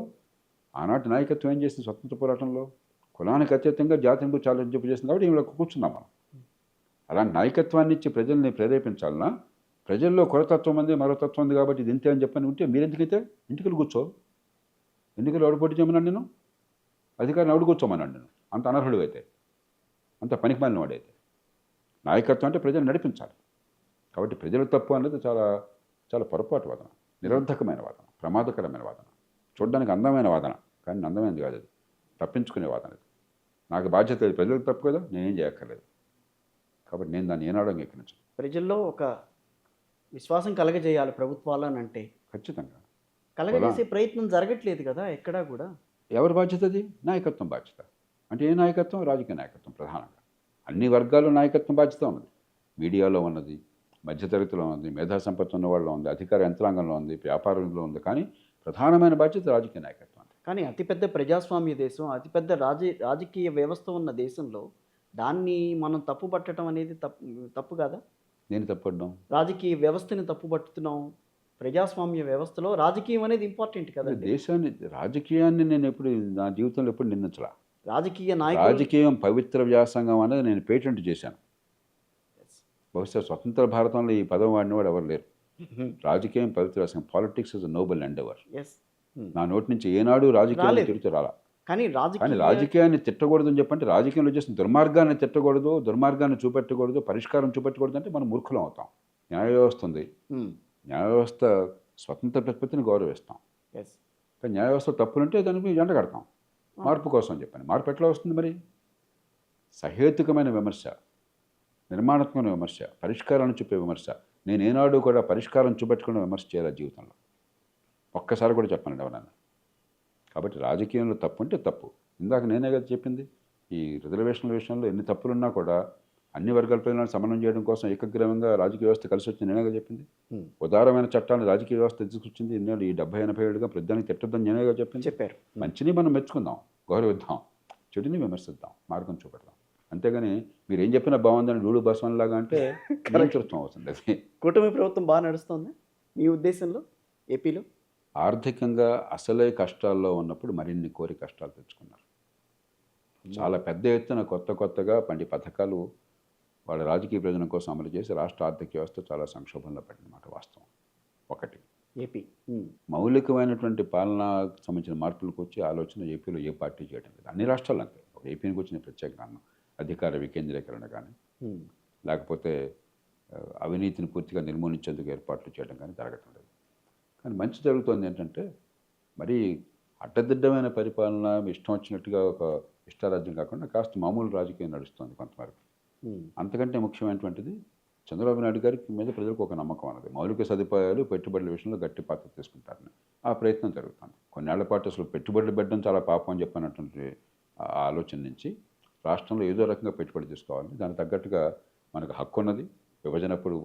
ఆనాటి నాయకత్వం ఏం చేసింది? స్వతంత్ర పోరాటంలో కులానికి అత్యధికంగా జాతిని గురించి ఆలోచింపు చేసింది. కాబట్టి ఈమె కూర్చున్నాం మనం. అలాంటి నాయకత్వాన్ని ఇచ్చి ప్రజల్ని ప్రేరేపించాలన్నా ప్రజల్లో కులతత్వం ఉంది, మరో తత్వం ఉంది కాబట్టి ఇది ఇంతే అని చెప్పని ఉంటే మీరు ఎందుకైతే ఇంటికి కూర్చో. ఎన్నికలు ఎవడు పోటీ చేయమన్నాడు నేను? అధికారిని ఎవడు కూర్చోమన్నాడు నేను? అంత అనర్హుడు అయితే, అంత పనికిమాలిన వాడైతే. నాయకత్వం అంటే ప్రజలు నడిపించాలి. కాబట్టి ప్రజల తప్పు అనేది చాలా చాలా పొరపాటు వాదన, నిరర్థకమైన వాదన, ప్రమాదకరమైన వాదన, చూడడానికి అందమైన వాదన, కానీ అందమైనది కాదు. అది తప్పించుకునే వాదన. నాకు బాధ్యత లేదు, ప్రజలకు తప్పు కదా, నేనేం చేయక్కర్లేదు. కాబట్టి నేను దాన్ని ఏనాడో అంగీకరించను. ప్రజల్లో ఒక విశ్వాసం కలగజేయాలి ప్రభుత్వాలు అని అంటే ఖచ్చితంగా కలగజేసే ప్రయత్నం జరగట్లేదు కదా ఎక్కడా కూడా. ఎవరి బాధ్యత అది? నాయకత్వం బాధ్యత. అంటే ఏ నాయకత్వం? రాజకీయ నాయకత్వం ప్రధానంగా. అన్ని వర్గాల్లో నాయకత్వం బాధ్యత ఉన్నది. మీడియాలో ఉన్నది, మధ్యతరగతిలో ఉంది, మేధా సంపత్తి ఉన్న వాళ్ళలో ఉంది, అధికార యంత్రాంగంలో ఉంది, వ్యాపారంలో ఉంది. కానీ ప్రధానమైన బాధ్యత రాజకీయ నాయకత్వం. కానీ అతిపెద్ద ప్రజాస్వామ్య దేశం, అతిపెద్ద రాజకీయ వ్యవస్థ ఉన్న దేశంలో దాన్ని మనం తప్పు పట్టడం అనేది తప్పు కాదా? నేను తప్పడం? రాజకీయ వ్యవస్థని తప్పు పట్టుతున్నాం. ప్రజాస్వామ్య వ్యవస్థలో రాజకీయం అనేది ఇంపార్టెంట్ కదా. దేశాన్ని, రాజకీయాన్ని నేను ఎప్పుడు నా జీవితంలో ఎప్పుడు నిందించలా. రాజకీయం పవిత్ర వ్యాసంగం అనేది నేను పేటెంట్ చేశాను. బహుశా స్వతంత్ర భారతంలో ఈ పదం వాడినవాడు ఎవరు లేరు. రాజకీయం పవిత్ర, పాలిటిక్స్ ఇస్ నోబెల్ ఎండెవర్. ఎస్. నా నోటి నుంచి ఏనాడు రాజకీయాలు రాలేదు. తిరుగుతూ రాలా. కానీ కానీ రాజకీయాన్ని తిట్టకూడదు అని చెప్పంటే, రాజకీయంలో చేసిన దుర్మార్గాన్ని తిట్టకూడదు, దుర్మార్గాన్ని చూపెట్టకూడదు, పరిష్కారం చూపెట్టకూడదు అంటే మనం మూర్ఖులం అవుతాం. న్యాయ వ్యవస్థ ఉంది, న్యాయ వ్యవస్థ స్వతంత్ర ప్రతిపత్తిని గౌరవిస్తాం. ఎస్. కానీ న్యాయ వ్యవస్థ తప్పులుంటే దానికి జంట కడతాం మార్పు కోసం అని చెప్పాను. మార్పు ఎట్లా వస్తుంది మరి? సహేతుకమైన విమర్శ, నిర్మాణాత్మకమైన విమర్శ, పరిష్కారాన్ని చూపే విమర్శ. నేను ఏనాడు కూడా పరిష్కారం చూపెట్టుకున్న విమర్శ చేయాలి జీవితంలో. ఒక్కసారి కూడా చెప్పానండి ఎవరన్నా. కాబట్టి రాజకీయంలో తప్పు అంటే తప్పు. ఇందాక నేనే కదా చెప్పింది, ఈ రిజర్వేషన్ల విషయంలో ఎన్ని తప్పులున్నా కూడా అన్ని వర్గాల ప్రజలను సమన్వయం చేయడం కోసం ఏకగ్రీవంగా రాజకీయ వ్యవస్థ కలిసి వచ్చింది. నేనేగా చెప్పింది. ఉదారమైన చట్టాన్ని రాజకీయ వ్యవస్థ తీసుకొచ్చింది. ఇన్నేళ్ళు ఈ 70-80 ఏళ్ళుగా ప్రజానికి తిట్టద్దని నేనేగా చెప్పింది. చెప్పారు. మంచిని మనం మెచ్చుకుందాం, గౌరవిద్దాం, చెడుని విమర్శిద్దాం, మార్గం చూపెడదాం. అంతేగాని మీరు ఏం చెప్పినా బాగుందని డూడు బసవన్లాగా అంటే కరెక్టృత్వం అవుతుంది. అది కూటమి ప్రభుత్వం బాగా నడుస్తుందా మీ ఉద్దేశంలో ఏపీలో? ఆర్థికంగా అసలే కష్టాల్లో ఉన్నప్పుడు మరిన్ని కోరి కష్టాలు తెచ్చుకున్నారు. చాలా పెద్ద ఎత్తున కొత్తగా పండి పథకాలు వాళ్ళ రాజకీయ ప్రయోజనం కోసం అమలు చేసి రాష్ట్ర ఆర్థిక వ్యవస్థ చాలా సంక్షోభంలో పడిందన్నమాట. వాస్తవం ఒకటి. ఏపీ మౌలికమైనటువంటి పాలనాకు సంబంధించిన మార్పులకు వచ్చి ఆలోచన ఏపీలో ఏ పార్టీ చేయడం లేదు. అన్ని రాష్ట్రాలు అంతే. ఏపీకి వచ్చిన ప్రత్యేక కారణం అధికార వికేంద్రీకరణ కానీ, లేకపోతే అవినీతిని పూర్తిగా నిర్మూలించేందుకు ఏర్పాట్లు చేయడం కానీ జరగటం లేదు. కానీ మంచి జరుగుతోంది ఏంటంటే, మరి అడ్డదిడ్డమైన పరిపాలన, ఇష్టం వచ్చినట్టుగా ఒక ఇష్టారాజ్యం కాకుండా కాస్త మామూలు రాజకీయం నడుస్తుంది కొంతవరకు. అంతకంటే ముఖ్యమైనటువంటిది చంద్రబాబు నాయుడు గారికి మీద ప్రజలకు ఒక నమ్మకం అన్నది. మౌలిక సదుపాయాలు, పెట్టుబడుల విషయంలో గట్టి పాత్ర తీసుకుంటారని ఆ ప్రయత్నం జరుగుతుంది. కొన్నేళ్ల పాటు అసలు పెట్టుబడులు పెట్టడం చాలా పాపం అని చెప్పినటువంటి ఆలోచన నుంచి రాష్ట్రంలో ఏదో రకంగా పెట్టుబడి తీసుకోవాలని, దానికి తగ్గట్టుగా మనకు హక్కు ఉన్నది. విభజనప్పుడు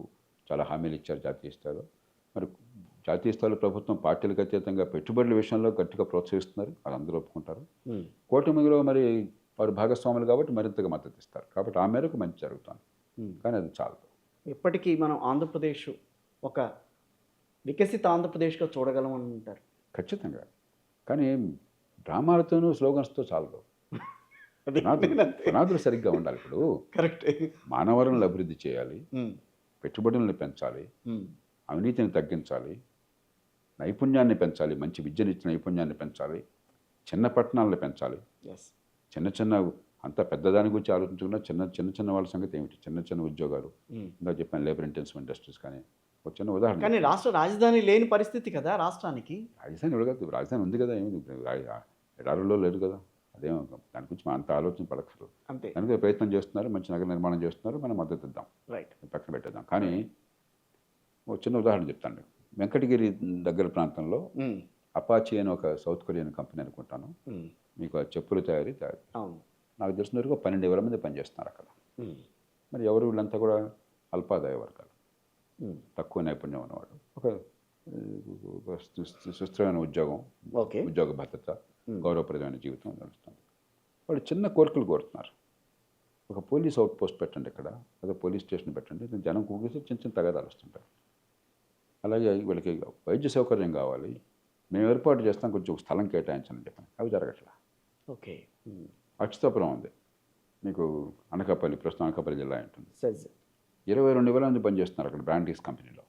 చాలా హామీలు ఇచ్చారు జాతీయ స్థాయిలో. మరి జాతీయ స్థాయిలో ప్రభుత్వం పార్టీలకు అతీతంగా పెట్టుబడుల విషయంలో గట్టిగా ప్రోత్సహిస్తున్నారు, అది అందరూ ఒప్పుకుంటారు. కూటమిలో మరి వారు భాగస్వాములు కాబట్టి మరింతగా మద్దతు ఇస్తారు. కాబట్టి ఆ మేరకు మంచి జరుగుతుంది. కానీ అది చాలు. ఇప్పటికీ మనం ఆంధ్రప్రదేశ్ ఒక వికసిత ఆంధ్రప్రదేశ్గా చూడగలమని అంటారు. ఖచ్చితంగా. కానీ డ్రామాలతోనూ స్లోగన్స్తో చాలదు. పునాదులు సరిగ్గా ఉండాలి. ఇప్పుడు కరెక్ట్. మానవరణలు అభివృద్ధి చేయాలి, పెట్టుబడులను పెంచాలి, అవినీతిని తగ్గించాలి, నైపుణ్యాన్ని పెంచాలి, మంచి విద్యనిచ్చిన నైపుణ్యాన్ని పెంచాలి, చిన్న పట్టణాలను పెంచాలి. చిన్న అంత పెద్దదాని గురించి ఆలోచించకుండా చిన్న వాళ్ళ సంగతి ఏమిటి? చిన్న ఉద్యోగాలు, ఇందాక చెప్పాను లేబర్ ఇంటెన్సివ్ ఇండస్ట్రీస్. కానీ ఒక చిన్న ఉదాహరణ. కానీ రాష్ట్ర రాజధాని లేని పరిస్థితి కదా రాష్ట్రానికి. రాజధాని ఇవ్వగలదు. రాజధాని ఉంది కదా, ఏమి ఎడారుల్లో లేదు కదా. అదేమో దాని గురించి మనం అంత ఆలోచన పడక్కర్లేదు. అంతే. దానికి ప్రయత్నం చేస్తున్నారు, మంచి నగర నిర్మాణం చేస్తున్నారు, మనం మద్దతు ఇద్దాం, రైట్, పక్కన పెట్టేద్దాం. కానీ ఒక చిన్న ఉదాహరణ చెప్తాను. వెంకటగిరి దగ్గర ప్రాంతంలో అపాచీ అని ఒక సౌత్ కొరియన్ కంపెనీ అనుకుంటాను, మీకు చెప్పులు తయారీ. నాకు తెలిసిన వరకు 12,000 మంది పనిచేస్తున్నారు అక్కడ. మరి ఎవరు వీళ్ళంతా కూడా అల్పాదాయ వర్గాలు, తక్కువ నైపుణ్యం ఉన్నవాడు. ఒక సుస్థిరమైన ఉద్యోగం, ఉద్యోగ భద్రత, గౌరవప్రదమైన జీవితం నడుస్తుంది. వాళ్ళు చిన్న కోరికలు కోరుతున్నారు. ఒక పోలీస్ అవుట్ పోస్ట్ పెట్టండి ఇక్కడ, అదే పోలీస్ స్టేషన్ పెట్టండి, జనం కూగేసి చిన్న తగాదాలు వస్తుంటాయి. అలాగే వీళ్ళకి వైద్య సౌకర్యం కావాలి, మేము ఏర్పాటు చేస్తాం, కొంచెం స్థలం కేటాయించని చెప్పాను. అవి జరగట్లా. ఓకే. అచ్యుతాపురం ఉంది మీకు, అనకాపల్లి, ప్రస్తుతం అనకాపల్లి జిల్లా ఉంటుంది. 22,000 మంది పనిచేస్తున్నారు అక్కడ బ్రాండీస్ కంపెనీలో,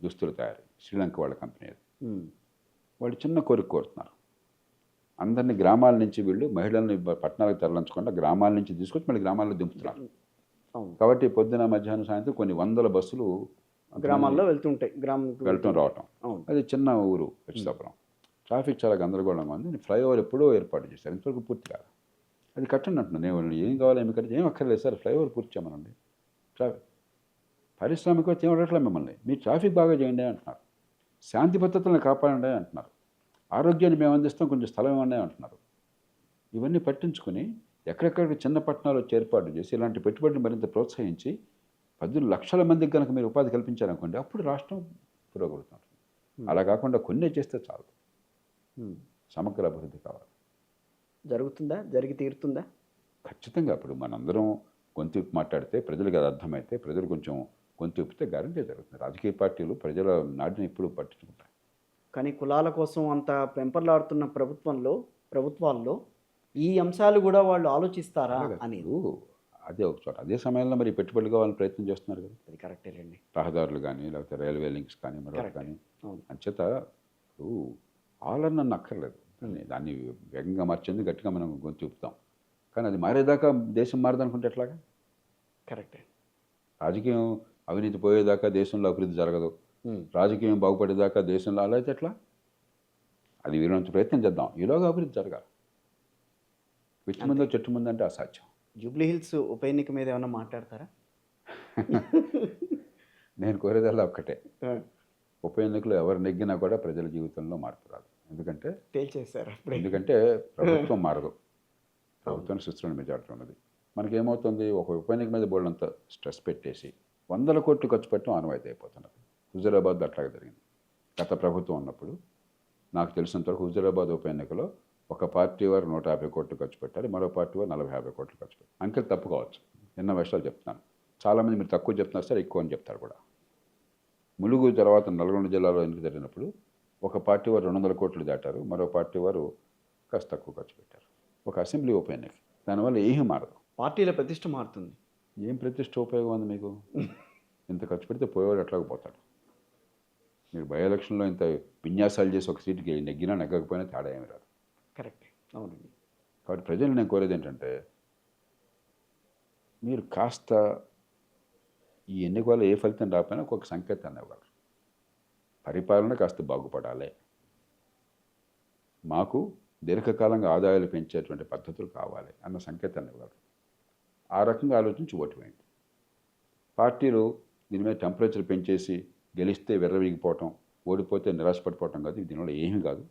దుస్తులు తయారీ, శ్రీలంక వాళ్ళ కంపెనీ అది. వాళ్ళు చిన్న కోరిక కోరుతున్నారు. అందరినీ గ్రామాల నుంచి వీళ్ళు మహిళల్ని పట్టణాలకు తరలించకుండా గ్రామాల నుంచి తీసుకొచ్చి మళ్ళీ గ్రామాల్లో దింపుతున్నారు. కాబట్టి పొద్దున, మధ్యాహ్నం, సాయంత్రం కొన్ని వందల బస్సులు గ్రామాల్లో వెళ్తుంటాయి, వెళ్ళటం రావటం. అది చిన్న ఊరు అచ్యుతాపురం. ట్రాఫిక్ చాలా గందరగోళంగా ఉంది. ఫ్లైఓవర్ ఎప్పుడో ఏర్పాటు చేశారు, ఇంతవరకు పూర్తి కాదు. అది కట్టండి అంటున్నాను. నేను ఏం కావాలి, ఏమి కట్టి ఏం అక్కర్లేదు సార్, ఫ్లైఓవర్ పూర్తి చేయమనండి. పారిశ్రామికవేత్త ఏం అడగట్లేదు మిమ్మల్ని, మీరు ట్రాఫిక్ బాగా చేయండి అంటున్నారు, శాంతి భద్రతలను కాపాడండి అంటున్నారు, ఆరోగ్యాన్ని మేము అందిస్తాం, కొంచెం స్థలం ఇవ్వండి అంటున్నారు. ఇవన్నీ పట్టించుకొని ఎక్కడెక్కడికి చిన్న పట్టణాలు వచ్చి ఏర్పాటు చేసి ఇలాంటి పెట్టుబడిని మరింత ప్రోత్సహించి 10 లక్షల మందికి కనుక మీరు ఉపాధి కల్పించారనుకోండి, అప్పుడు రాష్ట్రం పురోగడుతుంది. అలా కాకుండా కొన్నే చేస్తే చాలు. సమగ్ర అభివృద్ధి కావాలి. జరుగుతుందా? జరిగి తీరుతుందా? ఖచ్చితంగా. ఇప్పుడు మనందరం గొంతు మాట్లాడితే ప్రజలకు అది అర్థమైతే, ప్రజలు కొంచెం గొంతు విప్పితే గ్యారంటీ జరుగుతుంది. రాజకీయ పార్టీలు ప్రజల నాటిని ఇప్పుడు పట్టించుకుంటాయి. కానీ కులాల కోసం అంత పెంపర్లాడుతున్న ప్రభుత్వాల్లో ఈ అంశాలు కూడా వాళ్ళు ఆలోచిస్తారా అని. అదే ఒక చోట. అదే సమయంలో మరి పెట్టుబడులు కావాలని ప్రయత్నం చేస్తున్నారు కదా, అది కరెక్టేనండి. రహదారులు కానీ లేకపోతే రైల్వే లింక్స్ కానీ మరొకటి కరెక్ట్. కానీ. అవును. అంచేత ఇప్పుడు ఆల్ నన్ను అక్కర్లేదు, దాన్ని వేగంగా మార్చేందుకు గట్టిగా మనం గొంతు చూపుతాం. కానీ అది మారేదాకా దేశం మారదనుకుంటే ఎట్లాగా? కరెక్టే. రాజకీయం అవినీతి పోయేదాకా దేశంలో అభివృద్ధి జరగదు, రాజకీయం బాగుపడేదాకా దేశంలో అలా అయితే ఎట్లా? అది వీరంత ప్రయత్నం చేద్దాం, ఈలోగా అభివృద్ధి జరగాలి. విచ్చి ముందో చెట్టు ముందు అంటే అసాధ్యం. జూబ్లీ హిల్స్ ఉప ఎన్నిక మీద ఏమైనా మాట్లాడతారా? నేను కోరేదల్లా ఒక్కటే, ఉప ఎన్నికలు ఎవరు నెగ్గినా కూడా ప్రజల జీవితంలో మార్పు రాదు. ఎందుకంటే తేల్చేశారు అప్పుడే. ఎందుకంటే ప్రభుత్వం మారదు, ప్రభుత్వం సుస్థిర మెజార్టీ ఉన్నది. మనకేమవుతుంది, ఒక ఉప ఎన్నిక మీద బోల్డంత స్ట్రెస్ పెట్టేసి 100 కోట్లు ఖర్చు పెట్టడం ఆనవాయితీ అయిపోతున్నది. హుజూరాబాద్ అట్లాగే జరిగింది గత ప్రభుత్వం ఉన్నప్పుడు. నాకు తెలిసినంతవరకు హుజూరాబాద్ ఉప ఎన్నికలో ఒక పార్టీ వారు 150 కోట్లు ఖర్చు పెట్టారు, మరో పార్టీ వారు 40-50 కోట్లు ఖర్చు పెట్టారు. అంకెలు తప్పు కావచ్చు, నిన్న విషయాలు చెప్తున్నాను. చాలామంది మీరు తక్కువ చెప్తున్నారు సార్, ఎక్కువ అని చెప్తారు కూడా. ములుగు తర్వాత నల్గొండ జిల్లాలో ఎన్నిక జరిగినప్పుడు ఒక పార్టీ వారు 200 కోట్లు దాటారు, మరో పార్టీ వారు కాస్త తక్కువ ఖర్చు పెట్టారు. ఒక అసెంబ్లీ ఉప ఎన్నిక, దానివల్ల ఏమీ మారదు. పార్టీల ప్రతిష్ట మారుతుంది. ఏం ప్రతిష్ట ఉపయోగం ఉంది మీకు? ఇంత ఖర్చు పెడితే పోయేవాడు ఎట్లాగ పోతాడు. మీరు బై ఎలక్షన్లో ఇంత విన్యాసాలు చేసి ఒక సీటుకి నెగ్గినా నెగ్గకపోయినా తేడా ఏమి రాదు. కరెక్ట్. అవునండి. కాబట్టి ప్రజలు నేను కోరేది ఏంటంటే, మీరు కాస్త ఈ ఎన్నిక వల్ల ఏ ఫలితం రాకపోయినా ఒక్కొక్క సంకేతాన్ని ఇవ్వగలరు. పరిపాలన కాస్త బాగుపడాలి, మాకు దీర్ఘకాలంగా ఆదాయాలు పెంచేటువంటి పద్ధతులు కావాలి అన్న సంకేతాన్ని ఇవ్వగలరు. ఆ రకంగా ఆలోచించి ఓటు వేయండి. పార్టీలు దీని మీద టెంపరేచర్ పెంచేసి గెలిస్తే విర్రవీగిపోవటం, ఓడిపోతే నిరాశపడిపోవటం కాదు, దీనివల్ల ఏమీ కాదు.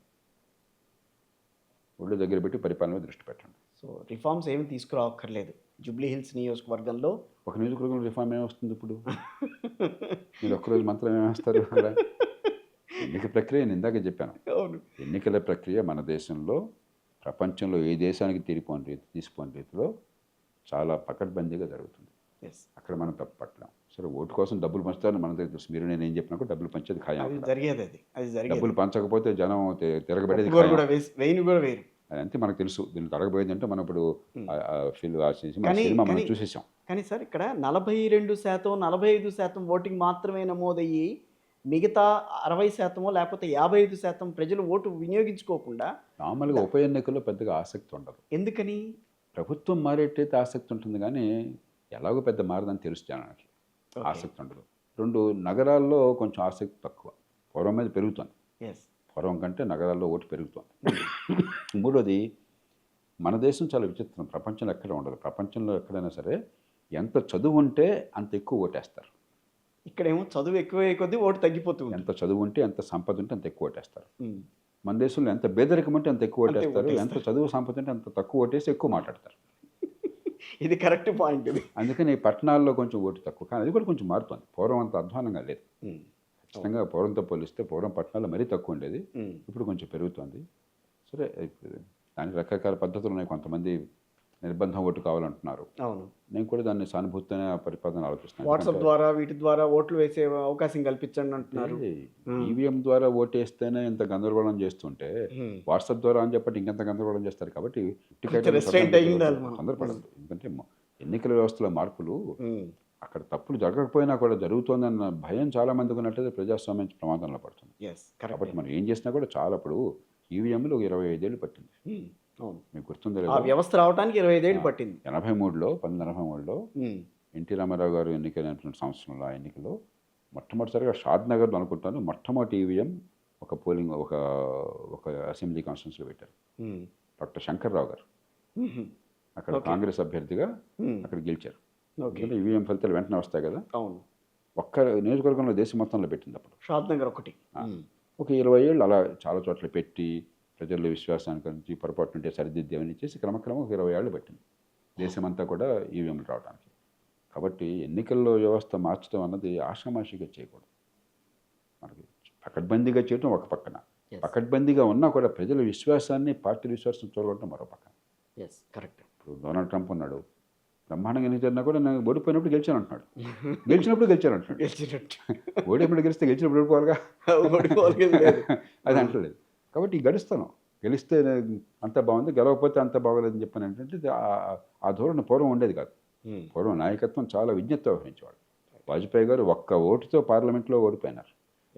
ఒళ్ళు దగ్గర పెట్టి పరిపాలన మీద దృష్టి పెట్టండి. సో రిఫార్మ్స్ ఏమి తీసుకురావక్కర్లేదు జూబ్లీ హిల్స్ నియోజకవర్గంలో. ఒక నియోజకవర్గంలో రిఫార్మ్ ఏమొస్తుంది ఇప్పుడు? మీరు ఒక్కరోజు మంత్రం ఏమేస్తారు అలా? ఎన్నిక ప్రక్రియ నేను ఇందాకే చెప్పాను. అవును. ఎన్నికల ప్రక్రియ మన దేశంలో ప్రపంచంలో ఏ దేశానికి తీసిపోని రీతిలో చాలా పకడ్బందీగా జరుగుతుంది. ఎస్. అక్కడ మనం తప్పు పట్టలేం. సరే, ఓటు కోసం డబ్బులు పంచుతారని మన దగ్గర తెలుసు. మీరు నేను ఏం చెప్పినా కూడా డబ్బులు పంచేది ఖాయం. అది జరిగేది. అది జరిగేది. డబ్బులు పంచకపోతే జనం తిరగబడేది కూడా ఖాయం. వెయ్యిని కూడా వేరు. అది అంతే మనకు తెలుసు. దీన్ని జరగబోయేది అంటే మనం ఇప్పుడు కానీ- సినిమా మనం కానీ- చూసేసాం. కానీ సార్ ఇక్కడ 42%, 45% ఓటింగ్ మాత్రమే నమోదయ్యి మిగతా 60% లేకపోతే 55% ప్రజలు ఓటు వినియోగించుకోకుండా మామూలుగా ఉప ఎన్నికల్లో పెద్దగా ఆసక్తి ఉండదు. ఎందుకని? ప్రభుత్వం మారేటైతే ఆసక్తి ఉంటుంది, కానీ ఎలాగో పెద్ద మారదని తెలుసు జనానికి, Okay. ఆసక్తి ఉండదు. 2 నగరాల్లో కొంచెం ఆసక్తి తక్కువ, పూర్వం మీద పెరుగుతుంది. ఎస్. పూర్వం కంటే నగరాల్లో ఓటు పెరుగుతుంది. మూడోది, మన దేశం చాలా విచిత్రం, ప్రపంచంలో ఎక్కడ ఉండదు. ప్రపంచంలో ఎక్కడైనా సరే ఎంత చదువు ఉంటే అంత ఎక్కువ ఓటేస్తారు. ఇక్కడేమో చదువు ఎక్కువ కొద్దీ ఓటు తగ్గిపోతుంది. ఎంత చదువు ఉంటే, ఎంత సంపద ఉంటే అంత ఎక్కువ ఓటేస్తారు. మన దేశంలో ఎంత పేదరికం ఉంటే అంత ఎక్కువ అంతే ఓటేస్తారు, ఓటేస్తారు. ఎంత చదువు సంపద ఉంటే అంత తక్కువ ఓటేసి ఎక్కువ మాట్లాడతారు. ఇది కరెక్ట్ పాయింట్. ఇది అందుకని ఈ పట్టణాల్లో కొంచెం ఓటు తక్కువ, కానీ అది కూడా కొంచెం మారుతుంది. పూర్వం అంత అధ్వానంగా లేదు. ఖచ్చితంగా పూర్వంతో పోలిస్తే పూర్వం పట్టణాల్లో మరీ తక్కువ ఉండేది, ఇప్పుడు కొంచెం పెరుగుతుంది. సరే, దానికి రకరకాల పద్ధతులు ఉన్నాయి. కొంతమంది నిర్బంధం ఓటు కావాలంటున్నారు. అవును. నేను కూడా దాన్ని సానుభూతినే పరిపాలన ఆలోచిస్తున్నాను. వాట్సాప్ ద్వారా వీటి ద్వారా ఓట్లు వేసే అవకాశం కల్పించండి అంటున్నారు. ఈవీఎం ద్వారా ఓటేస్తేనే ఇంత గందరగోళం చేస్తుంటే వాట్సాప్ ద్వారా అని చెప్పండి ఇంకెంత గందరగోళం చేస్తారు. కాబట్టి restraint అయి ఉండాలి మనం. తొందరపడదు. ఎందుకంటే ఎన్నికల వ్యవస్థలో మార్పులు అక్కడ తప్పులు జరగకపోయినా కూడా జరుగుతోందన్న భయం చాలా మందికి ఉన్నట్లయితే ప్రజాస్వామ్యం ప్రమాదంలో పడుతుంది. ఎస్. కరెక్ట్. కాబట్టి మనం ఏం చేసినా కూడా చాలా, ఇప్పుడు ఈవీఎంలు 25 ఏళ్ళు పట్టింది. అవును. మీకు గుర్తుందో ఆ లేదా? వ్యవస్థ రావడానికి 25 ఏళ్ళు పట్టింది. 1983లో ఎన్టీ రామారావు గారు ఎన్నికైనటువంటి సంవత్సరంలో ఆ ఎన్నికలో మొట్టమొదటిసారిగా షాద్ నగర్లో అనుకుంటాను మొట్టమొదటి ఈవీఎం ఒక అసెంబ్లీ కాన్స్టిట్యూన్సీలో పెట్టారు. డాక్టర్ శంకర్రావు గారు అక్కడ కాంగ్రెస్ అభ్యర్థిగా అక్కడ గెలిచారు. ఎందుకంటే ఈవీఎం ఫలితాలు వెంటనే వస్తాయి కదా. అవును. ఒక్క నియోజకవర్గంలో దేశం మొత్తంలో పెట్టింది అప్పుడు. షాద్ నగర్ ఒకటి. ఒక 20 ఏళ్ళు అలా చాలా చోట్ల పెట్టి ప్రజల్లో విశ్వాసానికి నుంచి పొరపాటు ఉంటే సరిదిద్దేమని చేసి క్రమక్రమం ఒక 20 ఏళ్ళు పెట్టింది దేశమంతా కూడా ఈవీఎంలు రావడానికి. కాబట్టి ఎన్నికల్లో వ్యవస్థ మార్చడం అన్నది ఆషామాషిగా చేయకూడదు. మనకి పకడ్బందీగా చేయడం ఒక పక్కన, పకడ్బందీగా ఉన్నా కూడా ప్రజల విశ్వాసాన్ని, పార్టీ విశ్వాసం చూడగొట్టడం మరో పక్కన. ఎస్. కరెక్ట్. ఇప్పుడు డొనాల్డ్ ట్రంప్ ఉన్నాడు, బ్రహ్మాండంగా ఎన్ని జరిగినా కూడా నేను ఓడిపోయినప్పుడు గెలిచాను అంటున్నాడు, గెలిచినప్పుడు గెలిచాను అంటున్నాడు. గెలిచినట్టు ఓడినప్పుడు గెలిస్తే గెలిచినప్పుడు ఓడిపోవాలిగా, అది అంటలేదు. కాబట్టి గడుస్తాను, గెలిస్తే అంత బాగుంది, గెలవకపోతే అంత బాగోలేదని చెప్పాను. ఏంటంటే ఆ ధోరణి పూర్వం ఉండేది కాదు. పూర్వం నాయకత్వం చాలా విజ్ఞత వహించేవాడు. వాజ్పేయి గారు ఒక్క ఓటుతో పార్లమెంట్లో ఓడిపోయినారు.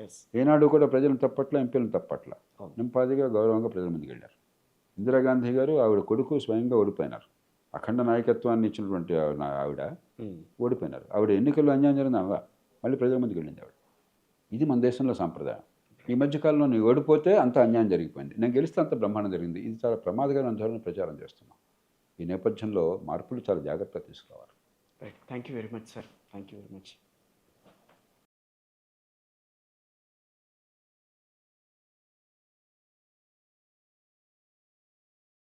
ఎస్. ఏనాడు కూడా ప్రజలను తప్పట్ల, ఎంపీలను తప్పట్ల, అవును. నింపాదిగా గౌరవంగా ప్రజల ముందుకు వెళ్ళారు. ఇందిరాగాంధీ గారు ఆవిడ కొడుకు స్వయంగా ఓడిపోయినారు. అఖండ నాయకత్వాన్ని ఇచ్చినటువంటి ఆవిడ ఓడిపోయినారు. ఆవిడ ఎన్నికల్లో అన్యాయం జరిగింది అనగా మళ్ళీ ప్రజల ముందుకు వెళ్ళింది ఆవిడ. ఇది మన దేశంలో సాంప్రదాయం. ఈ మధ్యకాలంలో నీవు ఓడిపోతే అంత అన్యాయం జరిగిపోయింది, నేను గెలిస్తే అంత బ్రహ్మాండం జరిగింది. ఇది చాలా ప్రమాదకరమైన ధోరణి ప్రచారం చేస్తున్నాం. ఈ నేపథ్యంలో మార్పులు చాలా జాగ్రత్తగా తీసుకోవాలి. Right. Thank you very much sir. Thank you very much.